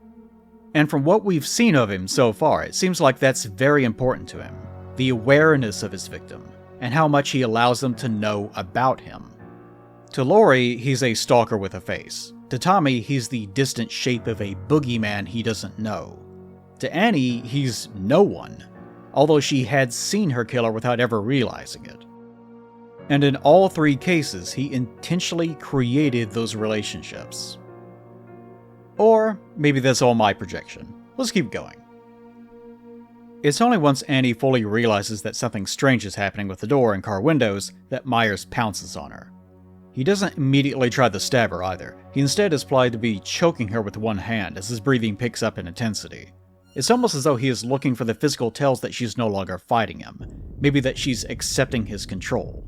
And from what we've seen of him so far, it seems like that's very important to him. The awareness of his victim, and how much he allows them to know about him. To Laurie, he's a stalker with a face. To Tommy, he's the distant shape of a boogeyman he doesn't know. To Annie, he's no one, although she had seen her killer without ever realizing it. And in all three cases, he intentionally created those relationships. Or maybe that's all my projection. Let's keep going. It's only once Annie fully realizes that something strange is happening with the door and car windows that Myers pounces on her. He doesn't immediately try to stab her either. He instead is plied to be choking her with one hand as his breathing picks up in intensity. It's almost as though he is looking for the physical tells that she's no longer fighting him. Maybe that she's accepting his control.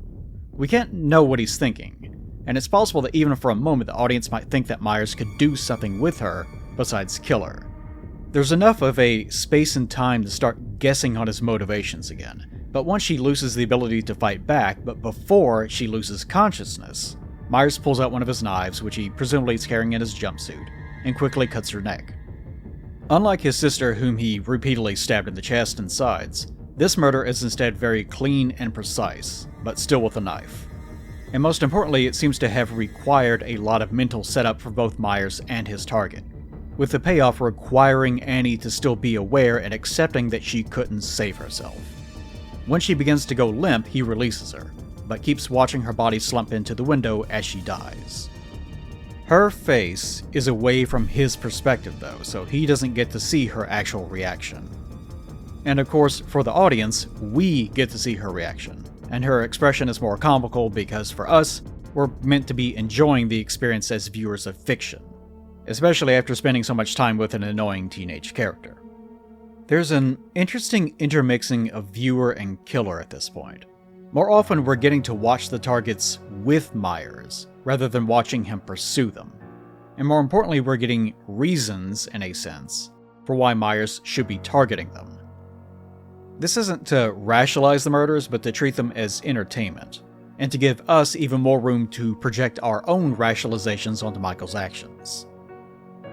We can't know what he's thinking, and it's possible that even for a moment the audience might think that Myers could do something with her besides kill her. There's enough of a space and time to start guessing on his motivations again. But once she loses the ability to fight back, but before she loses consciousness, Myers pulls out one of his knives, which he presumably is carrying in his jumpsuit, and quickly cuts her neck. Unlike his sister, whom he repeatedly stabbed in the chest and sides, this murder is instead very clean and precise, but still with a knife. And most importantly, it seems to have required a lot of mental setup for both Myers and his target, with the payoff requiring Annie to still be aware and accepting that she couldn't save herself. When she begins to go limp, he releases her, but keeps watching her body slump into the window as she dies. Her face is away from his perspective though, so he doesn't get to see her actual reaction. And of course, for the audience, we get to see her reaction, and her expression is more comical because for us, we're meant to be enjoying the experience as viewers of fiction, especially after spending so much time with an annoying teenage character. There's an interesting intermixing of viewer and killer at this point. More often we're getting to watch the targets with Myers, rather than watching him pursue them. And more importantly, we're getting reasons, in a sense, for why Myers should be targeting them. This isn't to rationalize the murders, but to treat them as entertainment, and to give us even more room to project our own rationalizations onto Michael's actions.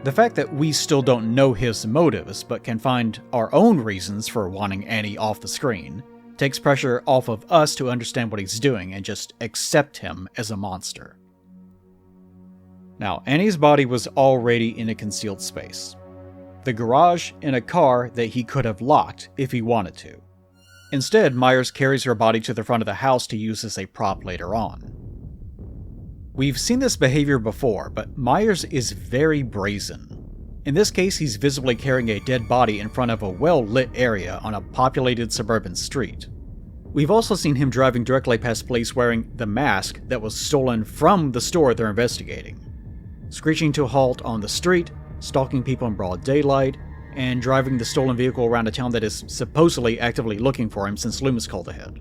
The fact that we still don't know his motives, but can find our own reasons for wanting Annie off the screen, takes pressure off of us to understand what he's doing and just accept him as a monster. Now, Annie's body was already in a concealed space. The garage and a car that he could have locked if he wanted to. Instead, Myers carries her body to the front of the house to use as a prop later on. We've seen this behavior before, but Myers is very brazen. In this case, he's visibly carrying a dead body in front of a well-lit area on a populated suburban street. We've also seen him driving directly past police wearing the mask that was stolen from the store they're investigating, screeching to a halt on the street, stalking people in broad daylight, and driving the stolen vehicle around a town that is supposedly actively looking for him since Loomis called ahead.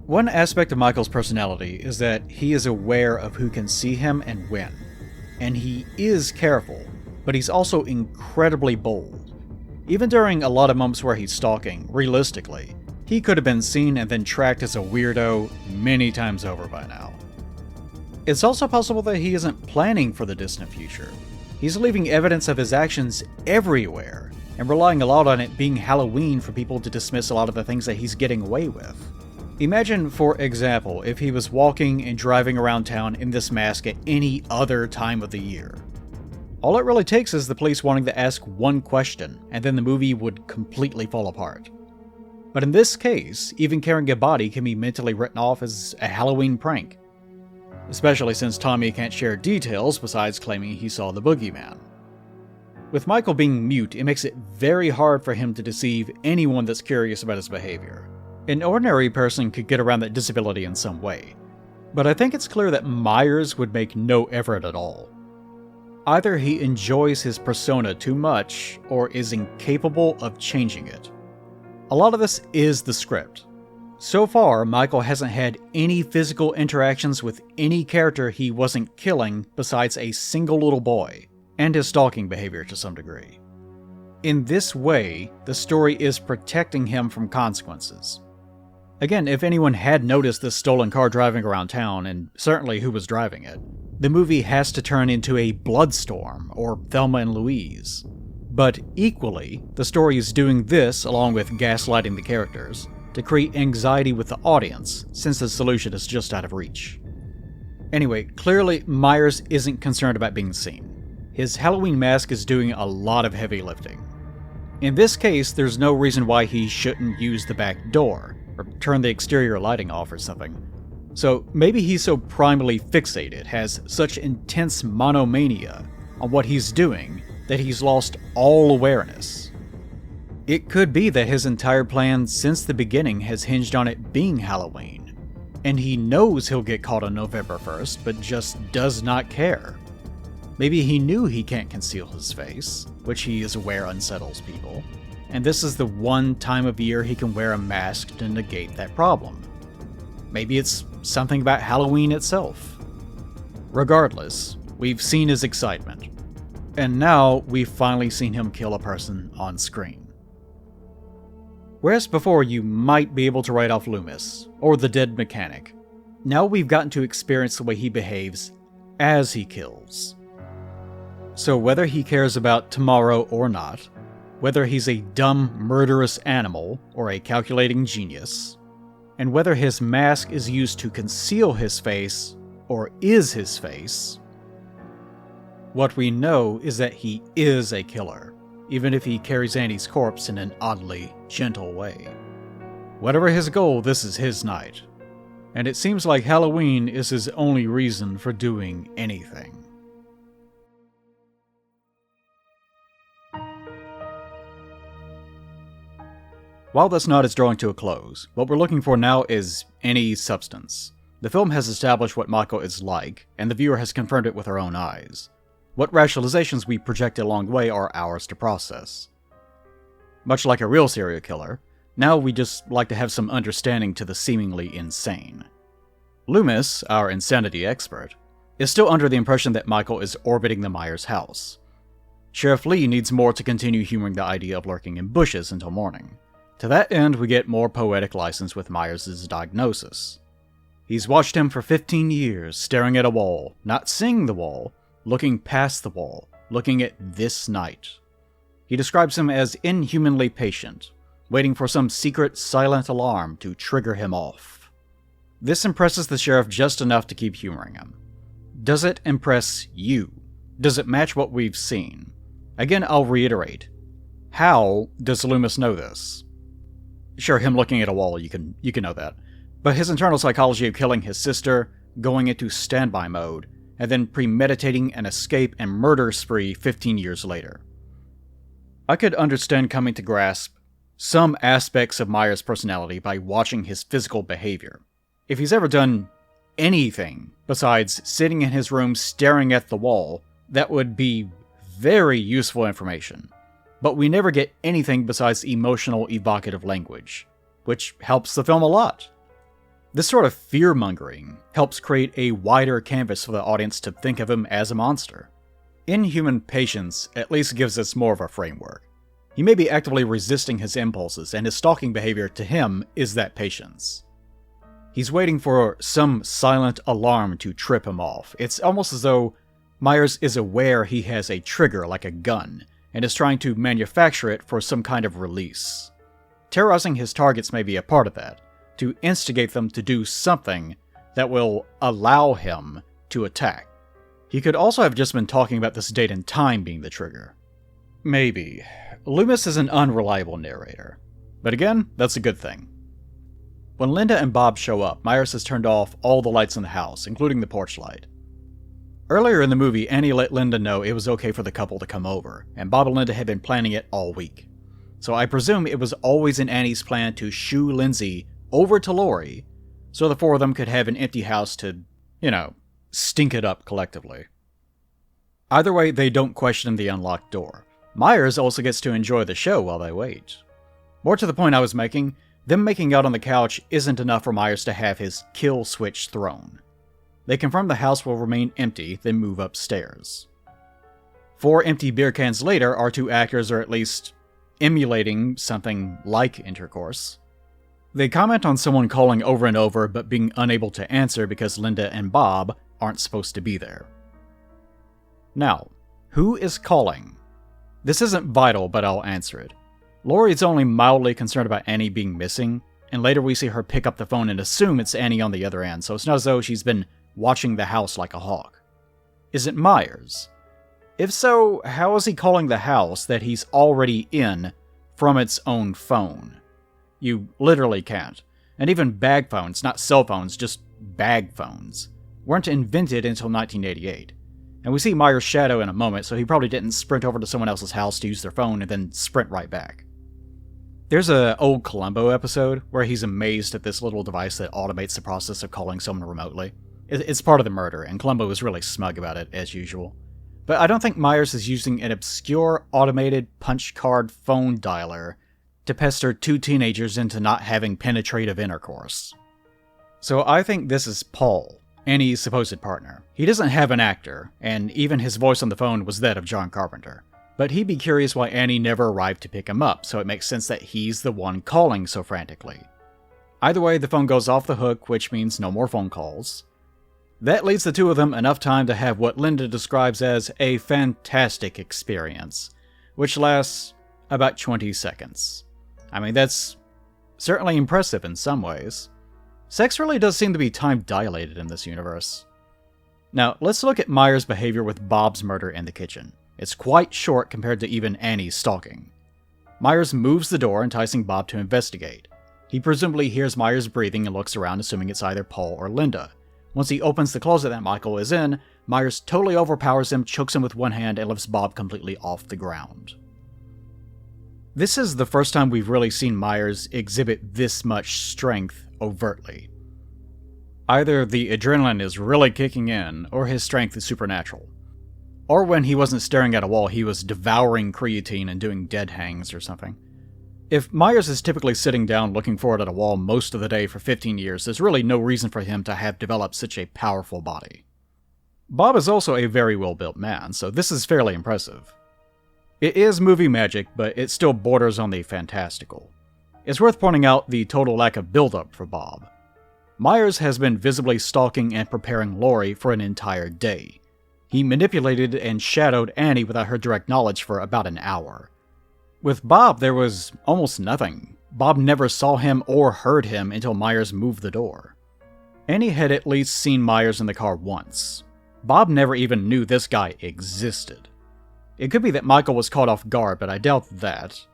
One aspect of Michael's personality is that he is aware of who can see him and when, and he is careful, but he's also incredibly bold. Even during a lot of moments where he's stalking, realistically, he could have been seen and then tracked as a weirdo many times over by now. It's also possible that he isn't planning for the distant future. He's leaving evidence of his actions everywhere, and relying a lot on it being Halloween for people to dismiss a lot of the things that he's getting away with. Imagine, for example, if he was walking and driving around town in this mask at any other time of the year. All it really takes is the police wanting to ask one question, and then the movie would completely fall apart. But in this case, even carrying a body can be mentally written off as a Halloween prank. Especially since Tommy can't share details besides claiming he saw the boogeyman. With Michael being mute, it makes it very hard for him to deceive anyone that's curious about his behavior. An ordinary person could get around that disability in some way, but I think it's clear that Myers would make no effort at all. Either he enjoys his persona too much, or is incapable of changing it. A lot of this is the script. So far, Michael hasn't had any physical interactions with any character he wasn't killing besides a single little boy, and his stalking behavior to some degree. In this way, the story is protecting him from consequences. Again, if anyone had noticed this stolen car driving around town, and certainly who was driving it, the movie has to turn into a Bloodstorm or Thelma and Louise. But equally, the story is doing this, along with gaslighting the characters, to create anxiety with the audience, since the solution is just out of reach. Anyway, clearly Myers isn't concerned about being seen. His Halloween mask is doing a lot of heavy lifting. In this case, there's no reason why he shouldn't use the back door, or turn the exterior lighting off or something. So maybe he's so primally fixated, has such intense monomania on what he's doing, that he's lost all awareness. It could be that his entire plan since the beginning has hinged on it being Halloween, and he knows he'll get caught on November 1st, but just does not care. Maybe he knew he can't conceal his face, which he is aware unsettles people, and this is the one time of year he can wear a mask to negate that problem. Maybe it's something about Halloween itself. Regardless, we've seen his excitement, and now we've finally seen him kill a person on screen. Whereas before you might be able to write off Loomis, or the dead mechanic, now we've gotten to experience the way he behaves as he kills. So whether he cares about tomorrow or not, whether he's a dumb, murderous animal or a calculating genius, and whether his mask is used to conceal his face or is his face, what we know is that he is a killer, even if he carries Annie's corpse in an oddly gentle way. Whatever his goal, this is his night, and it seems like Halloween is his only reason for doing anything. While this knot is drawing to a close, what we're looking for now is any substance. The film has established what Michael is like, and the viewer has confirmed it with our own eyes. What rationalizations we project along the way are ours to process. Much like a real serial killer, now we just like to have some understanding to the seemingly insane. Loomis, our insanity expert, is still under the impression that Michael is orbiting the Myers house. Sheriff Lee needs more to continue humoring the idea of lurking in bushes until morning. To that end, we get more poetic license with Myers' diagnosis. He's watched him for 15 years, staring at a wall, not seeing the wall, looking past the wall, looking at this night. He describes him as inhumanly patient, waiting for some secret, silent alarm to trigger him off. This impresses the sheriff just enough to keep humoring him. Does it impress you? Does it match what we've seen? Again, I'll reiterate. How does Loomis know this? Sure, him looking at a wall, you can know that. But his internal psychology of killing his sister, going into standby mode, and then premeditating an escape and murder spree 15 years later. I could understand coming to grasp some aspects of Myers' personality by watching his physical behavior. If he's ever done anything besides sitting in his room staring at the wall, that would be very useful information. But we never get anything besides emotional, evocative language, which helps the film a lot. This sort of fear-mongering helps create a wider canvas for the audience to think of him as a monster. Inhuman patience at least gives us more of a framework. He may be actively resisting his impulses, and his stalking behavior to him is that patience. He's waiting for some silent alarm to trip him off. It's almost as though Myers is aware he has a trigger like a gun, and is trying to manufacture it for some kind of release. Terrorizing his targets may be a part of that, to instigate them to do something that will allow him to attack. He could also have just been talking about this date and time being the trigger. Maybe. Loomis is an unreliable narrator. But again, that's a good thing. When Linda and Bob show up, Myers has turned off all the lights in the house, including the porch light. Earlier in the movie, Annie let Linda know it was okay for the couple to come over, and Bob and Linda had been planning it all week. So I presume it was always in Annie's plan to shoo Lindsay over to Laurie, so the four of them could have an empty house to, stink it up collectively. Either way, they don't question the unlocked door. Myers also gets to enjoy the show while they wait. More to the point I was making, them making out on the couch isn't enough for Myers to have his kill switch thrown. They confirm the house will remain empty, then move upstairs. 4 empty beer cans later, our two actors are at least emulating something like intercourse. They comment on someone calling over and over but being unable to answer because Linda and Bob aren't supposed to be there. Now, who is calling? This isn't vital, but I'll answer it. Laurie's only mildly concerned about Annie being missing, and later we see her pick up the phone and assume it's Annie on the other end, so it's not as though she's been watching the house like a hawk. Is it Myers? If so, how is he calling the house that he's already in from its own phone? You literally can't. And even bag phones, not cell phones, just bag phones, weren't invented until 1988. And we see Myers' shadow in a moment, so he probably didn't sprint over to someone else's house to use their phone and then sprint right back. There's an old Columbo episode where he's amazed at this little device that automates the process of calling someone remotely. It's part of the murder, and Columbo is really smug about it, as usual. But I don't think Myers is using an obscure automated punch card phone dialer to pester 2 teenagers into not having penetrative intercourse. So I think this is Paul, Annie's supposed partner. He doesn't have an actor, and even his voice on the phone was that of John Carpenter. But he'd be curious why Annie never arrived to pick him up, so it makes sense that he's the one calling so frantically. Either way, the phone goes off the hook, which means no more phone calls. That leaves the two of them enough time to have what Linda describes as a fantastic experience, which lasts about 20 seconds. I mean, that's certainly impressive in some ways. Sex really does seem to be time-dilated in this universe. Now, let's look at Myers' behavior with Bob's murder in the kitchen. It's quite short compared to even Annie's stalking. Myers moves the door, enticing Bob to investigate. He presumably hears Myers breathing and looks around, assuming it's either Paul or Linda. Once he opens the closet that Michael is in, Myers totally overpowers him, chokes him with one hand, and lifts Bob completely off the ground. This is the first time we've really seen Myers exhibit this much strength overtly. Either the adrenaline is really kicking in, or his strength is supernatural. Or when he wasn't staring at a wall, he was devouring creatine and doing dead hangs or something. If Myers is typically sitting down looking forward at a wall most of the day for 15 years, there's really no reason for him to have developed such a powerful body. Bob is also a very well-built man, so this is fairly impressive. It is movie magic, but it still borders on the fantastical. It's worth pointing out the total lack of build-up for Bob. Myers has been visibly stalking and preparing Laurie for an entire day. He manipulated and shadowed Annie without her direct knowledge for about an hour. With Bob, there was almost nothing. Bob never saw him or heard him until Myers moved the door. Annie had at least seen Myers in the car once. Bob never even knew this guy existed. It could be that Michael was caught off guard, but I doubt that.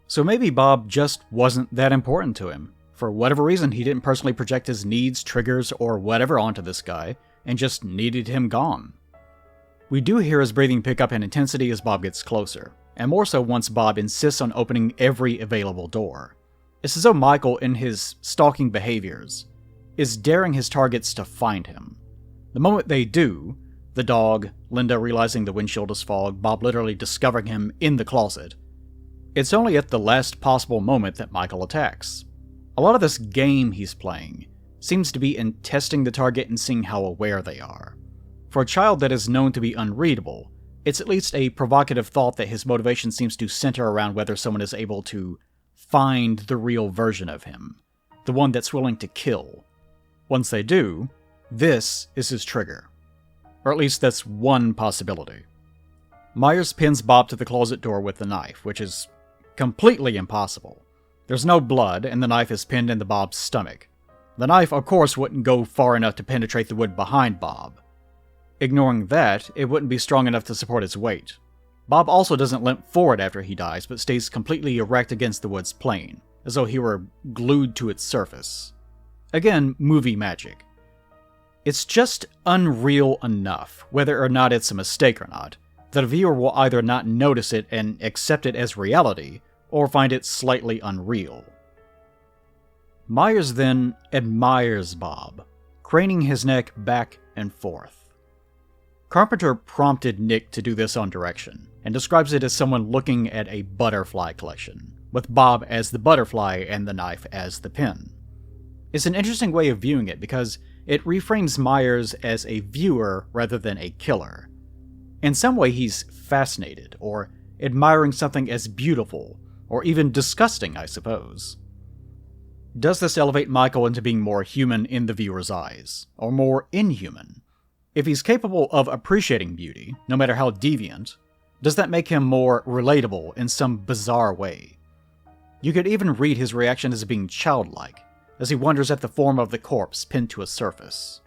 So maybe Bob just wasn't that important to him. For whatever reason, he didn't personally project his needs, triggers, or whatever onto this guy, and just needed him gone. We do hear his breathing pick up in intensity as Bob gets closer, and more so once Bob insists on opening every available door. It's as though Michael, in his stalking behaviors, is daring his targets to find him. The moment they do, the dog, Linda realizing the windshield is fogged, Bob literally discovering him in the closet, it's only at the last possible moment that Michael attacks. A lot of this game he's playing seems to be in testing the target and seeing how aware they are. For a child that is known to be unreadable, it's at least a provocative thought that his motivation seems to center around whether someone is able to find the real version of him, the one that's willing to kill. Once they do, this is his trigger. Or at least that's one possibility. Myers pins Bob to the closet door with the knife, which is completely impossible. There's no blood, and the knife is pinned into Bob's stomach. The knife, of course, wouldn't go far enough to penetrate the wood behind Bob. Ignoring that, it wouldn't be strong enough to support his weight. Bob also doesn't limp forward after he dies, but stays completely erect against the wood's plane, as though he were glued to its surface. Again, movie magic. It's just unreal enough, whether or not it's a mistake or not, that a viewer will either not notice it and accept it as reality, or find it slightly unreal. Myers then admires Bob, craning his neck back and forth. Carpenter prompted Nick to do this on direction, and describes it as someone looking at a butterfly collection, with Bob as the butterfly and the knife as the pin. It's an interesting way of viewing it because it reframes Myers as a viewer rather than a killer. In some way he's fascinated, or admiring something as beautiful, or even disgusting, I suppose. Does this elevate Michael into being more human in the viewer's eyes, or more inhuman? If he's capable of appreciating beauty, no matter how deviant, does that make him more relatable in some bizarre way? You could even read his reaction as being childlike, as he wonders at the form of the corpse pinned to a surface.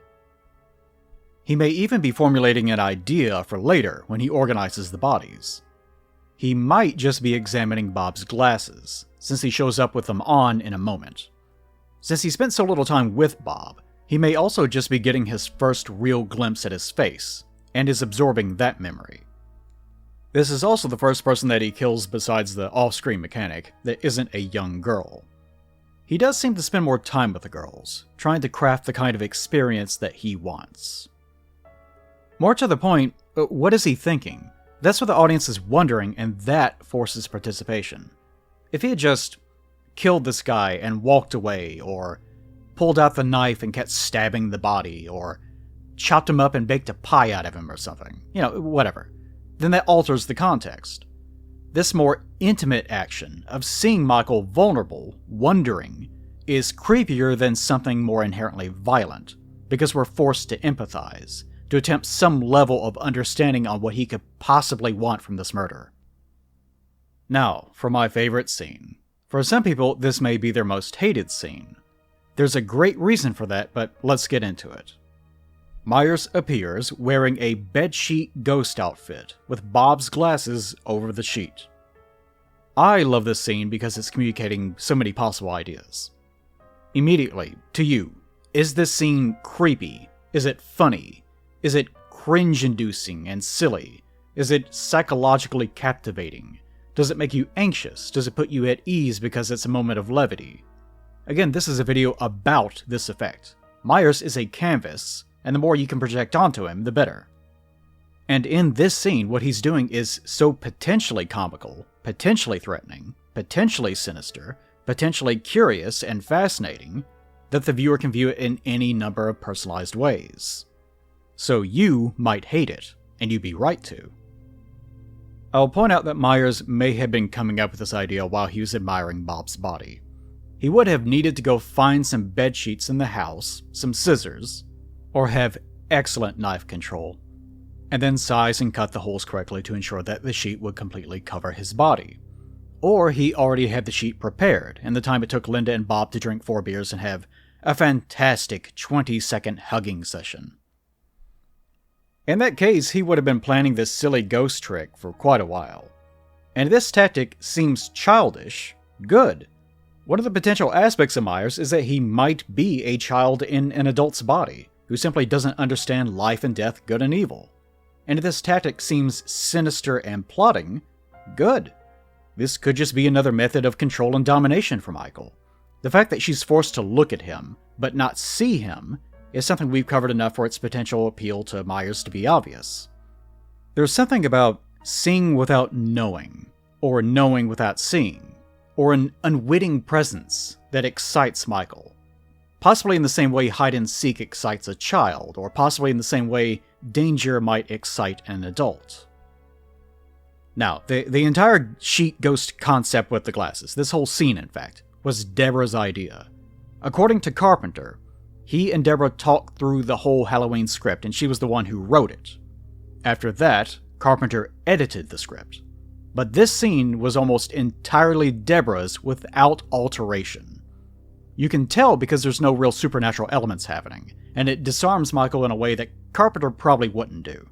He may even be formulating an idea for later when he organizes the bodies. He might just be examining Bob's glasses, since he shows up with them on in a moment. Since he spent so little time with Bob, he may also just be getting his first real glimpse at his face, and is absorbing that memory. This is also the first person that he kills besides the off-screen mechanic that isn't a young girl. He does seem to spend more time with the girls, trying to craft the kind of experience that he wants. More to the point, what is he thinking? That's what the audience is wondering, and that forces participation. If he had just killed this guy and walked away, or pulled out the knife and kept stabbing the body, or chopped him up and baked a pie out of him or something, whatever, then that alters the context. This more intimate action of seeing Michael vulnerable, wondering, is creepier than something more inherently violent, because we're forced to empathize, to attempt some level of understanding on what he could possibly want from this murder. Now, for my favorite scene. For some people, this may be their most hated scene. There's a great reason for that, but let's get into it. Myers appears wearing a bedsheet ghost outfit, with Bob's glasses over the sheet. I love this scene because it's communicating so many possible ideas. Immediately, to you, is this scene creepy? Is it funny? Is it cringe-inducing and silly? Is it psychologically captivating? Does it make you anxious? Does it put you at ease because it's a moment of levity? Again, this is a video about this effect. Myers is a canvas, and the more you can project onto him, the better. And in this scene, what he's doing is so potentially comical, potentially threatening, potentially sinister, potentially curious and fascinating, that the viewer can view it in any number of personalized ways. So you might hate it, and you'd be right to. I'll point out that Myers may have been coming up with this idea while he was admiring Bob's body. He would have needed to go find some bed sheets in the house, some scissors, or have excellent knife control, and then size and cut the holes correctly to ensure that the sheet would completely cover his body. Or he already had the sheet prepared in the time it took Linda and Bob to drink 4 beers and have a fantastic 20-second hugging session. In that case, he would have been planning this silly ghost trick for quite a while. And this tactic seems childish, good. One of the potential aspects of Myers is that he might be a child in an adult's body, who simply doesn't understand life and death, good and evil. And if this tactic seems sinister and plotting, good. This could just be another method of control and domination for Michael. The fact that she's forced to look at him, but not see him, is something we've covered enough for its potential appeal to Myers to be obvious. There's something about seeing without knowing, or knowing without seeing, or an unwitting presence that excites Michael. Possibly in the same way hide-and-seek excites a child, or possibly in the same way danger might excite an adult. Now, the entire sheet ghost concept with the glasses, this whole scene in fact, was Deborah's idea. According to Carpenter, he and Deborah talked through the whole Halloween script and she was the one who wrote it. After that, Carpenter edited the script. But this scene was almost entirely Deborah's without alteration. You can tell because there's no real supernatural elements happening, and it disarms Michael in a way that Carpenter probably wouldn't do.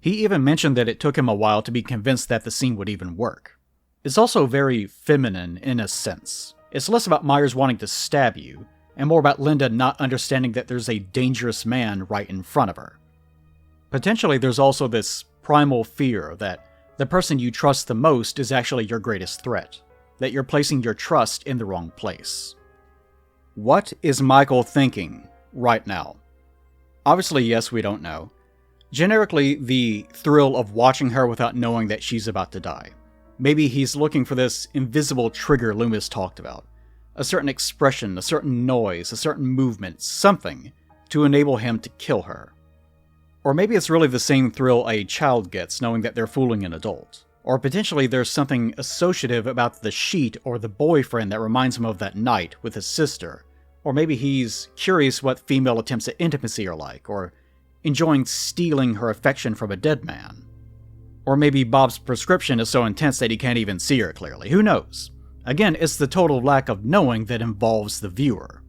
He even mentioned that it took him a while to be convinced that the scene would even work. It's also very feminine in a sense. It's less about Myers wanting to stab you, and more about Linda not understanding that there's a dangerous man right in front of her. Potentially there's also this primal fear that the person you trust the most is actually your greatest threat, that you're placing your trust in the wrong place. What is Michael thinking right now? Obviously, yes, we don't know. Generically, the thrill of watching her without knowing that she's about to die. Maybe he's looking for this invisible trigger Loomis talked about. A certain expression, a certain noise, a certain movement, something to enable him to kill her. Or maybe it's really the same thrill a child gets knowing that they're fooling an adult. Or potentially there's something associative about the sheet or the boyfriend that reminds him of that night with his sister. Or maybe he's curious what female attempts at intimacy are like, or enjoying stealing her affection from a dead man. Or maybe Bob's prescription is so intense that he can't even see her clearly. Who knows? Again, it's the total lack of knowing that involves the viewer.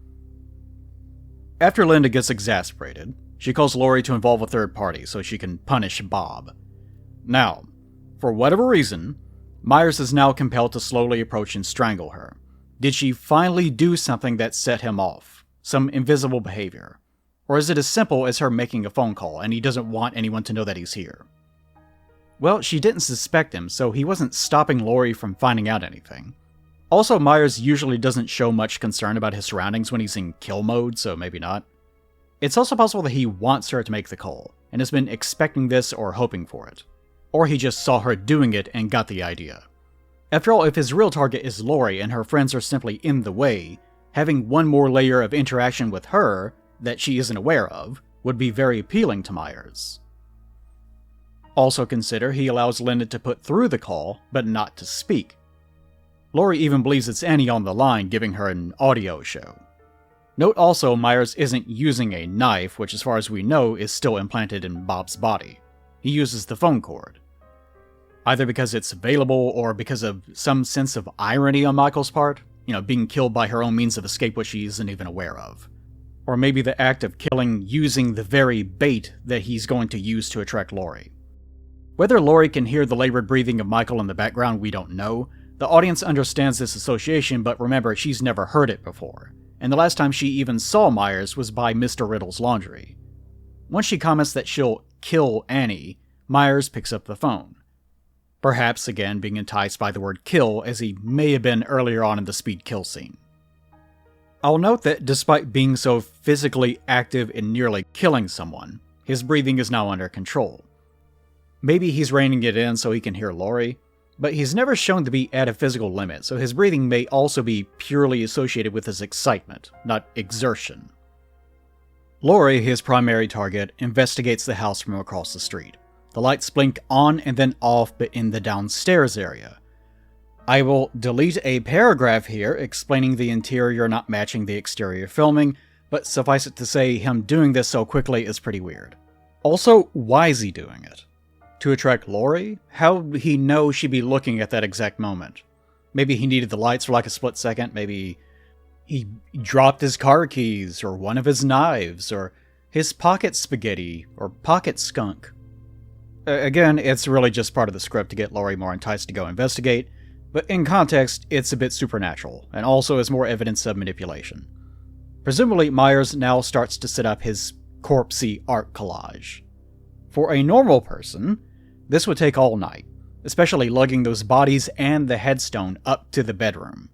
After Linda gets exasperated, she calls Laurie to involve a third party so she can punish Bob. Now, for whatever reason, Myers is now compelled to slowly approach and strangle her. Did she finally do something that set him off? Some invisible behavior? Or is it as simple as her making a phone call and he doesn't want anyone to know that he's here? Well, she didn't suspect him, so he wasn't stopping Laurie from finding out anything. Also, Myers usually doesn't show much concern about his surroundings when he's in kill mode, so maybe not. It's also possible that he wants her to make the call, and has been expecting this or hoping for it. Or he just saw her doing it and got the idea. After all, if his real target is Laurie and her friends are simply in the way, having one more layer of interaction with her that she isn't aware of would be very appealing to Myers. Also consider he allows Linda to put through the call, but not to speak. Laurie even believes it's Annie on the line, giving her an audio show. Note also Myers isn't using a knife, which as far as we know is still implanted in Bob's body. He uses the phone cord. Either because it's available or because of some sense of irony on Michael's part, being killed by her own means of escape which she isn't even aware of. Or maybe the act of killing using the very bait that he's going to use to attract Laurie. Whether Laurie can hear the labored breathing of Michael in the background, we don't know. The audience understands this association, but remember, she's never heard it before. And the last time she even saw Myers was by Mr. Riddle's laundry. Once she comments that she'll kill Annie, Myers picks up the phone. Perhaps, again, being enticed by the word kill, as he may have been earlier on in the speed kill scene. I'll note that despite being so physically active in nearly killing someone, his breathing is now under control. Maybe he's reining it in so he can hear Laurie, but he's never shown to be at a physical limit, so his breathing may also be purely associated with his excitement, not exertion. Laurie, his primary target, investigates the house from across the street. The lights blink on and then off, but in the downstairs area. I will delete a paragraph here explaining the interior not matching the exterior filming, but suffice it to say him doing this so quickly is pretty weird. Also, why is he doing it? To attract Laurie? How would he know she'd be looking at that exact moment? Maybe he needed the lights for like a split second, maybe he dropped his car keys, or one of his knives, or his pocket spaghetti, or pocket skunk. Again, it's really just part of the script to get Laurie more enticed to go investigate, but in context, it's a bit supernatural, and also is more evidence of manipulation. Presumably, Myers now starts to set up his corpsey art collage. For a normal person, this would take all night, especially lugging those bodies and the headstone up to the bedroom.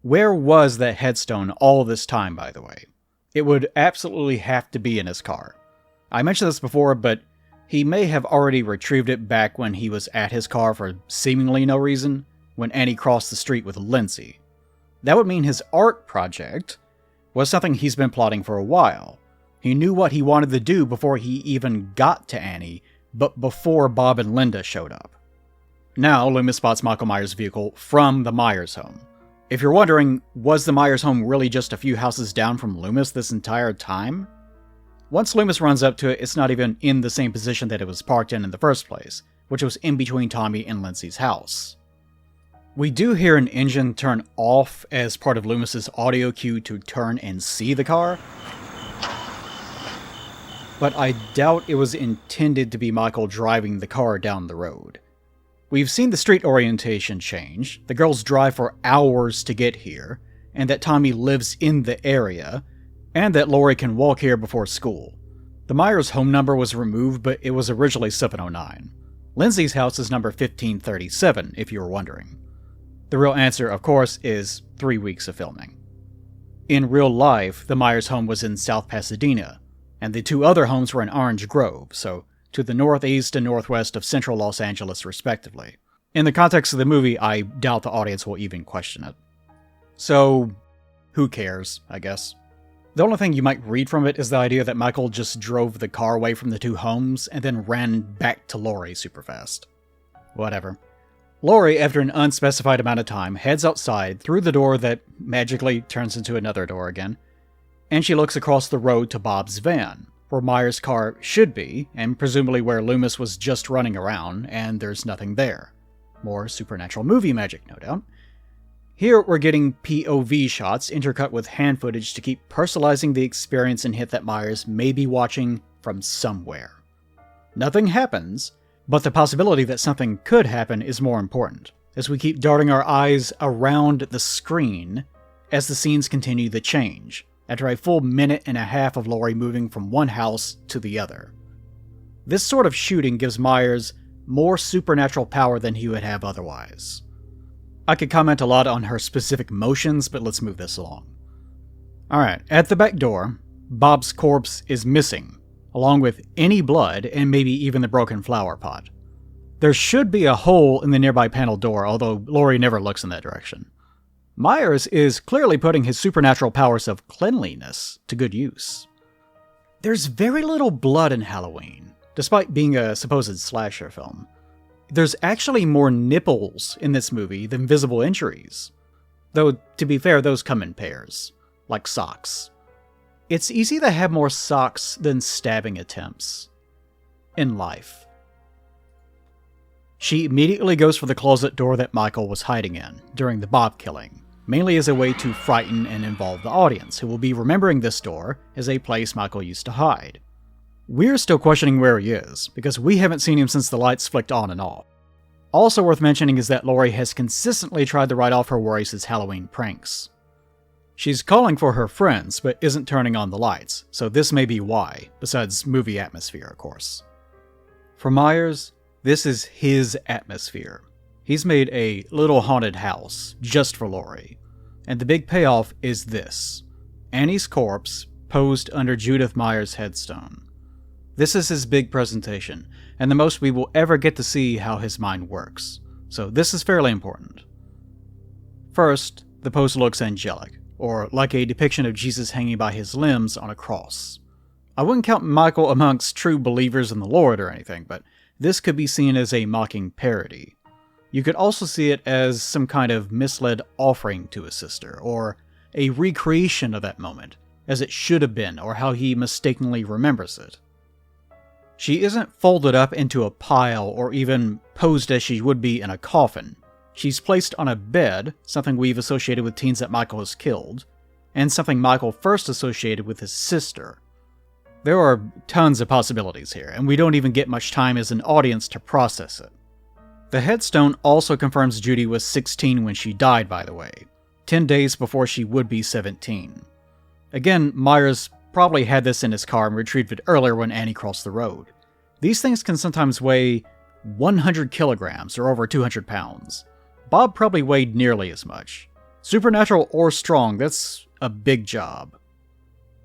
Where was that headstone all this time, by the way? It would absolutely have to be in his car. I mentioned this before, but he may have already retrieved it back when he was at his car for seemingly no reason, when Annie crossed the street with Lindsay. That would mean his art project was something he's been plotting for a while. He knew what he wanted to do before he even got to Annie, but before Bob and Linda showed up. Now, Loomis spots Michael Myers' vehicle from the Myers home. If you're wondering, was the Myers home really just a few houses down from Loomis this entire time? Once Loomis runs up to it, it's not even in the same position that it was parked in the first place, which was in between Tommy and Lindsay's house. We do hear an engine turn off as part of Loomis's audio cue to turn and see the car, but I doubt it was intended to be Michael driving the car down the road. We've seen the street orientation change, the girls drive for hours to get here, and that Tommy lives in the area, and that Laurie can walk here before school. The Myers home number was removed, but it was originally 709. Lindsay's house is number 1537, if you were wondering. The real answer, of course, is 3 weeks of filming. In real life, the Myers home was in South Pasadena, and the 2 other homes were in Orange Grove, so to the northeast and northwest of central Los Angeles, respectively. In the context of the movie, I doubt the audience will even question it. So, who cares, I guess. The only thing you might read from it is the idea that Michael just drove the car away from the 2 homes and then ran back to Laurie super fast. Whatever. Laurie, after an unspecified amount of time, heads outside through the door that magically turns into another door again, and she looks across the road to Bob's van, where Myers' car should be, and presumably where Loomis was just running around, and there's nothing there. More supernatural movie magic, no doubt. Here we're getting POV shots intercut with hand footage to keep personalizing the experience and hint that Myers may be watching from somewhere. Nothing happens, but the possibility that something could happen is more important, as we keep darting our eyes around the screen as the scenes continue to change, after a full minute and a half of Laurie moving from one house to the other. This sort of shooting gives Myers more supernatural power than he would have otherwise. I could comment a lot on her specific motions, but let's move this along. Alright, at the back door, Bob's corpse is missing, along with any blood and maybe even the broken flower pot. There should be a hole in the nearby panel door, although Laurie never looks in that direction. Myers is clearly putting his supernatural powers of cleanliness to good use. There's very little blood in Halloween, despite being a supposed slasher film. There's actually more nipples in this movie than visible injuries. Though, to be fair, those come in pairs, like socks. It's easy to have more socks than stabbing attempts. In life. She immediately goes for the closet door that Michael was hiding in during the Bob killing, mainly as a way to frighten and involve the audience, who will be remembering this door as a place Michael used to hide. We're still questioning where he is, because we haven't seen him since the lights flicked on and off. Also worth mentioning is that Laurie has consistently tried to write off her worries as Halloween pranks. She's calling for her friends, but isn't turning on the lights, so this may be why, besides movie atmosphere, of course. For Myers, this is his atmosphere. He's made a little haunted house, just for Laurie. And the big payoff is this. Annie's corpse, posed under Judith Myers' headstone. This is his big presentation, and the most we will ever get to see how his mind works, so this is fairly important. First, the pose looks angelic, or like a depiction of Jesus hanging by his limbs on a cross. I wouldn't count Michael amongst true believers in the Lord or anything, but this could be seen as a mocking parody. You could also see it as some kind of misled offering to his sister, or a recreation of that moment, as it should have been, or how he mistakenly remembers it. She isn't folded up into a pile or even posed as she would be in a coffin. She's placed on a bed, something we've associated with teens that Michael has killed, and something Michael first associated with his sister. There are tons of possibilities here, and we don't even get much time as an audience to process it. The headstone also confirms Judy was 16 when she died, by the way, 10 days before she would be 17. Again, Myers probably had this in his car and retrieved it earlier when Annie crossed the road. These things can sometimes weigh 100 kilograms or over 200 pounds. Bob probably weighed nearly as much. Supernatural or strong, that's a big job.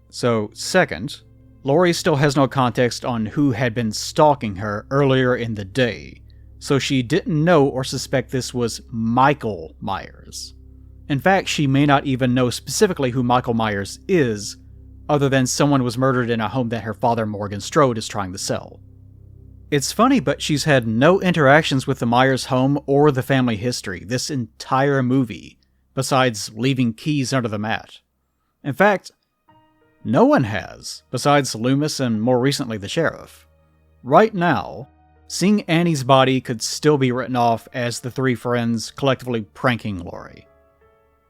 So, second, Laurie still has no context on who had been stalking her earlier in the day, so she didn't know or suspect this was Michael Myers. In fact, she may not even know specifically who Michael Myers is, other than someone was murdered in a home that her father, Morgan Strode, is trying to sell. It's funny, but she's had no interactions with the Myers home or the family history this entire movie, besides leaving keys under the mat. In fact, No one has, besides Loomis and more recently the sheriff. Right now, seeing Annie's body could still be written off as the three friends collectively pranking Laurie.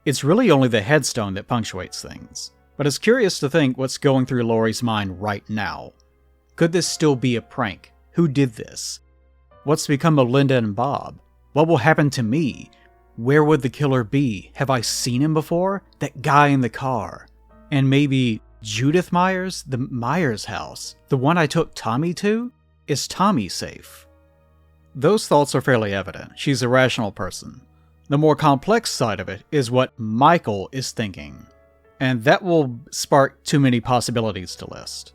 It's really only the headstone that punctuates things, but it's curious to think what's going through Laurie's mind right now. Could this still be a prank? Who did this? What's become of Linda and Bob? What will happen to me? Where would the killer be? Have I seen him before? That guy in the car. And maybe Judith Myers? The Myers house? The one I took Tommy to? Is Tommy safe? Those thoughts are fairly evident. She's a rational person. The more complex side of it is what Michael is thinking. And that will spark too many possibilities to list.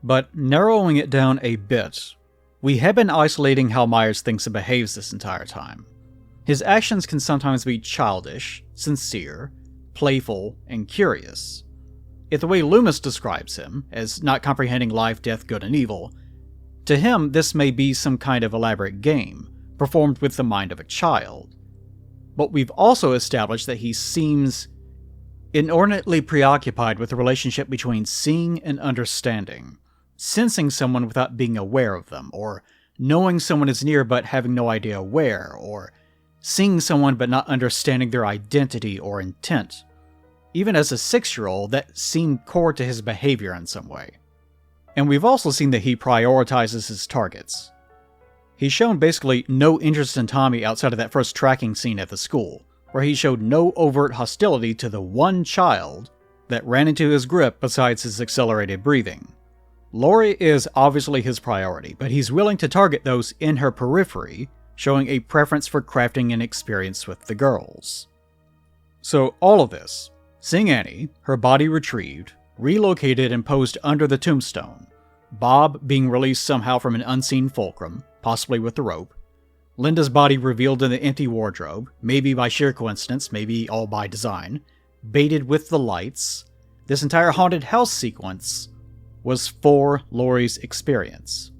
But narrowing it down a bit, we have been isolating how Myers thinks and behaves this entire time. His actions can sometimes be childish, sincere, playful, and curious. If the way Loomis describes him, as not comprehending life, death, good, and evil, to him this may be some kind of elaborate game, performed with the mind of a child. But we've also established that he seems inordinately preoccupied with the relationship between seeing and understanding, sensing someone without being aware of them, or knowing someone is near but having no idea where, or seeing someone but not understanding their identity or intent. Even as a 6-year-old, that seemed core to his behavior in some way. And we've also seen that he prioritizes his targets. He's shown basically no interest in Tommy outside of that first tracking scene at the school, where he showed no overt hostility to the one child that ran into his grip besides his accelerated breathing. Laurie is obviously his priority, but he's willing to target those in her periphery, showing a preference for crafting an experience with the girls. So all of this, seeing Annie, her body retrieved, relocated and posed under the tombstone, Bob being released somehow from an unseen fulcrum, possibly with the rope, Linda's body revealed in the empty wardrobe, maybe by sheer coincidence, maybe all by design, baited with the lights, this entire haunted house sequence was for Laurie's experience.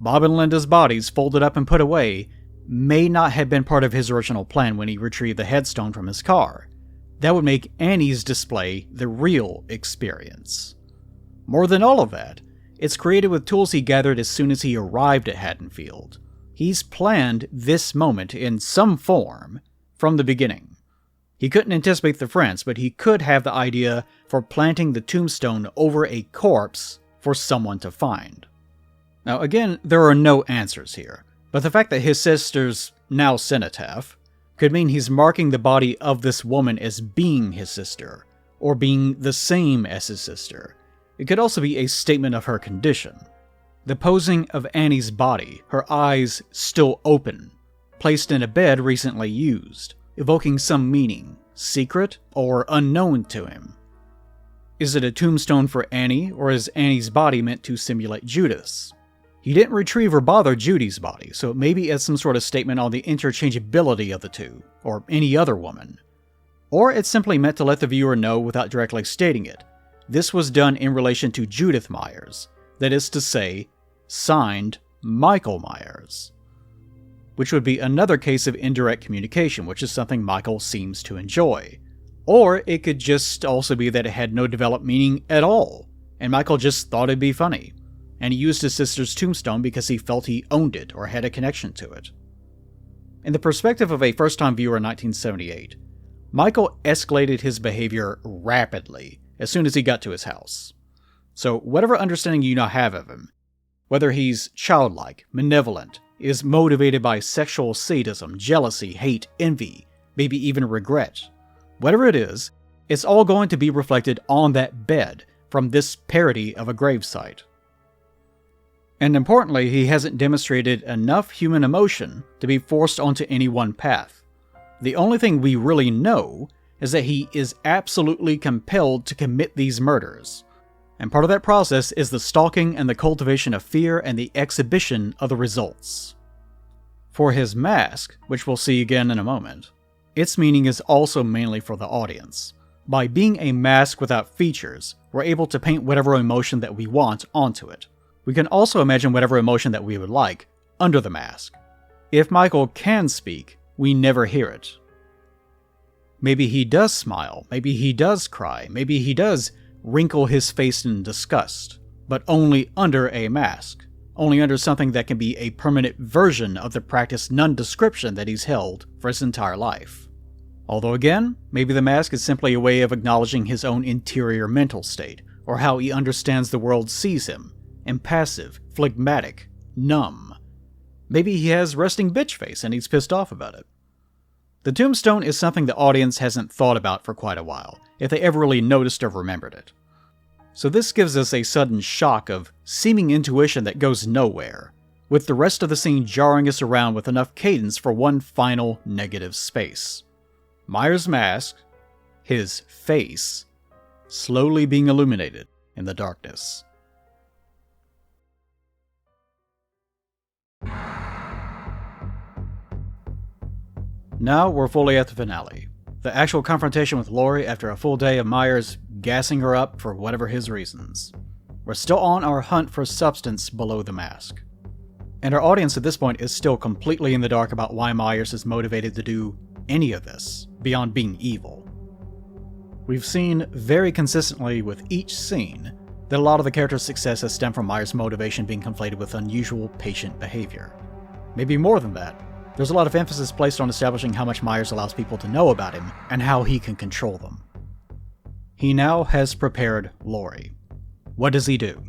Bob and Linda's bodies folded up and put away may not have been part of his original plan when he retrieved the headstone from his car. That would make Annie's display the real experience. More than all of that, it's created with tools he gathered as soon as he arrived at Haddonfield. He's planned this moment in some form from the beginning. He couldn't anticipate the friends, but he could have the idea for planting the tombstone over a corpse for someone to find. Now again, there are no answers here, but the fact that his sister's now cenotaph could mean he's marking the body of this woman as being his sister, or being the same as his sister. It could also be a statement of her condition. The posing of Annie's body, her eyes still open, placed in a bed recently used, evoking some meaning, secret or unknown to him. Is it a tombstone for Annie, or is Annie's body meant to simulate Judith's? He didn't retrieve or bother Judy's body, so maybe it's some sort of statement on the interchangeability of the two, or any other woman. Or it's simply meant to let the viewer know without directly stating it. This was done in relation to Judith Myers, that is to say, signed Michael Myers. Which would be another case of indirect communication, which is something Michael seems to enjoy. Or it could just also be that it had no developed meaning at all, and Michael just thought it'd be funny, and he used his sister's tombstone because he felt he owned it or had a connection to it. In the perspective of a first-time viewer in 1978, Michael escalated his behavior rapidly as soon as he got to his house. So whatever understanding you now have of him, whether he's childlike, malevolent, is motivated by sexual sadism, jealousy, hate, envy, maybe even regret, whatever it is, it's all going to be reflected on that bed from this parody of a gravesite. And importantly, he hasn't demonstrated enough human emotion to be forced onto any one path. The only thing we really know is that he is absolutely compelled to commit these murders. And part of that process is the stalking and the cultivation of fear and the exhibition of the results. For his mask, which we'll see again in a moment, its meaning is also mainly for the audience. By being a mask without features, we're able to paint whatever emotion that we want onto it. We can also imagine whatever emotion that we would like under the mask. If Michael can speak, we never hear it. Maybe he does smile, maybe he does cry, maybe he does wrinkle his face in disgust, but only under a mask, only under something that can be a permanent version of the practice non-description that he's held for his entire life. Although again, maybe the mask is simply a way of acknowledging his own interior mental state, or how he understands the world sees him, impassive, phlegmatic, numb. Maybe he has resting bitch face and he's pissed off about it. The tombstone is something the audience hasn't thought about for quite a while, if they ever really noticed or remembered it. So this gives us a sudden shock of seeming intuition that goes nowhere, with the rest of the scene jarring us around with enough cadence for one final negative space. Myers' mask, his face, slowly being illuminated in the darkness. Now we're fully at the finale. The actual confrontation with Laurie after a full day of Myers gassing her up for whatever his reasons. We're still on our hunt for substance below the mask. And our audience at this point is still completely in the dark about why Myers is motivated to do any of this, beyond being evil. We've seen very consistently with each scene that a lot of the character's success has stemmed from Myers' motivation being conflated with unusual patient behavior. Maybe more than that. There's a lot of emphasis placed on establishing how much Myers allows people to know about him and how he can control them. He now has prepared Laurie. What does he do?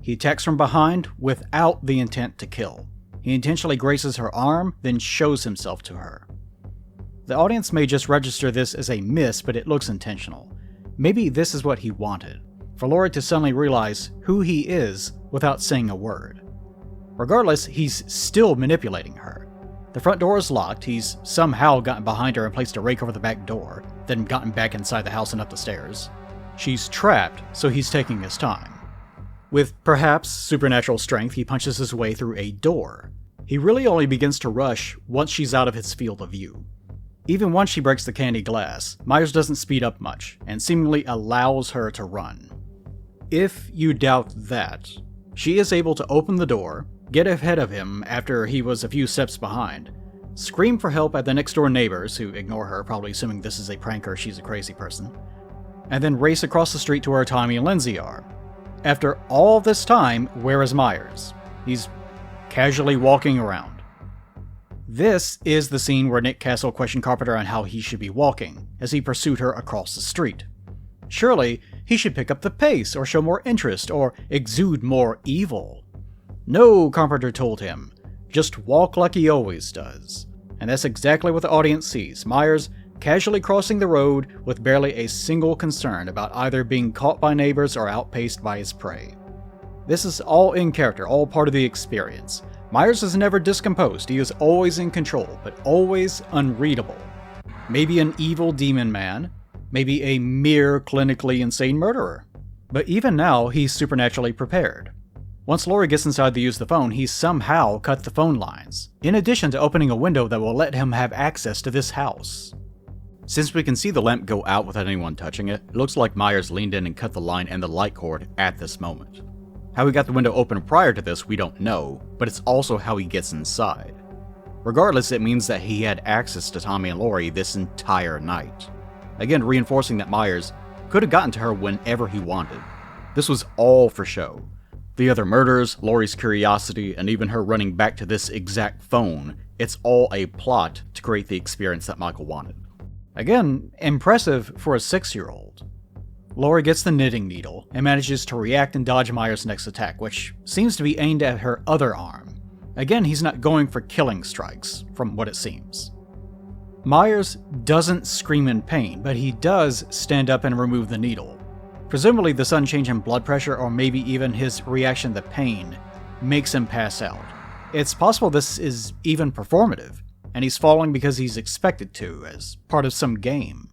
He attacks from behind without the intent to kill. He intentionally grazes her arm, then shows himself to her. The audience may just register this as a miss, but it looks intentional. Maybe this is what he wanted, for Laurie to suddenly realize who he is without saying a word. Regardless, he's still manipulating her. The front door is locked, he's somehow gotten behind her and placed a rake over the back door, then gotten back inside the house and up the stairs. She's trapped, so he's taking his time. With perhaps supernatural strength, he punches his way through a door. He really only begins to rush once she's out of his field of view. Even once she breaks the candy glass, Myers doesn't speed up much, and seemingly allows her to run. If you doubt that, she is able to open the door, get ahead of him after he was a few steps behind, scream for help at the next door neighbors, who ignore her, probably assuming this is a prank or she's a crazy person, and then race across the street to where Tommy and Lindsay are. After all this time, where is Myers? He's casually walking around. This is the scene where Nick Castle questioned Carpenter on how he should be walking, as he pursued her across the street. Surely, he should pick up the pace, or show more interest, or exude more evil. No, Carpenter told him, just walk like he always does. And that's exactly what the audience sees, Myers casually crossing the road with barely a single concern about either being caught by neighbors or outpaced by his prey. This is all in character, all part of the experience. Myers is never discomposed, he is always in control, but always unreadable. Maybe an evil demon man, maybe a mere clinically insane murderer. But even now, he's supernaturally prepared. Once Laurie gets inside to use the phone, he somehow cut the phone lines, in addition to opening a window that will let him have access to this house. Since we can see the lamp go out without anyone touching it, it looks like Myers leaned in and cut the line and the light cord at this moment. How he got the window open prior to this, we don't know, but it's also how he gets inside. Regardless, it means that he had access to Tommy and Laurie this entire night. Again, reinforcing that Myers could have gotten to her whenever he wanted. This was all for show. The other murders, Laurie's curiosity, and even her running back to this exact phone, it's all a plot to create the experience that Michael wanted. Again, impressive for a 6-year-old. Laurie gets the knitting needle and manages to react and dodge Myers' next attack, which seems to be aimed at her other arm. Again, he's not going for killing strikes, from what it seems. Myers doesn't scream in pain, but he does stand up and remove the needle. Presumably the sudden change in blood pressure, or maybe even his reaction to pain, makes him pass out. It's possible this is even performative, and he's falling because he's expected to, as part of some game.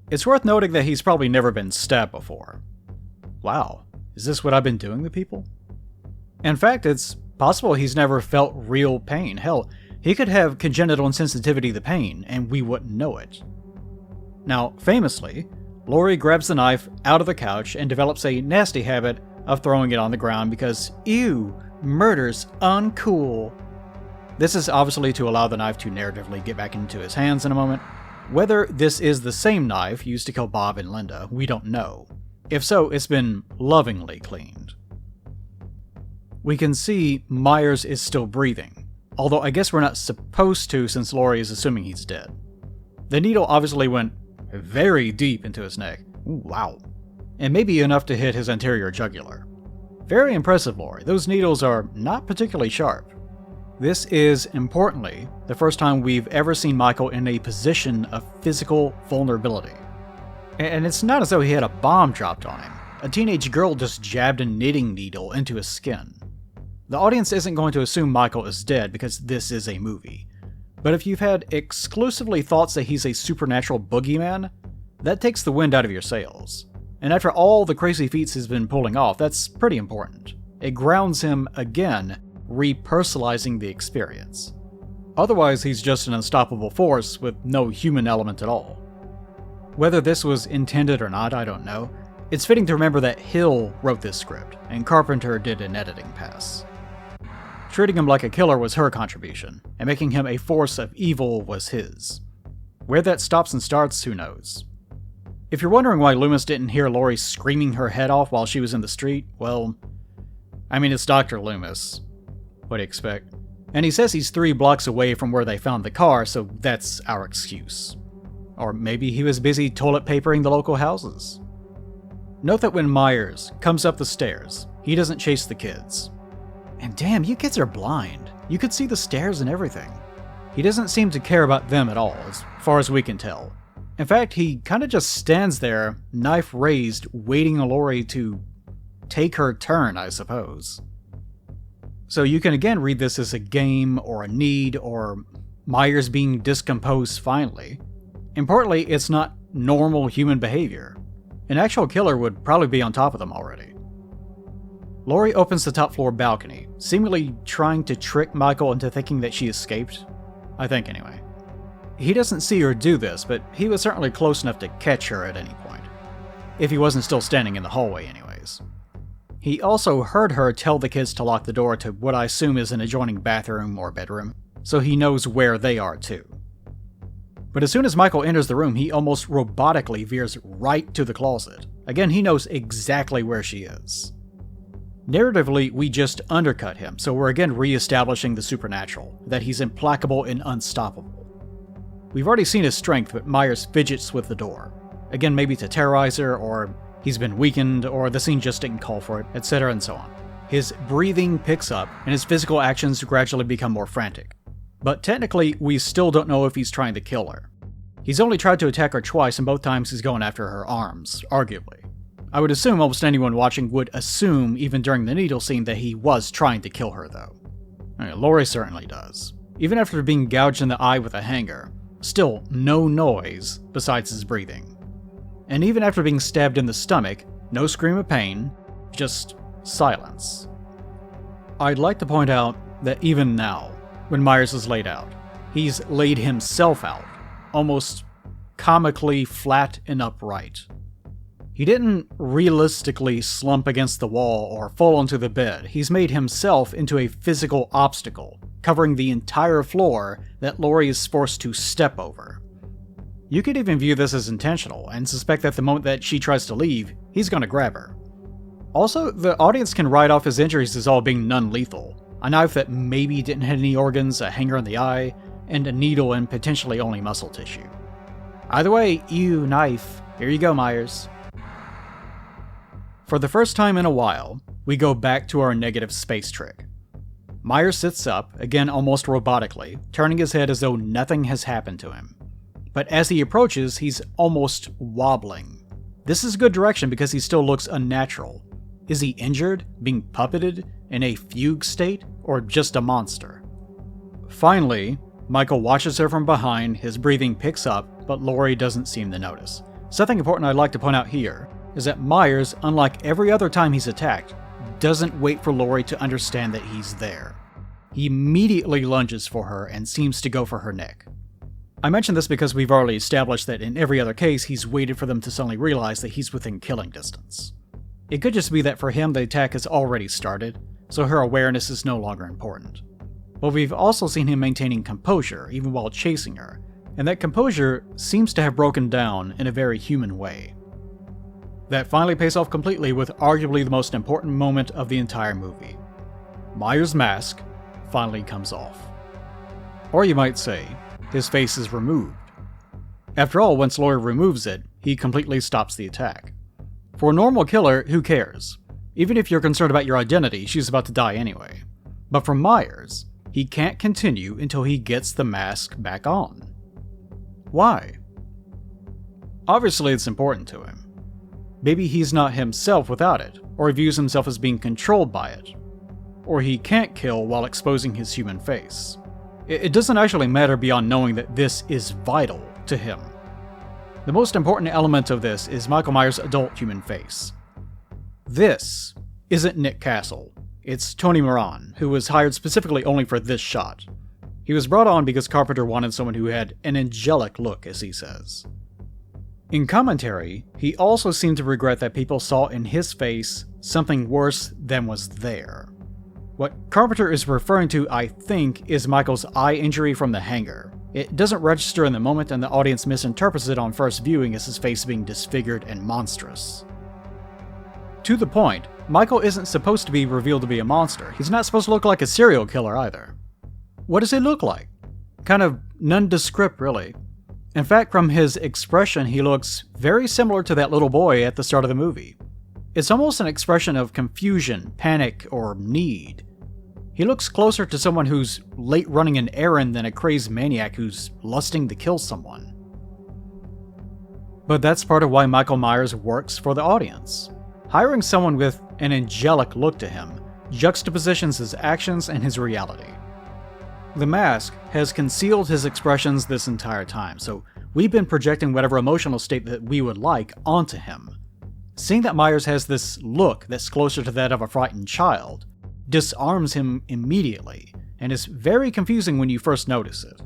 It's worth noting that he's probably never been stabbed before. Wow, is this what I've been doing to people? In fact, it's possible he's never felt real pain. Hell, he could have congenital insensitivity to pain, and we wouldn't know it. Now, famously, Laurie grabs the knife out of the couch and develops a nasty habit of throwing it on the ground because, ew, murder's uncool. This is obviously to allow the knife to narratively get back into his hands in a moment. Whether this is the same knife used to kill Bob and Linda, we don't know. If so, it's been lovingly cleaned. We can see Myers is still breathing, although I guess we're not supposed to since Laurie is assuming he's dead. The needle obviously went very deep into his neck. Ooh, wow. And maybe enough to hit his anterior jugular. Very impressive, Laurie. Those needles are not particularly sharp. This is, importantly, the first time we've ever seen Michael in a position of physical vulnerability. And it's not as though he had a bomb dropped on him. A teenage girl just jabbed a knitting needle into his skin. The audience isn't going to assume Michael is dead because this is a movie. But if you've had exclusively thoughts that he's a supernatural boogeyman, that takes the wind out of your sails. And after all the crazy feats he's been pulling off, that's pretty important. It grounds him again, repersonalizing the experience. Otherwise, he's just an unstoppable force with no human element at all. Whether this was intended or not, I don't know. It's fitting to remember that Hill wrote this script, and Carpenter did an editing pass. Treating him like a killer was her contribution, and making him a force of evil was his. Where that stops and starts, who knows? If you're wondering why Loomis didn't hear Laurie screaming her head off while she was in the street, well, I mean, it's Dr. Loomis. What do you expect? And he says he's 3 blocks away from where they found the car, so that's our excuse. Or maybe he was busy toilet papering the local houses. Note that when Myers comes up the stairs, he doesn't chase the kids. And damn, you kids are blind. You could see the stairs and everything. He doesn't seem to care about them at all, as far as we can tell. In fact, he kind of just stands there, knife raised, waiting on Laurie to take her turn, I suppose. So you can again read this as a game, or a need, or Myers being discomposed finally. Importantly, it's not normal human behavior. An actual killer would probably be on top of them already. Laurie opens the top floor balcony, seemingly trying to trick Michael into thinking that she escaped. I think anyway. He doesn't see her do this, but he was certainly close enough to catch her at any point. If he wasn't still standing in the hallway anyways. He also heard her tell the kids to lock the door to what I assume is an adjoining bathroom or bedroom, so he knows where they are too. But as soon as Michael enters the room, he almost robotically veers right to the closet. Again, he knows exactly where she is. Narratively, we just undercut him, so we're again re-establishing the supernatural, that he's implacable and unstoppable. We've already seen his strength, but Myers fidgets with the door. Again, maybe to terrorize her, or he's been weakened, or the scene just didn't call for it, etc. and so on. His breathing picks up, and his physical actions gradually become more frantic. But technically, we still don't know if he's trying to kill her. He's only tried to attack her twice, and both times he's going after her arms, arguably. I would assume almost anyone watching would assume, even during the needle scene, that he was trying to kill her, though. Laurie certainly does. Even after being gouged in the eye with a hanger, still no noise besides his breathing. And even after being stabbed in the stomach, no scream of pain, just silence. I'd like to point out that even now, when Myers is laid out, he's laid himself out, almost comically flat and upright. He didn't realistically slump against the wall or fall onto the bed. He's made himself into a physical obstacle, covering the entire floor that Laurie is forced to step over. You could even view this as intentional, and suspect that the moment that she tries to leave, he's gonna grab her. Also, the audience can write off his injuries as all being non-lethal. A knife that maybe didn't hit any organs, a hanger in the eye, and a needle and potentially only muscle tissue. Either way, ew, knife. Here you go, Myers. For the first time in a while, we go back to our negative space trick. Myers sits up, again almost robotically, turning his head as though nothing has happened to him. But as he approaches, he's almost wobbling. This is good direction because he still looks unnatural. Is he injured, being puppeted, in a fugue state, or just a monster? Finally, Michael watches her from behind, his breathing picks up, but Laurie doesn't seem to notice. Something important I'd like to point out here is that Myers, unlike every other time he's attacked, doesn't wait for Laurie to understand that he's there. He immediately lunges for her and seems to go for her neck. I mention this because we've already established that in every other case he's waited for them to suddenly realize that he's within killing distance. It could just be that for him the attack has already started, so her awareness is no longer important. But we've also seen him maintaining composure even while chasing her, and that composure seems to have broken down in a very human way. that finally pays off completely with arguably the most important moment of the entire movie. Myers' mask finally comes off. Or you might say, his face is removed. After all, once Laurie removes it, he completely stops the attack. For a normal killer, who cares? Even if you're concerned about your identity, she's about to die anyway. But for Myers, he can't continue until he gets the mask back on. Why? Obviously it's important to him. Maybe he's not himself without it, or he views himself as being controlled by it. Or he can't kill while exposing his human face. It doesn't actually matter beyond knowing that this is vital to him. The most important element of this is Michael Myers' adult human face. This isn't Nick Castle. It's Tony Moran, who was hired specifically only for this shot. He was brought on because Carpenter wanted someone who had an angelic look, as he says. In commentary, he also seemed to regret that people saw in his face something worse than was there. What Carpenter is referring to, I think, is Michael's eye injury from the hanger. It doesn't register in the moment, and the audience misinterprets it on first viewing as his face being disfigured and monstrous. To the point, Michael isn't supposed to be revealed to be a monster. He's not supposed to look like a serial killer either. What does he look like? Kind of nondescript, really. In fact, from his expression, he looks very similar to that little boy at the start of the movie. It's almost an expression of confusion, panic, or need. He looks closer to someone who's late running an errand than a crazed maniac who's lusting to kill someone. But that's part of why Michael Myers works for the audience. Hiring someone with an angelic look to him juxtapositions his actions and his reality. The mask has concealed his expressions this entire time, so we've been projecting whatever emotional state that we would like onto him. Seeing that Myers has this look that's closer to that of a frightened child disarms him immediately, and is very confusing when you first notice it.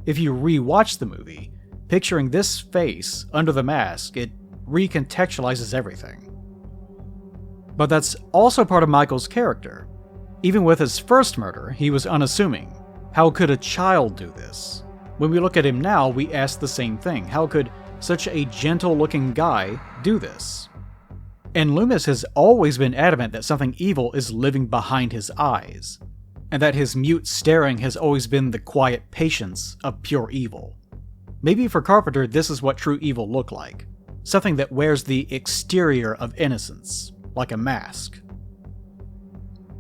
If you re-watch the movie, picturing this face under the mask, it recontextualizes everything. But that's also part of Michael's character. Even with his first murder, he was unassuming. How could a child do this? When we look at him now, we ask the same thing. How could such a gentle-looking guy do this? And Loomis has always been adamant that something evil is living behind his eyes, and that his mute staring has always been the quiet patience of pure evil. Maybe for Carpenter, this is what true evil looked like. Something that wears the exterior of innocence, like a mask.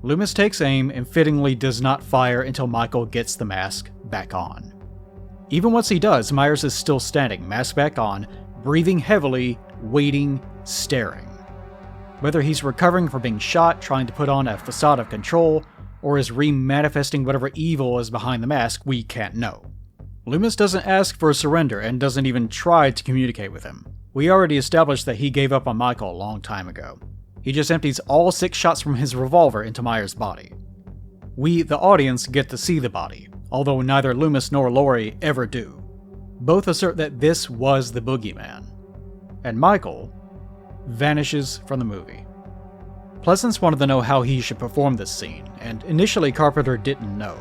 Loomis takes aim and fittingly does not fire until Michael gets the mask back on. Even once he does, Myers is still standing, mask back on, breathing heavily, waiting, staring. Whether he's recovering from being shot, trying to put on a facade of control, or is re-manifesting whatever evil is behind the mask, we can't know. Loomis doesn't ask for a surrender and doesn't even try to communicate with him. We already established that he gave up on Michael a long time ago. He just empties all 6 shots from his revolver into Myers' body. We, the audience, get to see the body, although neither Loomis nor Laurie ever do. Both assert that this was the boogeyman. And Michael vanishes from the movie. Pleasance wanted to know how he should perform this scene, and initially Carpenter didn't know,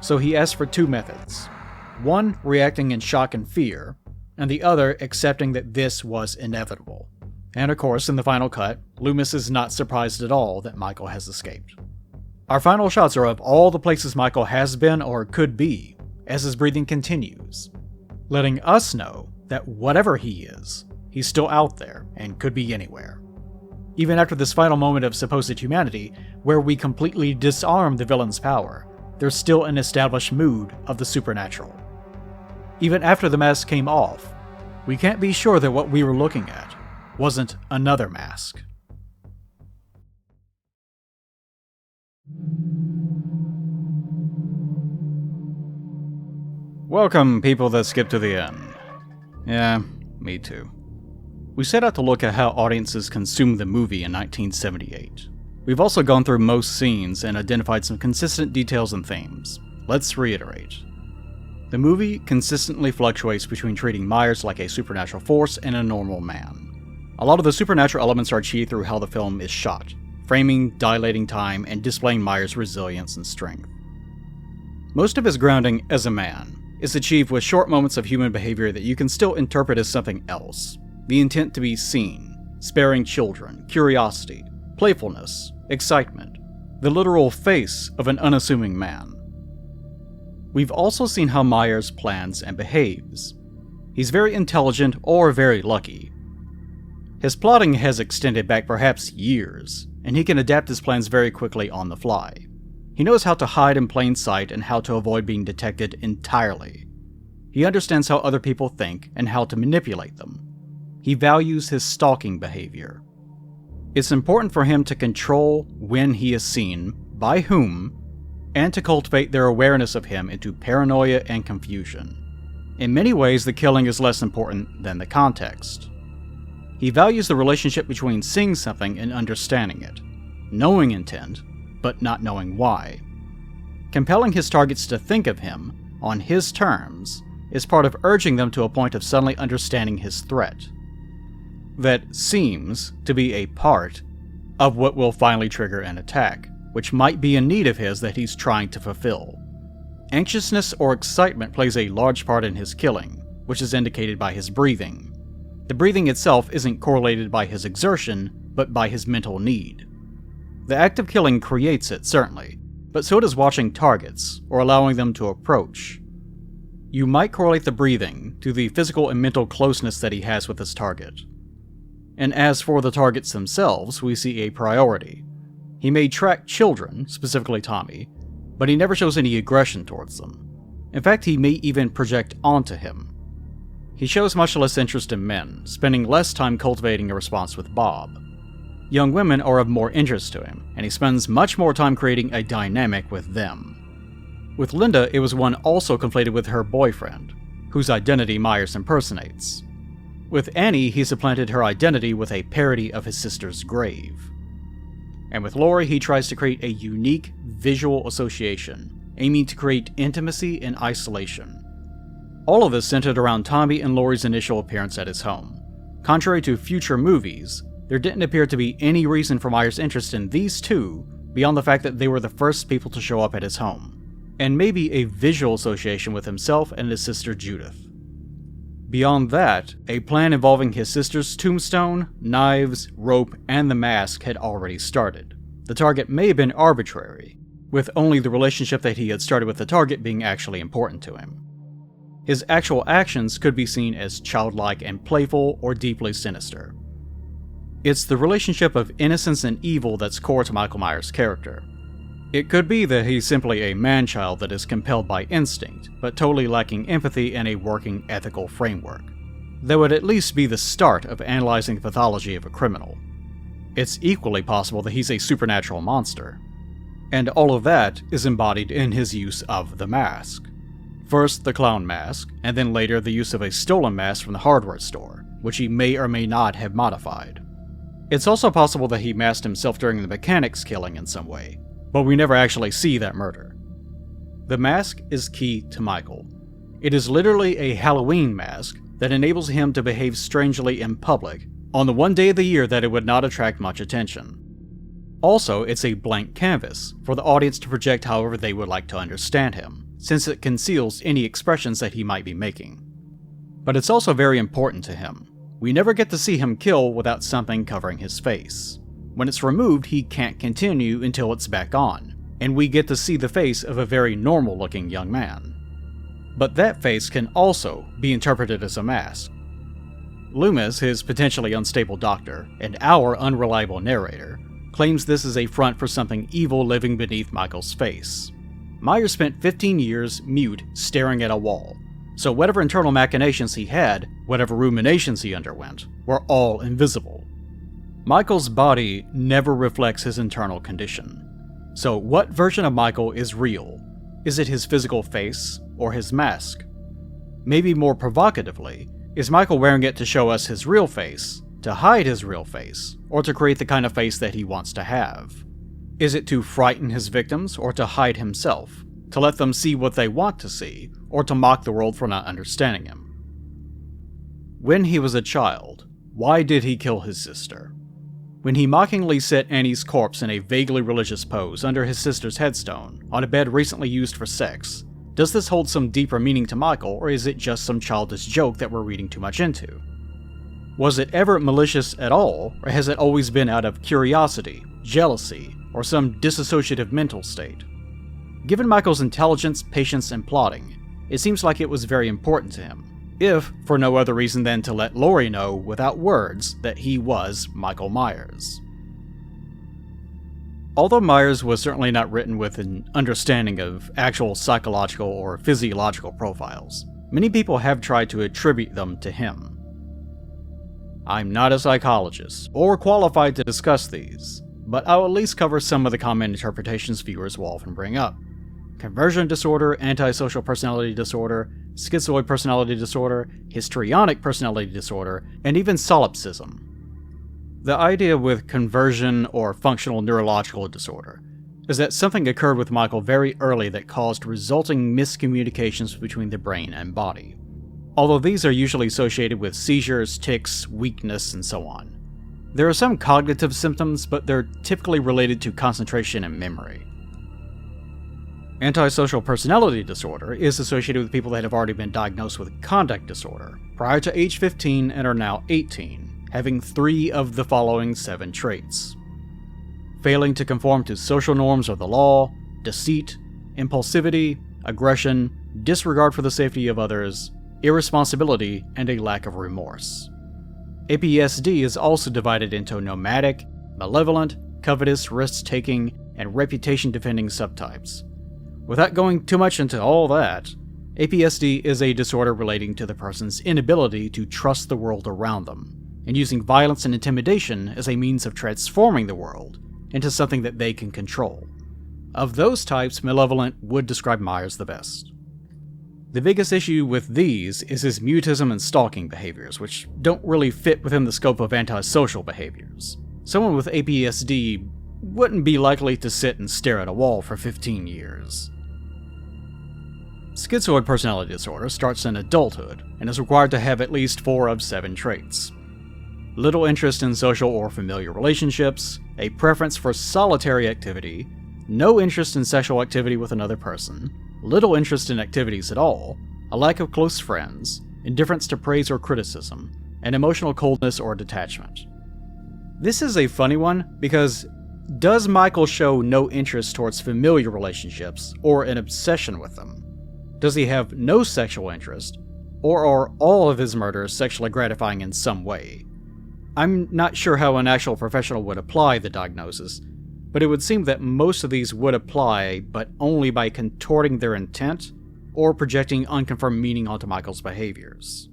so he asked for 2 methods. One, reacting in shock and fear, and the other, accepting that this was inevitable. And of course, in the final cut, Loomis is not surprised at all that Michael has escaped. Our final shots are of all the places Michael has been or could be, as his breathing continues, letting us know that whatever he is, he's still out there and could be anywhere. Even after this final moment of supposed humanity, where we completely disarm the villain's power, there's still an established mood of the supernatural. Even after the mask came off, we can't be sure that what we were looking at wasn't another mask. Welcome, people that skip to the end. Yeah, me too. We set out to look at how audiences consumed the movie in 1978. We've also gone through most scenes and identified some consistent details and themes. Let's reiterate. The movie consistently fluctuates between treating Myers like a supernatural force and a normal man. A lot of the supernatural elements are achieved through how the film is shot, framing, dilating time, and displaying Myers' resilience and strength. Most of his grounding as a man is achieved with short moments of human behavior that you can still interpret as something else. The intent to be seen, sparing children, curiosity, playfulness, excitement, the literal face of an unassuming man. We've also seen how Myers plans and behaves. He's very intelligent or very lucky. His plotting has extended back perhaps years, and he can adapt his plans very quickly on the fly. He knows how to hide in plain sight and how to avoid being detected entirely. He understands how other people think and how to manipulate them. He values his stalking behavior. It's important for him to control when he is seen, by whom, and to cultivate their awareness of him into paranoia and confusion. In many ways, the killing is less important than the context. He values the relationship between seeing something and understanding it, knowing intent, but not knowing why. Compelling his targets to think of him, on his terms, is part of urging them to a point of suddenly understanding his threat. That seems to be a part of what will finally trigger an attack, which might be a need of his that he's trying to fulfill. Anxiousness or excitement plays a large part in his killing, which is indicated by his breathing. The breathing itself isn't correlated by his exertion, but by his mental need. The act of killing creates it, certainly, but so does watching targets, or allowing them to approach. You might correlate the breathing to the physical and mental closeness that he has with his target. And as for the targets themselves, we see a priority. He may track children, specifically Tommy, but he never shows any aggression towards them. In fact, he may even project onto him. He shows much less interest in men, spending less time cultivating a response with Bob. Young women are of more interest to him, and he spends much more time creating a dynamic with them. With Linda, it was one also conflated with her boyfriend, whose identity Myers impersonates. With Annie, he supplanted her identity with a parody of his sister's grave. And with Laurie, he tries to create a unique visual association, aiming to create intimacy and isolation. All of this centered around Tommy and Laurie's initial appearance at his home. Contrary to future movies, there didn't appear to be any reason for Myers' interest in these two beyond the fact that they were the first people to show up at his home, and maybe a visual association with himself and his sister Judith. Beyond that, a plan involving his sister's tombstone, knives, rope, and the mask had already started. The target may have been arbitrary, with only the relationship that he had started with the target being actually important to him. His actual actions could be seen as childlike and playful or deeply sinister. It's the relationship of innocence and evil that's core to Michael Myers' character. It could be that he's simply a man-child that is compelled by instinct, but totally lacking empathy and a working ethical framework. That would at least be the start of analyzing the pathology of a criminal. It's equally possible that he's a supernatural monster. And all of that is embodied in his use of the mask. First the clown mask, and then later the use of a stolen mask from the hardware store, which he may or may not have modified. It's also possible that he masked himself during the mechanic's killing in some way, but we never actually see that murder. The mask is key to Michael. It is literally a Halloween mask that enables him to behave strangely in public on the one day of the year that it would not attract much attention. Also, it's a blank canvas for the audience to project however they would like to understand him, since it conceals any expressions that he might be making. But it's also very important to him. We never get to see him kill without something covering his face. When it's removed, he can't continue until it's back on, and we get to see the face of a very normal-looking young man. But that face can also be interpreted as a mask. Loomis, his potentially unstable doctor, and our unreliable narrator, claims this is a front for something evil living beneath Michael's face. Myers spent 15 years mute, staring at a wall, so whatever internal machinations he had, whatever ruminations he underwent, were all invisible. Michael's body never reflects his internal condition. So what version of Michael is real? Is it his physical face, or his mask? Maybe more provocatively, is Michael wearing it to show us his real face, to hide his real face, or to create the kind of face that he wants to have? Is it to frighten his victims, or to hide himself? To let them see what they want to see, or to mock the world for not understanding him? When he was a child, why did he kill his sister? When he mockingly set Annie's corpse in a vaguely religious pose under his sister's headstone, on a bed recently used for sex, does this hold some deeper meaning to Michael, or is it just some childish joke that we're reading too much into? Was it ever malicious at all, or has it always been out of curiosity, jealousy, or some dissociative mental state? Given Michael's intelligence, patience, and plotting, it seems like it was very important to him, if for no other reason than to let Laurie know without words that he was Michael Myers. Although Myers was certainly not written with an understanding of actual psychological or physiological profiles, many people have tried to attribute them to him. I'm not a psychologist, or qualified to discuss these, but I'll at least cover some of the common interpretations viewers will often bring up. Conversion disorder, antisocial personality disorder, schizoid personality disorder, histrionic personality disorder, and even solipsism. The idea with conversion or functional neurological disorder is that something occurred with Michael very early that caused resulting miscommunications between the brain and body. Although these are usually associated with seizures, tics, weakness, and so on. There are some cognitive symptoms, but they're typically related to concentration and memory. Antisocial personality disorder is associated with people that have already been diagnosed with conduct disorder prior to age 15 and are now 18, having 3 of the following 7 traits: failing to conform to social norms or the law, deceit, impulsivity, aggression, disregard for the safety of others, irresponsibility, and a lack of remorse. APSD is also divided into nomadic, malevolent, covetous, risk-taking, and reputation-defending subtypes. Without going too much into all that, APSD is a disorder relating to the person's inability to trust the world around them, and using violence and intimidation as a means of transforming the world into something that they can control. Of those types, malevolent would describe Myers the best. The biggest issue with these is his mutism and stalking behaviors, which don't really fit within the scope of antisocial behaviors. Someone with APSD wouldn't be likely to sit and stare at a wall for 15 years. Schizoid personality disorder starts in adulthood and is required to have at least 4 of 7 traits. Little interest in social or familiar relationships, a preference for solitary activity, no interest in sexual activity with another person, little interest in activities at all, a lack of close friends, indifference to praise or criticism, and emotional coldness or detachment. This is a funny one because does Michael show no interest towards familiar relationships or an obsession with them? Does he have no sexual interest, or are all of his murders sexually gratifying in some way? I'm not sure how an actual professional would apply the diagnosis, but it would seem that most of these would apply, but only by contorting their intent or projecting unconfirmed meaning onto Michael's behaviors.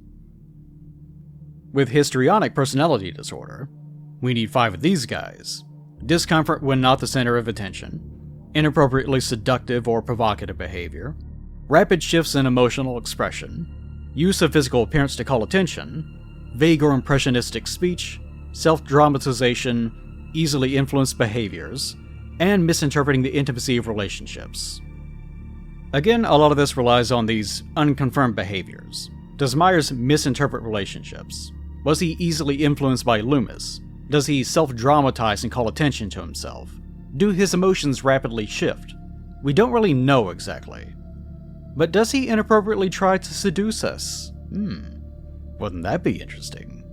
With histrionic personality disorder, we need 5 of these guys: discomfort when not the center of attention, inappropriately seductive or provocative behavior, rapid shifts in emotional expression, use of physical appearance to call attention, vague or impressionistic speech, self-dramatization, easily influenced behaviors, and misinterpreting the intimacy of relationships. Again, a lot of this relies on these unconfirmed behaviors. Does Myers misinterpret relationships? Was he easily influenced by Loomis? Does he self-dramatize and call attention to himself? Do his emotions rapidly shift? We don't really know exactly. But does he inappropriately try to seduce us? Wouldn't that be interesting?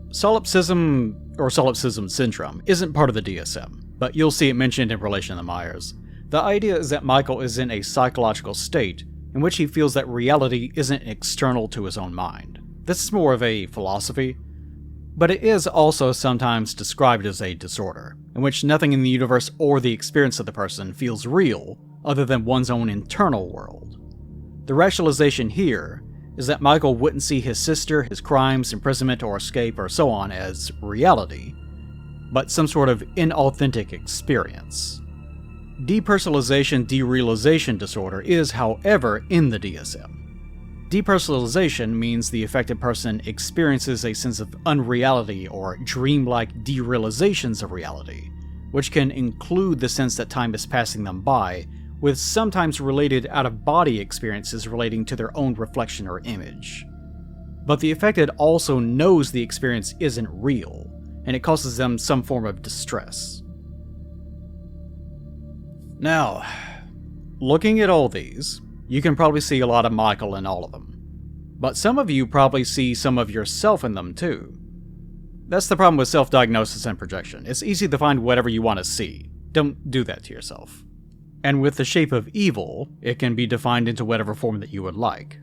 Solipsism, or solipsism syndrome, isn't part of the DSM, but you'll see it mentioned in relation to Myers. The idea is that Michael is in a psychological state in which he feels that reality isn't external to his own mind. This is more of a philosophy, but it is also sometimes described as a disorder, in which nothing in the universe or the experience of the person feels real other than one's own internal world. The rationalization here is that Michael wouldn't see his sister, his crimes, imprisonment, or escape, or so on as reality, but some sort of inauthentic experience. Depersonalization derealization disorder is, however, in the DSM. Depersonalization means the affected person experiences a sense of unreality or dreamlike derealizations of reality, which can include the sense that time is passing them by, with sometimes related out-of-body experiences relating to their own reflection or image. But the affected also knows the experience isn't real, and it causes them some form of distress. Now, looking at all these, you can probably see a lot of Michael in all of them. But some of you probably see some of yourself in them too. That's the problem with self-diagnosis and projection. It's easy to find whatever you want to see. Don't do that to yourself. And with the shape of evil, it can be defined into whatever form that you would like.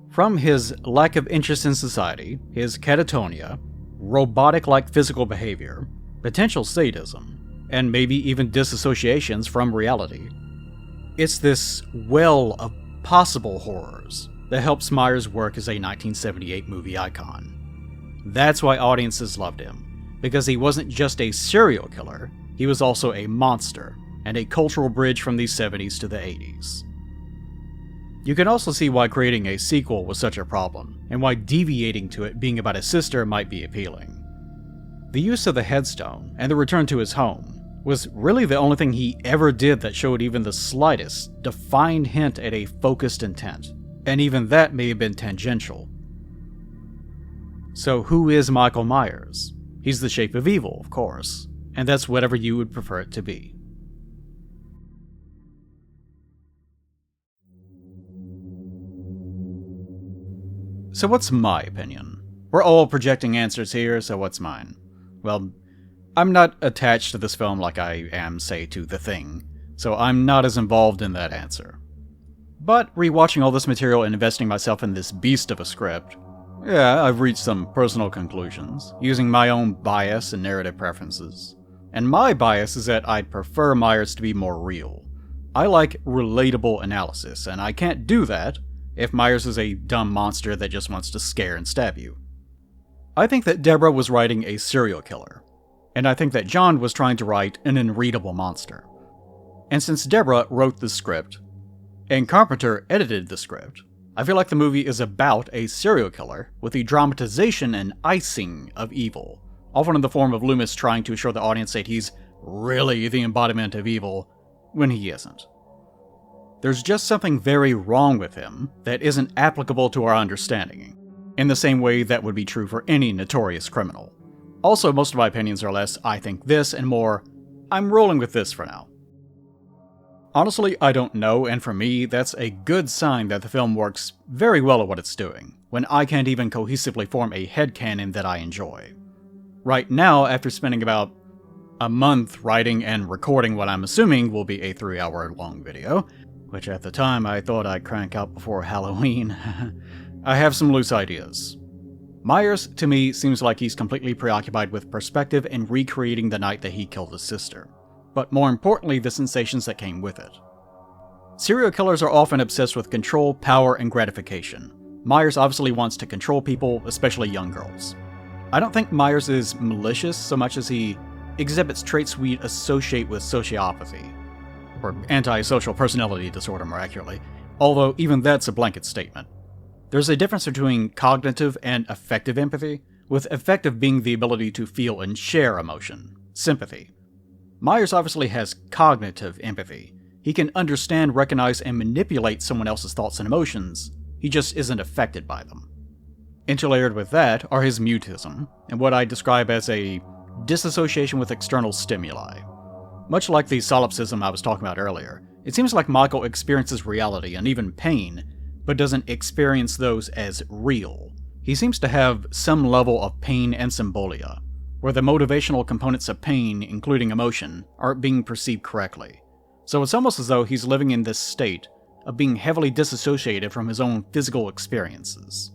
From his lack of interest in society, his catatonia, robotic-like physical behavior, potential sadism, and maybe even disassociations from reality. It's this well of possible horrors that helps Myers work as a 1978 movie icon. That's why audiences loved him, because he wasn't just a serial killer, he was also a monster, and a cultural bridge from the 70s to the 80s. You can also see why creating a sequel was such a problem, and why deviating to it being about his sister might be appealing. The use of the headstone, and the return to his home, was really the only thing he ever did that showed even the slightest, defined hint at a focused intent, and even that may have been tangential. So who is Michael Myers? He's the shape of evil, of course, and that's whatever you would prefer it to be. So what's my opinion? We're all projecting answers here, so what's mine? Well, I'm not attached to this film like I am, say, to The Thing, so I'm not as involved in that answer. But rewatching all this material and investing myself in this beast of a script, yeah, I've reached some personal conclusions, using my own bias and narrative preferences. And my bias is that I'd prefer Myers to be more real. I like relatable analysis, and I can't do that if Myers is a dumb monster that just wants to scare and stab you. I think that Deborah was writing a serial killer, and I think that John was trying to write an unreadable monster. And since Deborah wrote the script, and Carpenter edited the script, I feel like the movie is about a serial killer with the dramatization and icing of evil, often in the form of Loomis trying to assure the audience that he's really the embodiment of evil when he isn't. There's just something very wrong with him that isn't applicable to our understanding, in the same way that would be true for any notorious criminal. Also, most of my opinions are less, I think this, and more, I'm rolling with this for now. Honestly, I don't know, and for me, that's a good sign that the film works very well at what it's doing, when I can't even cohesively form a headcanon that I enjoy. Right now, after spending about a month writing and recording what I'm assuming will be a 3-hour long video, which at the time I thought I'd crank out before Halloween, I have some loose ideas. Myers, to me, seems like he's completely preoccupied with perspective and recreating the night that he killed his sister, but more importantly, the sensations that came with it. Serial killers are often obsessed with control, power, and gratification. Myers obviously wants to control people, especially young girls. I don't think Myers is malicious so much as he exhibits traits we'd associate with sociopathy, or antisocial personality disorder more accurately, although even that's a blanket statement. There's a difference between cognitive and affective empathy, with affective being the ability to feel and share emotion, sympathy. Myers obviously has cognitive empathy. He can understand, recognize, and manipulate someone else's thoughts and emotions, he just isn't affected by them. Interlayered with that are his mutism, and what I describe as a disassociation with external stimuli. Much like the solipsism I was talking about earlier, it seems like Michael experiences reality and even pain, but doesn't experience those as real. He seems to have some level of pain and symbolia, where the motivational components of pain, including emotion, aren't being perceived correctly. So it's almost as though he's living in this state of being heavily disassociated from his own physical experiences.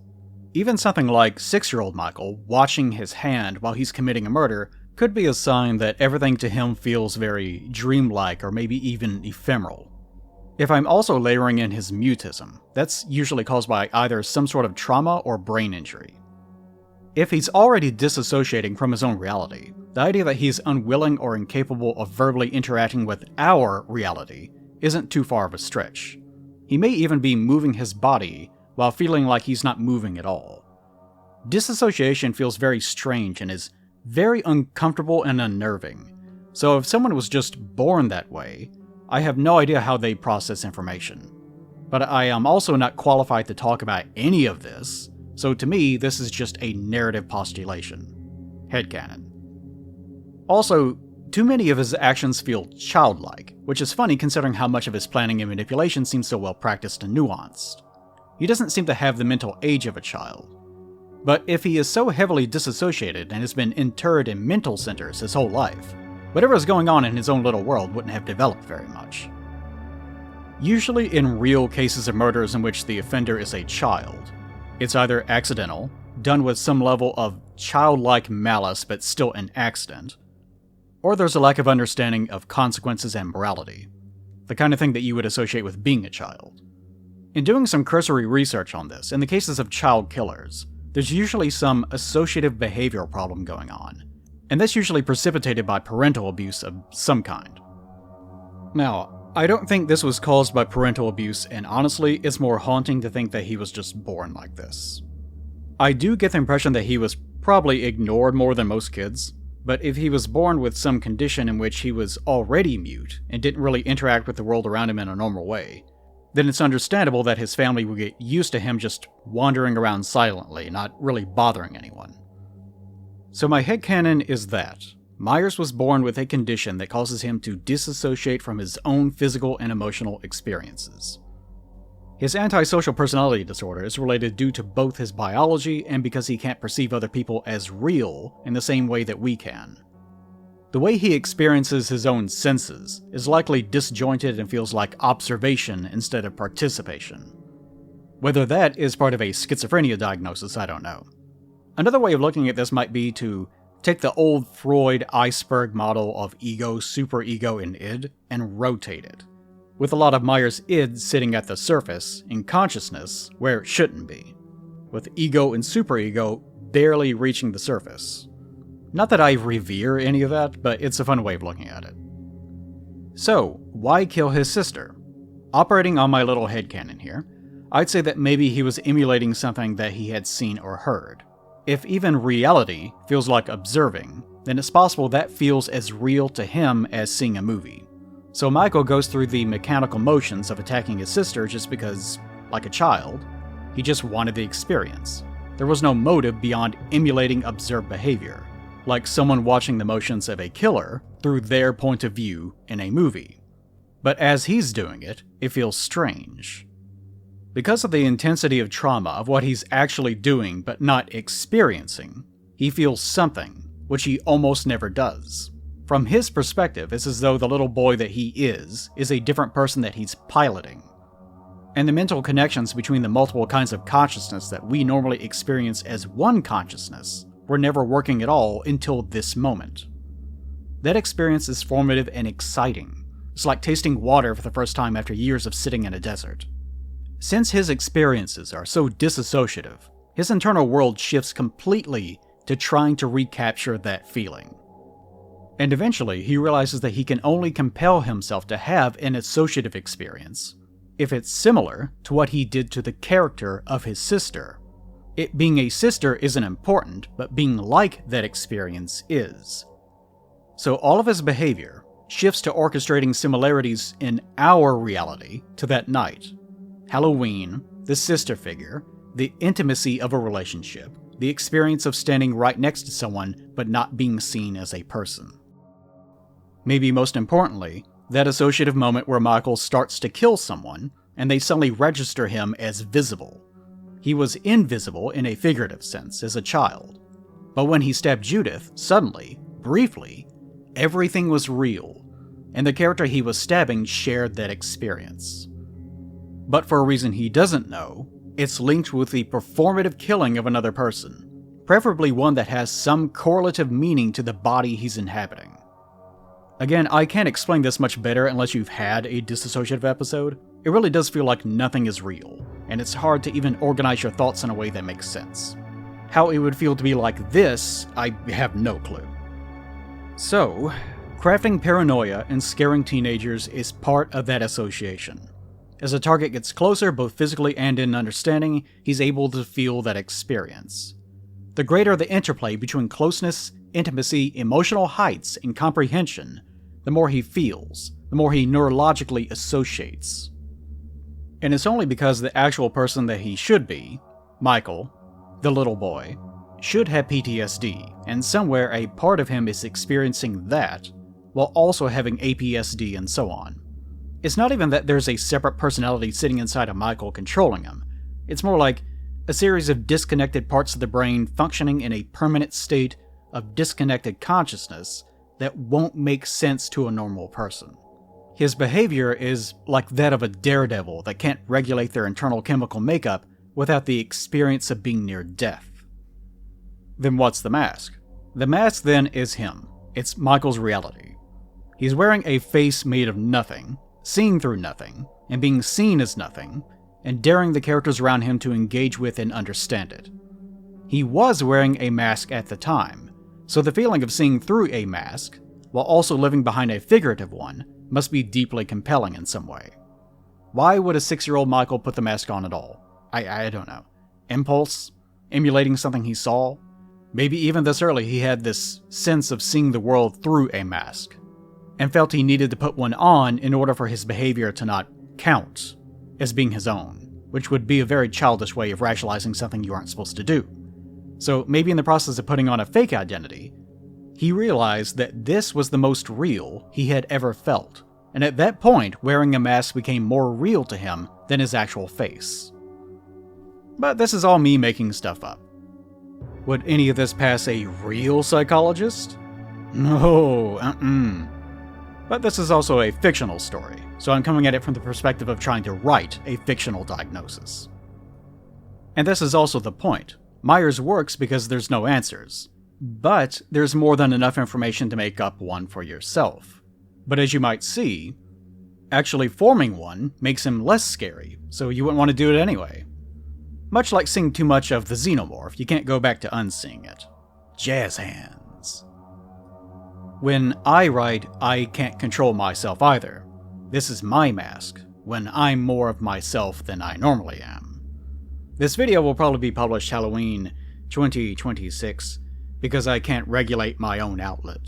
Even something like 6-year-old Michael watching his hand while he's committing a murder could be a sign that everything to him feels very dreamlike or maybe even ephemeral. If I'm also layering in his mutism, that's usually caused by either some sort of trauma or brain injury. If he's already disassociating from his own reality, the idea that he's unwilling or incapable of verbally interacting with our reality isn't too far of a stretch. He may even be moving his body while feeling like he's not moving at all. Disassociation feels very strange and is very uncomfortable and unnerving. So if someone was just born that way, I have no idea how they process information. But I am also not qualified to talk about any of this, so to me, this is just a narrative postulation. Headcanon. Also, too many of his actions feel childlike, which is funny considering how much of his planning and manipulation seems so well practiced and nuanced. He doesn't seem to have the mental age of a child. But if he is so heavily disassociated and has been interred in mental centers his whole life, whatever is going on in his own little world wouldn't have developed very much. Usually in real cases of murders in which the offender is a child, it's either accidental, done with some level of childlike malice but still an accident, or there's a lack of understanding of consequences and morality, the kind of thing that you would associate with being a child. In doing some cursory research on this, in the cases of child killers, there's usually some associative behavioral problem going on, and that's usually precipitated by parental abuse of some kind. Now, I don't think this was caused by parental abuse, and honestly, it's more haunting to think that he was just born like this. I do get the impression that he was probably ignored more than most kids, but if he was born with some condition in which he was already mute and didn't really interact with the world around him in a normal way, then it's understandable that his family would get used to him just wandering around silently, not really bothering anyone. So my headcanon is that Myers was born with a condition that causes him to disassociate from his own physical and emotional experiences. His antisocial personality disorder is related due to both his biology and because he can't perceive other people as real in the same way that we can. The way he experiences his own senses is likely disjointed and feels like observation instead of participation. Whether that is part of a schizophrenia diagnosis, I don't know. Another way of looking at this might be to take the old Freud iceberg model of ego, superego, and id and rotate it, with a lot of Myers' id sitting at the surface, in consciousness, where it shouldn't be, with ego and superego barely reaching the surface. Not that I revere any of that, but it's a fun way of looking at it. So, why kill his sister? Operating on my little headcanon here, I'd say that maybe he was emulating something that he had seen or heard. If even reality feels like observing, then it's possible that feels as real to him as seeing a movie. So Michael goes through the mechanical motions of attacking his sister just because, like a child, he just wanted the experience. There was no motive beyond emulating observed behavior, like someone watching the motions of a killer through their point of view in a movie. But as he's doing it, it feels strange. Because of the intensity of trauma of what he's actually doing but not experiencing, he feels something, which he almost never does. From his perspective, it's as though the little boy that he is a different person that he's piloting. And the mental connections between the multiple kinds of consciousness that we normally experience as one consciousness were never working at all until this moment. That experience is formative and exciting. It's like tasting water for the first time after years of sitting in a desert. Since his experiences are so disassociative, his internal world shifts completely to trying to recapture that feeling. And eventually, he realizes that he can only compel himself to have an associative experience if it's similar to what he did to the character of his sister. It being a sister isn't important, but being like that experience is. So all of his behavior shifts to orchestrating similarities in our reality to that night. Halloween, the sister figure, the intimacy of a relationship, the experience of standing right next to someone but not being seen as a person. Maybe most importantly, that associative moment where Michael starts to kill someone and they suddenly register him as visible. He was invisible in a figurative sense as a child, but when he stabbed Judith, suddenly, briefly, everything was real, and the character he was stabbing shared that experience. But for a reason he doesn't know, it's linked with the performative killing of another person, preferably one that has some correlative meaning to the body he's inhabiting. Again, I can't explain this much better unless you've had a dissociative episode. It really does feel like nothing is real, and it's hard to even organize your thoughts in a way that makes sense. How it would feel to be like this, I have no clue. So, crafting paranoia and scaring teenagers is part of that association. As a target gets closer, both physically and in understanding, he's able to feel that experience. The greater the interplay between closeness, intimacy, emotional heights, and comprehension, the more he feels, the more he neurologically associates. And it's only because the actual person that he should be, Michael, the little boy, should have PTSD, and somewhere a part of him is experiencing that, while also having APSD and so on. It's not even that there's a separate personality sitting inside of Michael controlling him. It's more like a series of disconnected parts of the brain functioning in a permanent state of disconnected consciousness that won't make sense to a normal person. His behavior is like that of a daredevil that can't regulate their internal chemical makeup without the experience of being near death. Then what's the mask? The mask then is him. It's Michael's reality. He's wearing a face made of nothing, seeing through nothing, and being seen as nothing, and daring the characters around him to engage with and understand it. He was wearing a mask at the time, so the feeling of seeing through a mask, while also living behind a figurative one, must be deeply compelling in some way. Why would a 6-year-old Michael put the mask on at all? I don't know. Impulse? Emulating something he saw? Maybe even this early he had this sense of seeing the world through a mask, and felt he needed to put one on in order for his behavior to not count as being his own, which would be a very childish way of rationalizing something you aren't supposed to do. So maybe in the process of putting on a fake identity, he realized that this was the most real he had ever felt, and at that point, wearing a mask became more real to him than his actual face. But this is all me making stuff up. Would any of this pass a real psychologist? No, But this is also a fictional story, so I'm coming at it from the perspective of trying to write a fictional diagnosis. And this is also the point. Myers works because there's no answers, but there's more than enough information to make up one for yourself. But as you might see, actually forming one makes him less scary, so you wouldn't want to do it anyway. Much like seeing too much of the xenomorph, you can't go back to unseeing it. Jazz hands. When I write, I can't control myself either. This is my mask, when I'm more of myself than I normally am. This video will probably be published Halloween 2026, because I can't regulate my own outlet.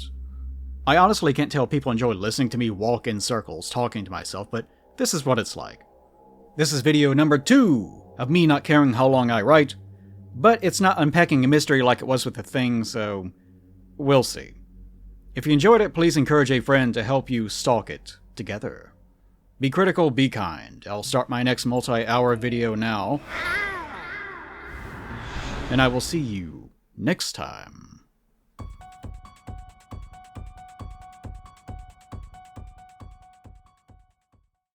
I honestly can't tell people enjoy listening to me walk in circles talking to myself, but this is what it's like. This is video number 2 of me not caring how long I write, but it's not unpacking a mystery like it was with The Thing, so we'll see. If you enjoyed it, please encourage a friend to help you stalk it together. Be critical, be kind. I'll start my next multi-hour video now, and I will see you next time.